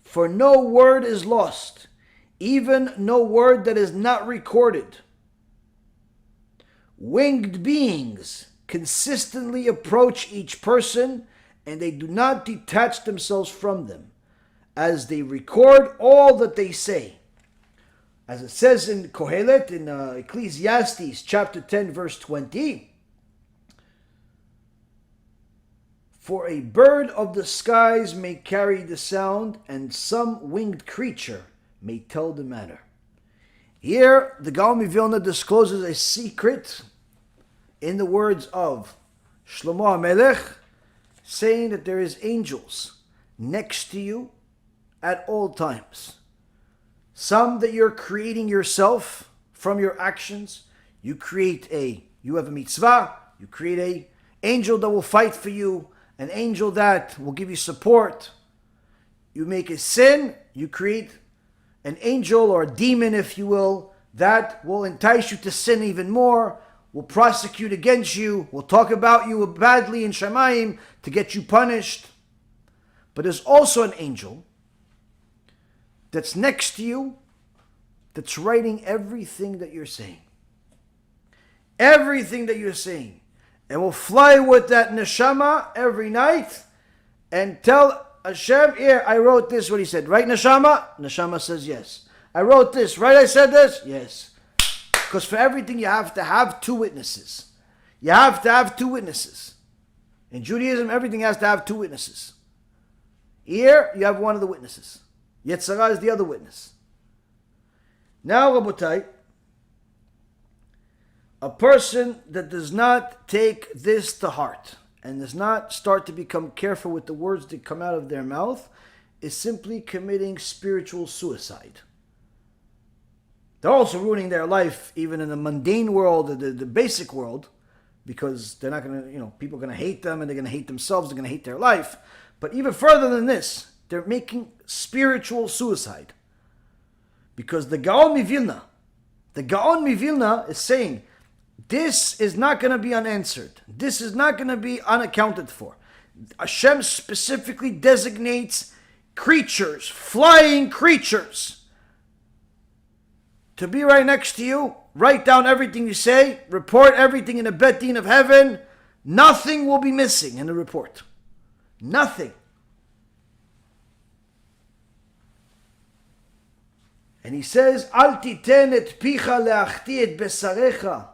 For no word is lost, even no word that is not recorded. Winged beings consistently approach each person and they do not detach themselves from them, as they record all that they say. As it says in Kohelet, in Ecclesiastes chapter 10, verse 20, for a bird of the skies may carry the sound, and some winged creature may tell the matter. Here, the Gaon of Vilna discloses a secret in the words of Shlomo HaMelech, saying that there is angels next to you at all times. Some that you're creating yourself from your actions. You have a mitzvah, you create a angel that will fight for you, an angel that will give you support. You make a sin, you create an angel or a demon, if you will, that will entice you to sin even more, will prosecute against you, will talk about you badly in Shamayim to get you punished. But there's also an angel that's next to you that's writing everything that you're saying. Everything that you're saying. And will fly with that neshama every night and tell Hashem, here, I wrote this, what he said. Right, neshama? Neshama says yes. I wrote this. Right, I said this? Yes. Because for everything you have to have two witnesses. You have to have two witnesses. In Judaism, everything has to have two witnesses. Here, you have one of the witnesses. Yetzirah is the other witness. Now, Rabotai, a person that does not take this to heart and does not start to become careful with the words that come out of their mouth is simply committing spiritual suicide. They're also ruining their life, even in the mundane world, the basic world, because they're not going to, people are going to hate them and they're going to hate themselves, they're going to hate their life. But even further than this, they're making spiritual suicide. Because the Gaon of Vilna is saying, this is not going to be unanswered. This is not going to be unaccounted for. Hashem specifically designates creatures, flying creatures, to be right next to you, write down everything you say, report everything in the Bet Din of heaven. Nothing will be missing in the report. Nothing. And he says, Al titen et picha leachti et besarecha.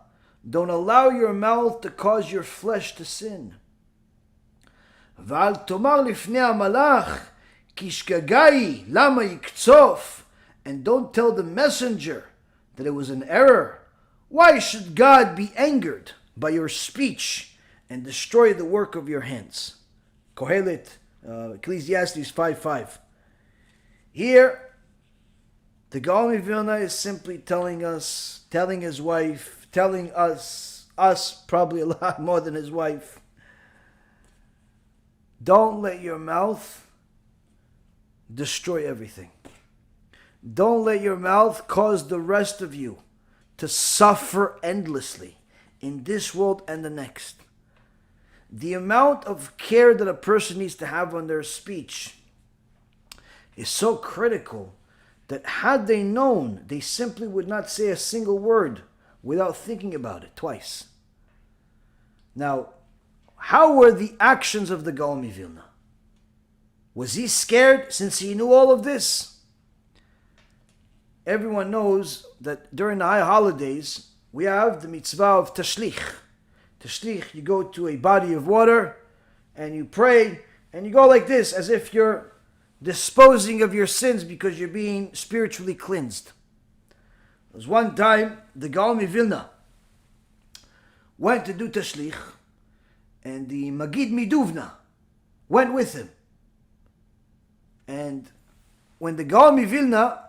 Don't allow your mouth to cause your flesh to sin. V'al tomar lifnei hamalach ki shgagai lama yiktsof. And don't tell the messenger that it was an error. Why should God be angered by your speech and destroy the work of your hands? Kohelet, Ecclesiastes 5:5. Here, the Gaon of Vilna is simply telling his wife, telling us probably a lot more than his wife, don't let your mouth destroy everything. Don't let your mouth cause the rest of you to suffer endlessly in this world and the next. The amount of care that a person needs to have on their speech is so critical that had they known, they simply would not say a single word without thinking about it twice. Now, how were the actions of the Gaon of Vilna? Was he scared since he knew all of this? Everyone knows that during the high holidays, we have the mitzvah of tashlich. Tashlich, you go to a body of water and you pray and you go like this, as if you're disposing of your sins because you're being spiritually cleansed. There was one time the Gaon of Vilna went to do tashlich, and the Magid Miduvna went with him. And when the Gaon of Vilna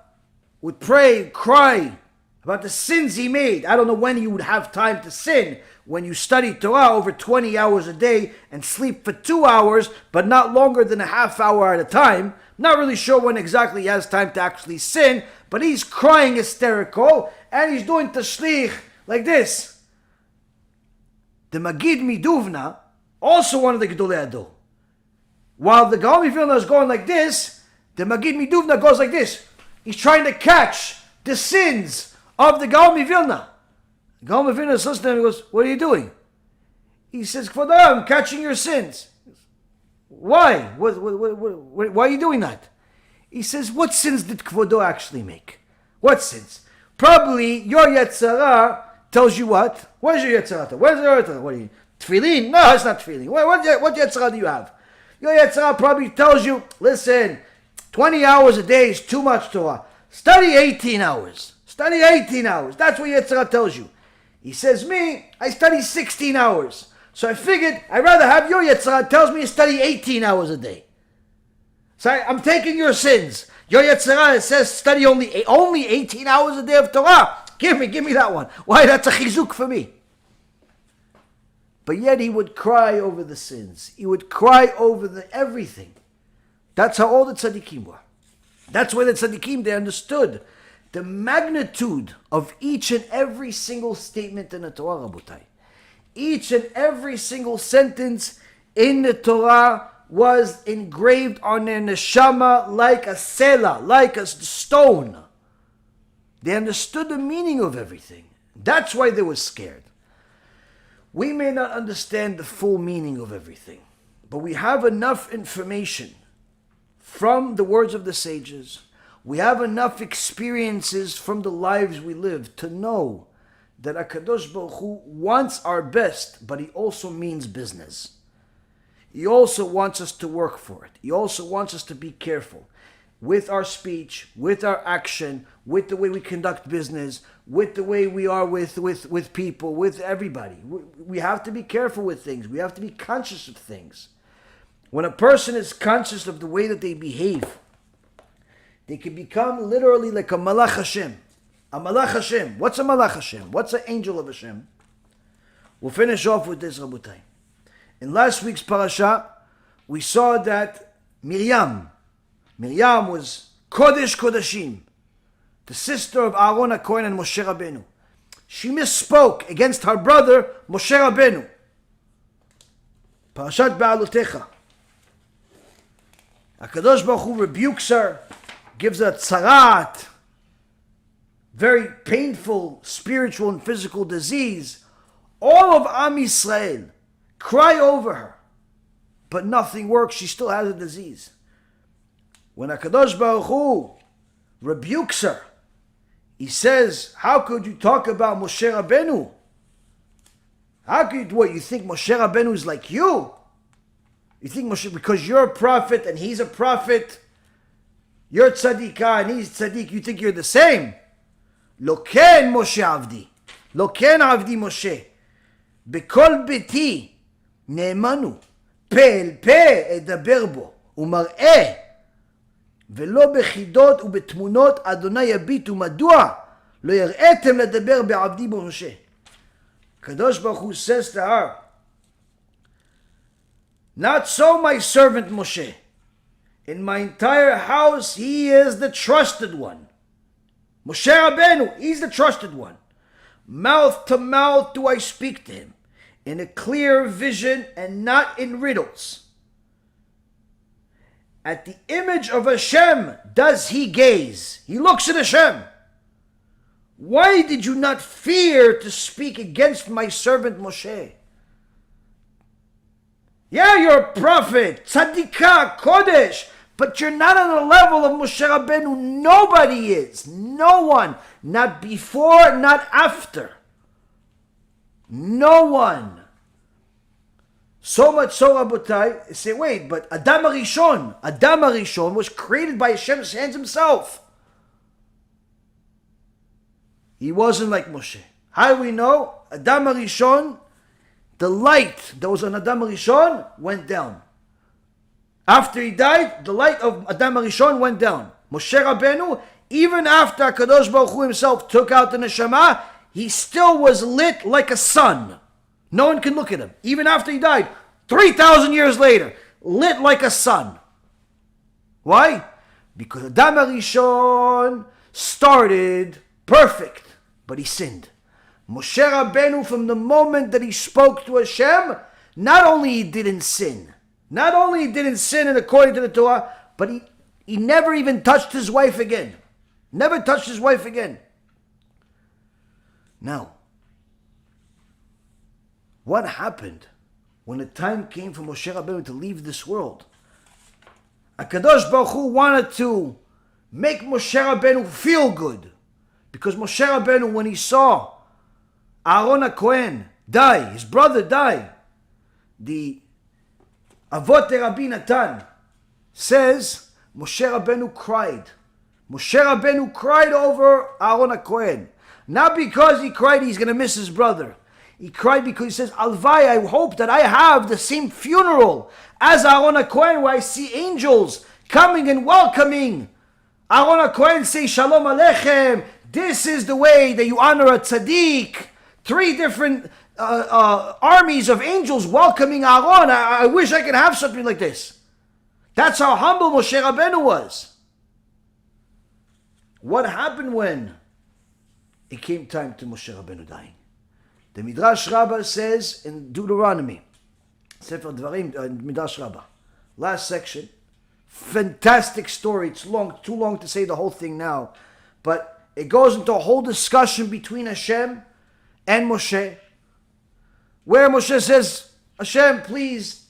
would pray, cry about the sins he made, I don't know when you would have time to sin, when you study Torah over 20 hours a day and sleep for 2 hours, but not longer than a half hour at a time. Not really sure when exactly he has time to actually sin, but he's crying hysterical and he's doing tashlich like this. The Magid Miduvna, also one of the Gedolei Hador, while the Gaon of Vilna is going like this, the Magid Miduvna goes like this. He's trying to catch the sins of the Gaon of Vilna. The Gaon of Vilna listens to him and goes, what are you doing? He says, Kvodo, I'm catching your sins. Why? Why are you doing that? He says, what sins did Kvodo actually make? What sins? Probably your Yetzirah tells you what? Where's your Yetzirah? Where's your Yetzirah? What are you? Tefillin? No, it's not Tefillin. What Yetzirah do you have? Your Yetzirah probably tells you, listen, 20 hours a day is too much Torah. Study 18 hours. Study 18 hours. That's what Yetzirah tells you. He says, me, I study 16 hours. So I figured I'd rather have your Yetzirah. It tells me to study 18 hours a day. So I'm taking your sins. Your Yetzirah, it says study only 18 hours a day of Torah. Give me that one. Why? That's a chizuk for me. But yet he would cry over the sins. He would cry over everything. That's how all the tzaddikim were. That's why the tzaddikim, they understood the magnitude of each and every single statement in the Torah, Rabotai. Each and every single sentence in the Torah was engraved on their neshama like a sela, like a stone. They understood the meaning of everything. That's why they were scared. We may not understand the full meaning of everything, but we have enough information from the words of the sages. We have enough experiences from the lives we live to know that HaKadosh Baruch Hu wants our best, but He also means business. He also wants us to work for it. He also wants us to be careful with our speech, with our action, with the way we conduct business, with the way we are with people, with everybody. We have to be careful with things. We have to be conscious of things. When a person is conscious of the way that they behave, they can become literally like a malach Hashem. A malach Hashem. What's a malach Hashem? What's an angel of Hashem? We'll finish off with this, Rabotai. In last week's parasha, we saw that Miriam was Kodesh Kodashim, the sister of Aaron HaKohen and Moshe Rabbeinu. She misspoke against her brother Moshe Rabbeinu. Parashat Ba'alotecha. HaKadosh Baruch Hu rebukes her, gives her tzarat, very painful spiritual and physical disease. All of Am Yisrael cry over her, but nothing works. She still has a disease. When HaKadosh Baruch Hu rebukes her, He says, how could you talk about Moshe Rabbeinu? How could you think Moshe Rabbeinu is like you? You think Moshe, because you're a prophet and he's a prophet, you're tzaddikah and he's tzaddik, you think you're the same? Lo ken Moshe avdi. Lo ken avdi Moshe. B'kol beti ne'emanu. פה אל פה אדבר בו ומראה ולא בחידות ובתמונות אדוני יביט ומדוע לא יראיתם לדבר בעבדי משה. Kadosh Baruch Hu says to her, not so my servant Moshe. In my entire house he is the trusted one. Moshe Rabbeinu, he's the trusted one. Mouth to mouth do I speak to him, in a clear vision and not in riddles. At the image of Hashem does he gaze. He looks at Hashem. Why did you not fear to speak against my servant Moshe? Yeah, you're a prophet, tzaddikah, kodesh, but you're not on the level of Moshe Rabbeinu. Nobody is. No one. Not before, not after. No one. So much so, Rabotai, say, wait, but Adam HaRishon was created by Hashem's hands himself. He wasn't like Moshe. How do we know? Adam HaRishon, the light that was on Adam HaRishon went down. After he died, the light of Adam HaRishon went down. Moshe Rabbeinu, even after HaKadosh Baruch Hu himself took out the neshama, he still was lit like a sun. No one can look at him. Even after he died, 3,000 years later, lit like a sun. Why? Because Adam HaRishon started perfect, but he sinned. Moshe Rabbeinu, from the moment that he spoke to Hashem, not only he didn't sin in according to the Torah, but he never even touched his wife again. Never touched his wife again. Now, what happened when the time came for Moshe Rabbeinu to leave this world? HaKadosh Baruch Hu wanted to make Moshe Rabbeinu feel good. Because Moshe Rabbeinu, when he saw Aaron HaKohen die, his brother die, the Avot Rabbi Natan says Moshe Rabbeinu cried. Moshe Rabbeinu cried over Aaron HaKohen. Not because he cried he's going to miss his brother. He cried because he says, Alvai, I hope that I have the same funeral as Aaron HaKohen, where I see angels coming and welcoming Aaron HaKohen, say Shalom Aleichem. This is the way that you honor a tzaddik. 3 different armies of angels welcoming Aaron. I wish I could have something like this. That's how humble Moshe Rabbeinu was. What happened when it came time to Moshe Rabbeinu dying? The Midrash Rabbah says in Deuteronomy, Sefer Dvarim, Midrash Rabbah, last section, fantastic story. It's too long to say the whole thing now, but it goes into a whole discussion between Hashem and Moshe, where Moshe says, Hashem, please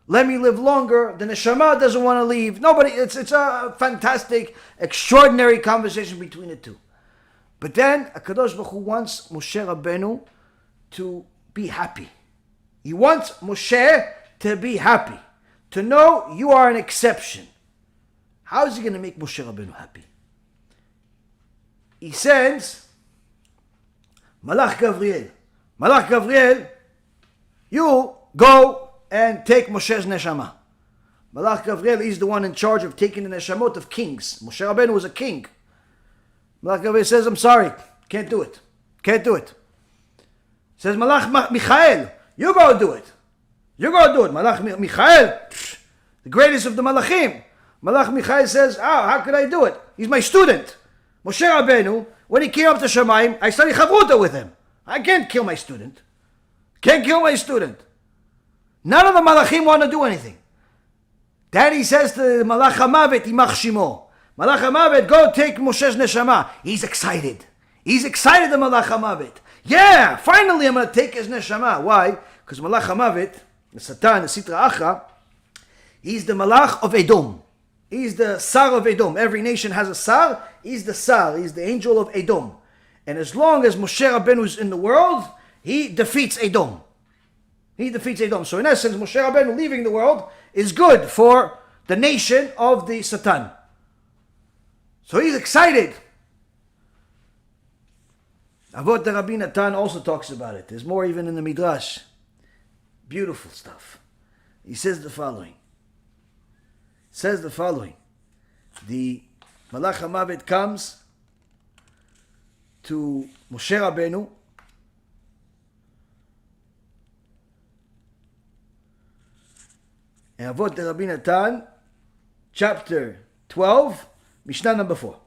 let me live longer. The neshama doesn't want to leave. Nobody. It's a fantastic, extraordinary conversation between the two. But then HaKadosh Baruch Hu wants Moshe Rabbeinu to be happy. He wants Moshe to be happy, to know you are an exception. How is he going to make Moshe Rabbeinu happy? He sends Malach Gavriel. Malach Gavriel, you go and take Moshe's neshama. Malach Gavriel is the one in charge of taking the neshamot of kings. Moshe Rabbeinu was a king. Malach Gavriel says, I'm sorry, can't do it. Can't do it. Says Malach Michael, you go do it. You go do it. Malach Michael, the greatest of the Malachim. Malach Michael says, how could I do it? He's my student. Moshe Rabbeinu, when he came up to Shamayim, I studied Chavruta with him. I can't kill my student. Can't kill my student. None of the Malachim want to do anything. Then he says to Malach HaMavet, Imach Shimo, Malach HaMavet, go take Moshe's neshama. He's excited. He's excited, the Malach HaMavet. Yeah, finally I'm going to take his neshama. Why? Because Malach HaMavet, the Satan, the Sitra Achra, he's the Malach of Edom. He's the Sar of Edom. Every nation has a Sar. He's the Sar. He's the angel of Edom. And as long as Moshe Rabbeinu is in the world, he defeats Edom. He defeats Edom. So in essence, Moshe Rabbeinu leaving the world is good for the nation of the Satan. So he's excited. Avot the Rabbi Natan also talks about it. There's more even in the Midrash. Beautiful stuff. He says the following. The Malach HaMavet comes to Moshe Rabbeinu and Avot the Rabbi Natan, chapter 12, Mishnah number 4.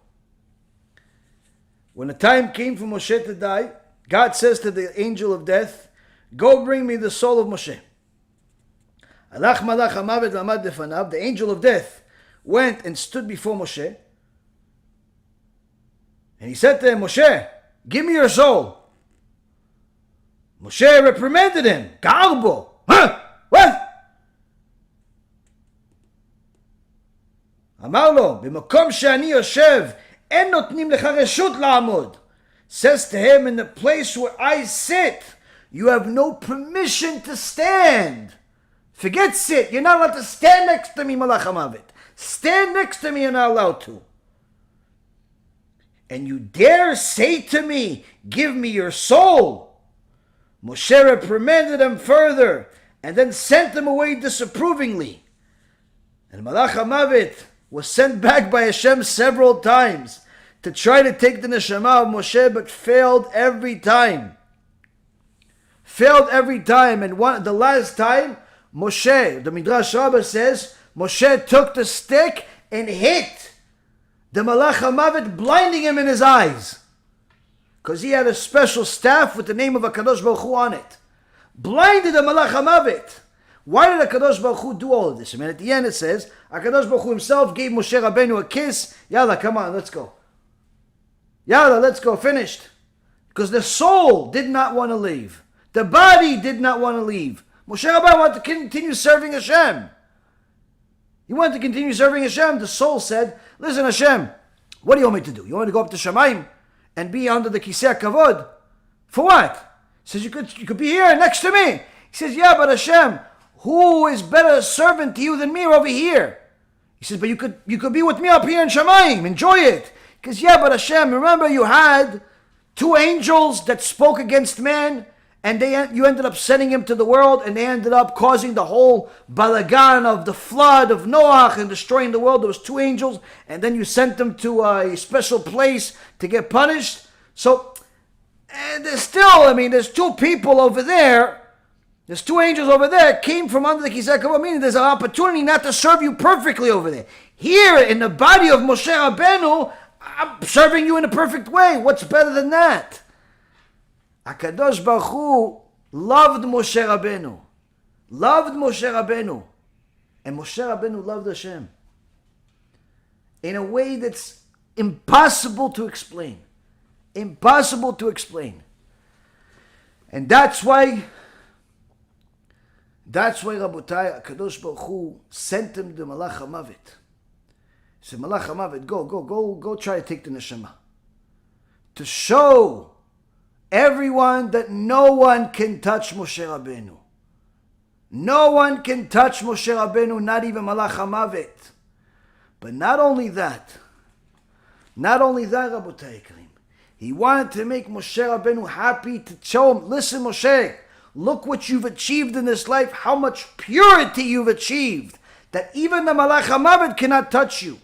When the time came for Moshe to die, God says to the angel of death, go bring me the soul of Moshe. Alach Malach HaMavet v'amad lefanav, the angel of death went and stood before Moshe. And he said to him, Moshe, give me your soul. Moshe reprimanded him. Garbo. Huh? What? אמר לו, במקום שאני יושב, אין נותנים לך רשות לעמוד. Says to him, in the place where I sit, you have no permission to stand. Forget sit. You're not allowed to stand next to me, Malach HaMavet. Stand next to me, you're not allowed to. And you dare say to me, give me your soul. Moshe reprimanded him further, and then sent him away disapprovingly. And Malach HaMavet was sent back by Hashem several times to try to take the neshama of Moshe, but failed every time. Failed every time. And the last time, Moshe, the Midrash Rabbah says, Moshe took the stick and hit the Malach HaMavet, blinding him in his eyes. Because he had a special staff with the name of HaKadosh Baruch Hu on it. Blinded the Malach HaMavet. Why did HaKadosh Baruch Hu do all of this? I mean, at the end it says, HaKadosh Baruch Hu himself gave Moshe Rabbeinu a kiss. Yalla, come on, let's go. Yalla, let's go, finished. Because the soul did not want to leave. The body did not want to leave. Moshe Rabbeinu wanted to continue serving Hashem. He wanted to continue serving Hashem. The soul said, listen Hashem, what do you want me to do? You want me to go up to Shamayim and be under the Kisei Kavod? For what? He says, you could be here next to me. He says, yeah, but Hashem, who is better servant to you than me over here? He says, but you could be with me up here in Shamayim. Enjoy it. Because, yeah, but Hashem, remember you had 2 angels that spoke against man, and you ended up sending him to the world, and they ended up causing the whole balagan of the flood of Noah and destroying the world. There was 2 angels, and then you sent them to a special place to get punished. So there's still, there's 2 people over there. There's 2 angels over there, came from under the Kisei Kavod, meaning there's an opportunity not to serve you perfectly over there. Here, in the body of Moshe Rabbeinu, I'm serving you in a perfect way. What's better than that? HaKadosh Baruch Hu loved Moshe Rabbeinu. And Moshe Rabbeinu loved Hashem. In a way that's impossible to explain. And that's why Rabotai, HaKadosh Baruch Hu sent him the Malach HaMavet. He said, Malach HaMavet, go try to take the neshama. To show everyone that no one can touch Moshe Rabbeinu. No one can touch Moshe Rabbeinu, not even Malach HaMavet. But not only that, Rabotai Karim, he wanted to make Moshe Rabbeinu happy, to show him, listen Moshe, look what you've achieved in this life, how much purity you've achieved, that even the Malach HaMavet cannot touch you.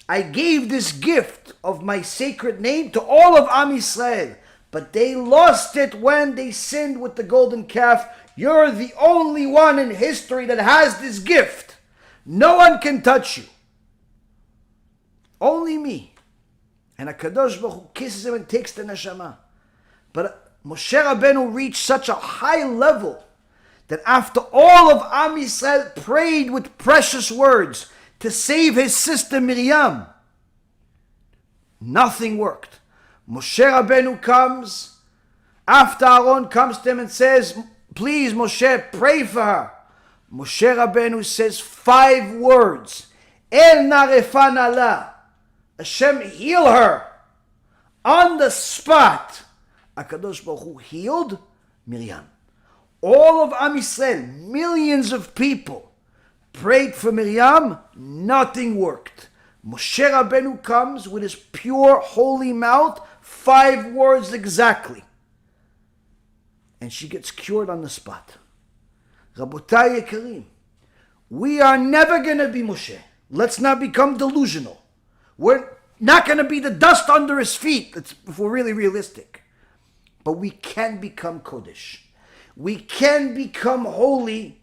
I gave this gift of my sacred name to all of Am Yisrael, but they lost it when they sinned with the golden calf. You're the only one in history that has this gift. No one can touch you. Only me. And HaKadosh Baruch Hu kisses him and takes the neshama. But Moshe Rabbeinu reached such a high level that after all of Am Yisrael prayed with precious words to save his sister Miriam, nothing worked. Moshe Rabbeinu comes, after Aaron comes to him and says, please Moshe, pray for her. Moshe Rabbeinu says 5 words. El narefan ala. Hashem, heal her. On the spot, HaKadosh Baruch Hu healed Miriam. All of Am Yisrael, millions of people, prayed for Miriam, nothing worked. Moshe Rabbeinu comes with his pure, holy mouth, 5 words exactly. And she gets cured on the spot. Rabotai Yekarim, we are never going to be Moshe. Let's not become delusional. We're not going to be the dust under his feet, if we're really realistic. But we can become Kodesh. We can become holy.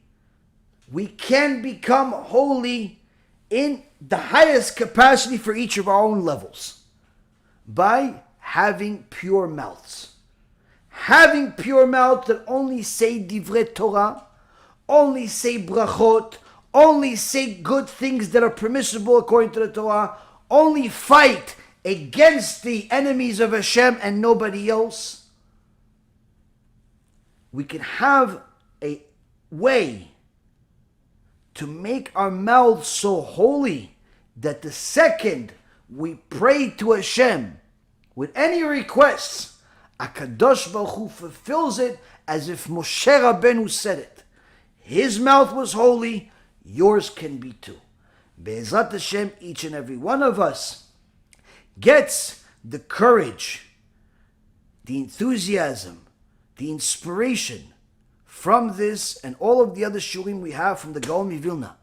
We can become holy in the highest capacity for each of our own levels by having pure mouths. Having pure mouths that only say divrei Torah, only say brachot, only say good things that are permissible according to the Torah, only fight against the enemies of Hashem and nobody else. We can have a way to make our mouths so holy that the second we pray to Hashem with any requests, HaKadosh Baruch Hu fulfills it as if Moshe Rabbeinu said it. His mouth was holy, yours can be too. Be'ezrat Hashem, each and every one of us gets the courage, the enthusiasm, the inspiration from this and all of the other shurim we have from the Gaon of Vilna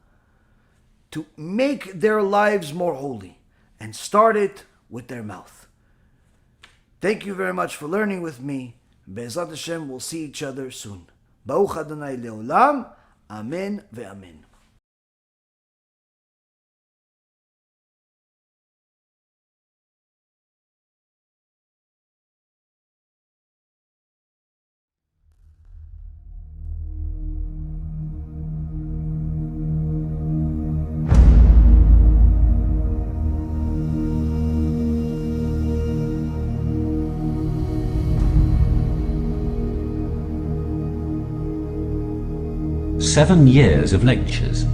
to make their lives more holy and start it with their mouth. Thank you very much for learning with me. Be'ezrat Hashem, we'll see each other soon. Baruch Adonai Leolam. Amen ve'amen. Seven years of lectures.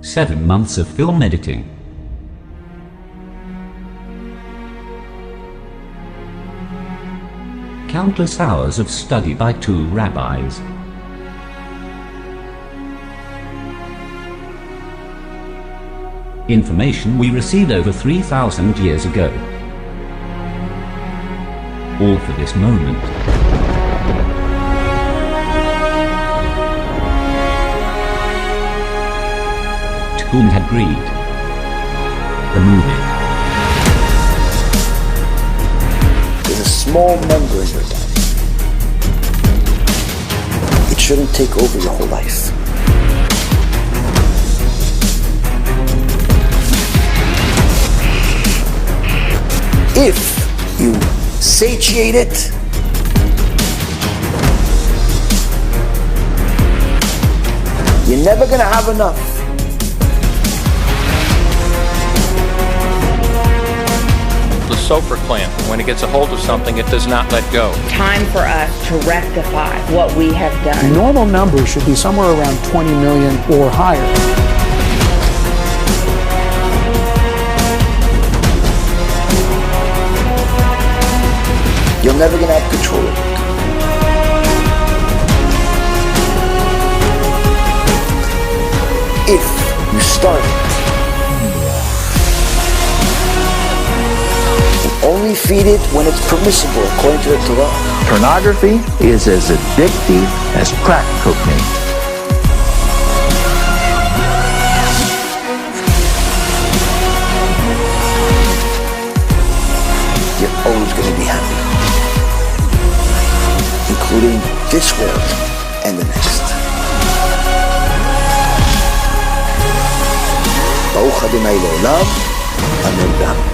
Seven months of film editing. Countless hours of study by 2 rabbis. Information we received over 3,000 years ago. all for this moment. Talmud had greed. The movie. There's a small member in your body. It shouldn't take over your whole life. If you satiate it, you're never going to have enough. The Soper clan, when it gets a hold of something, it does not let go. Time for us to rectify what we have done. Normal numbers should be somewhere around 20 million or higher. You're never going to have control of it. If you start it, and only feed it when it's permissible according to the Torah. Pornography is as addictive as crack cocaine. You're always going to be happy, including this world and the next. Baruch Adonai Le'olam, Amen v'Amen.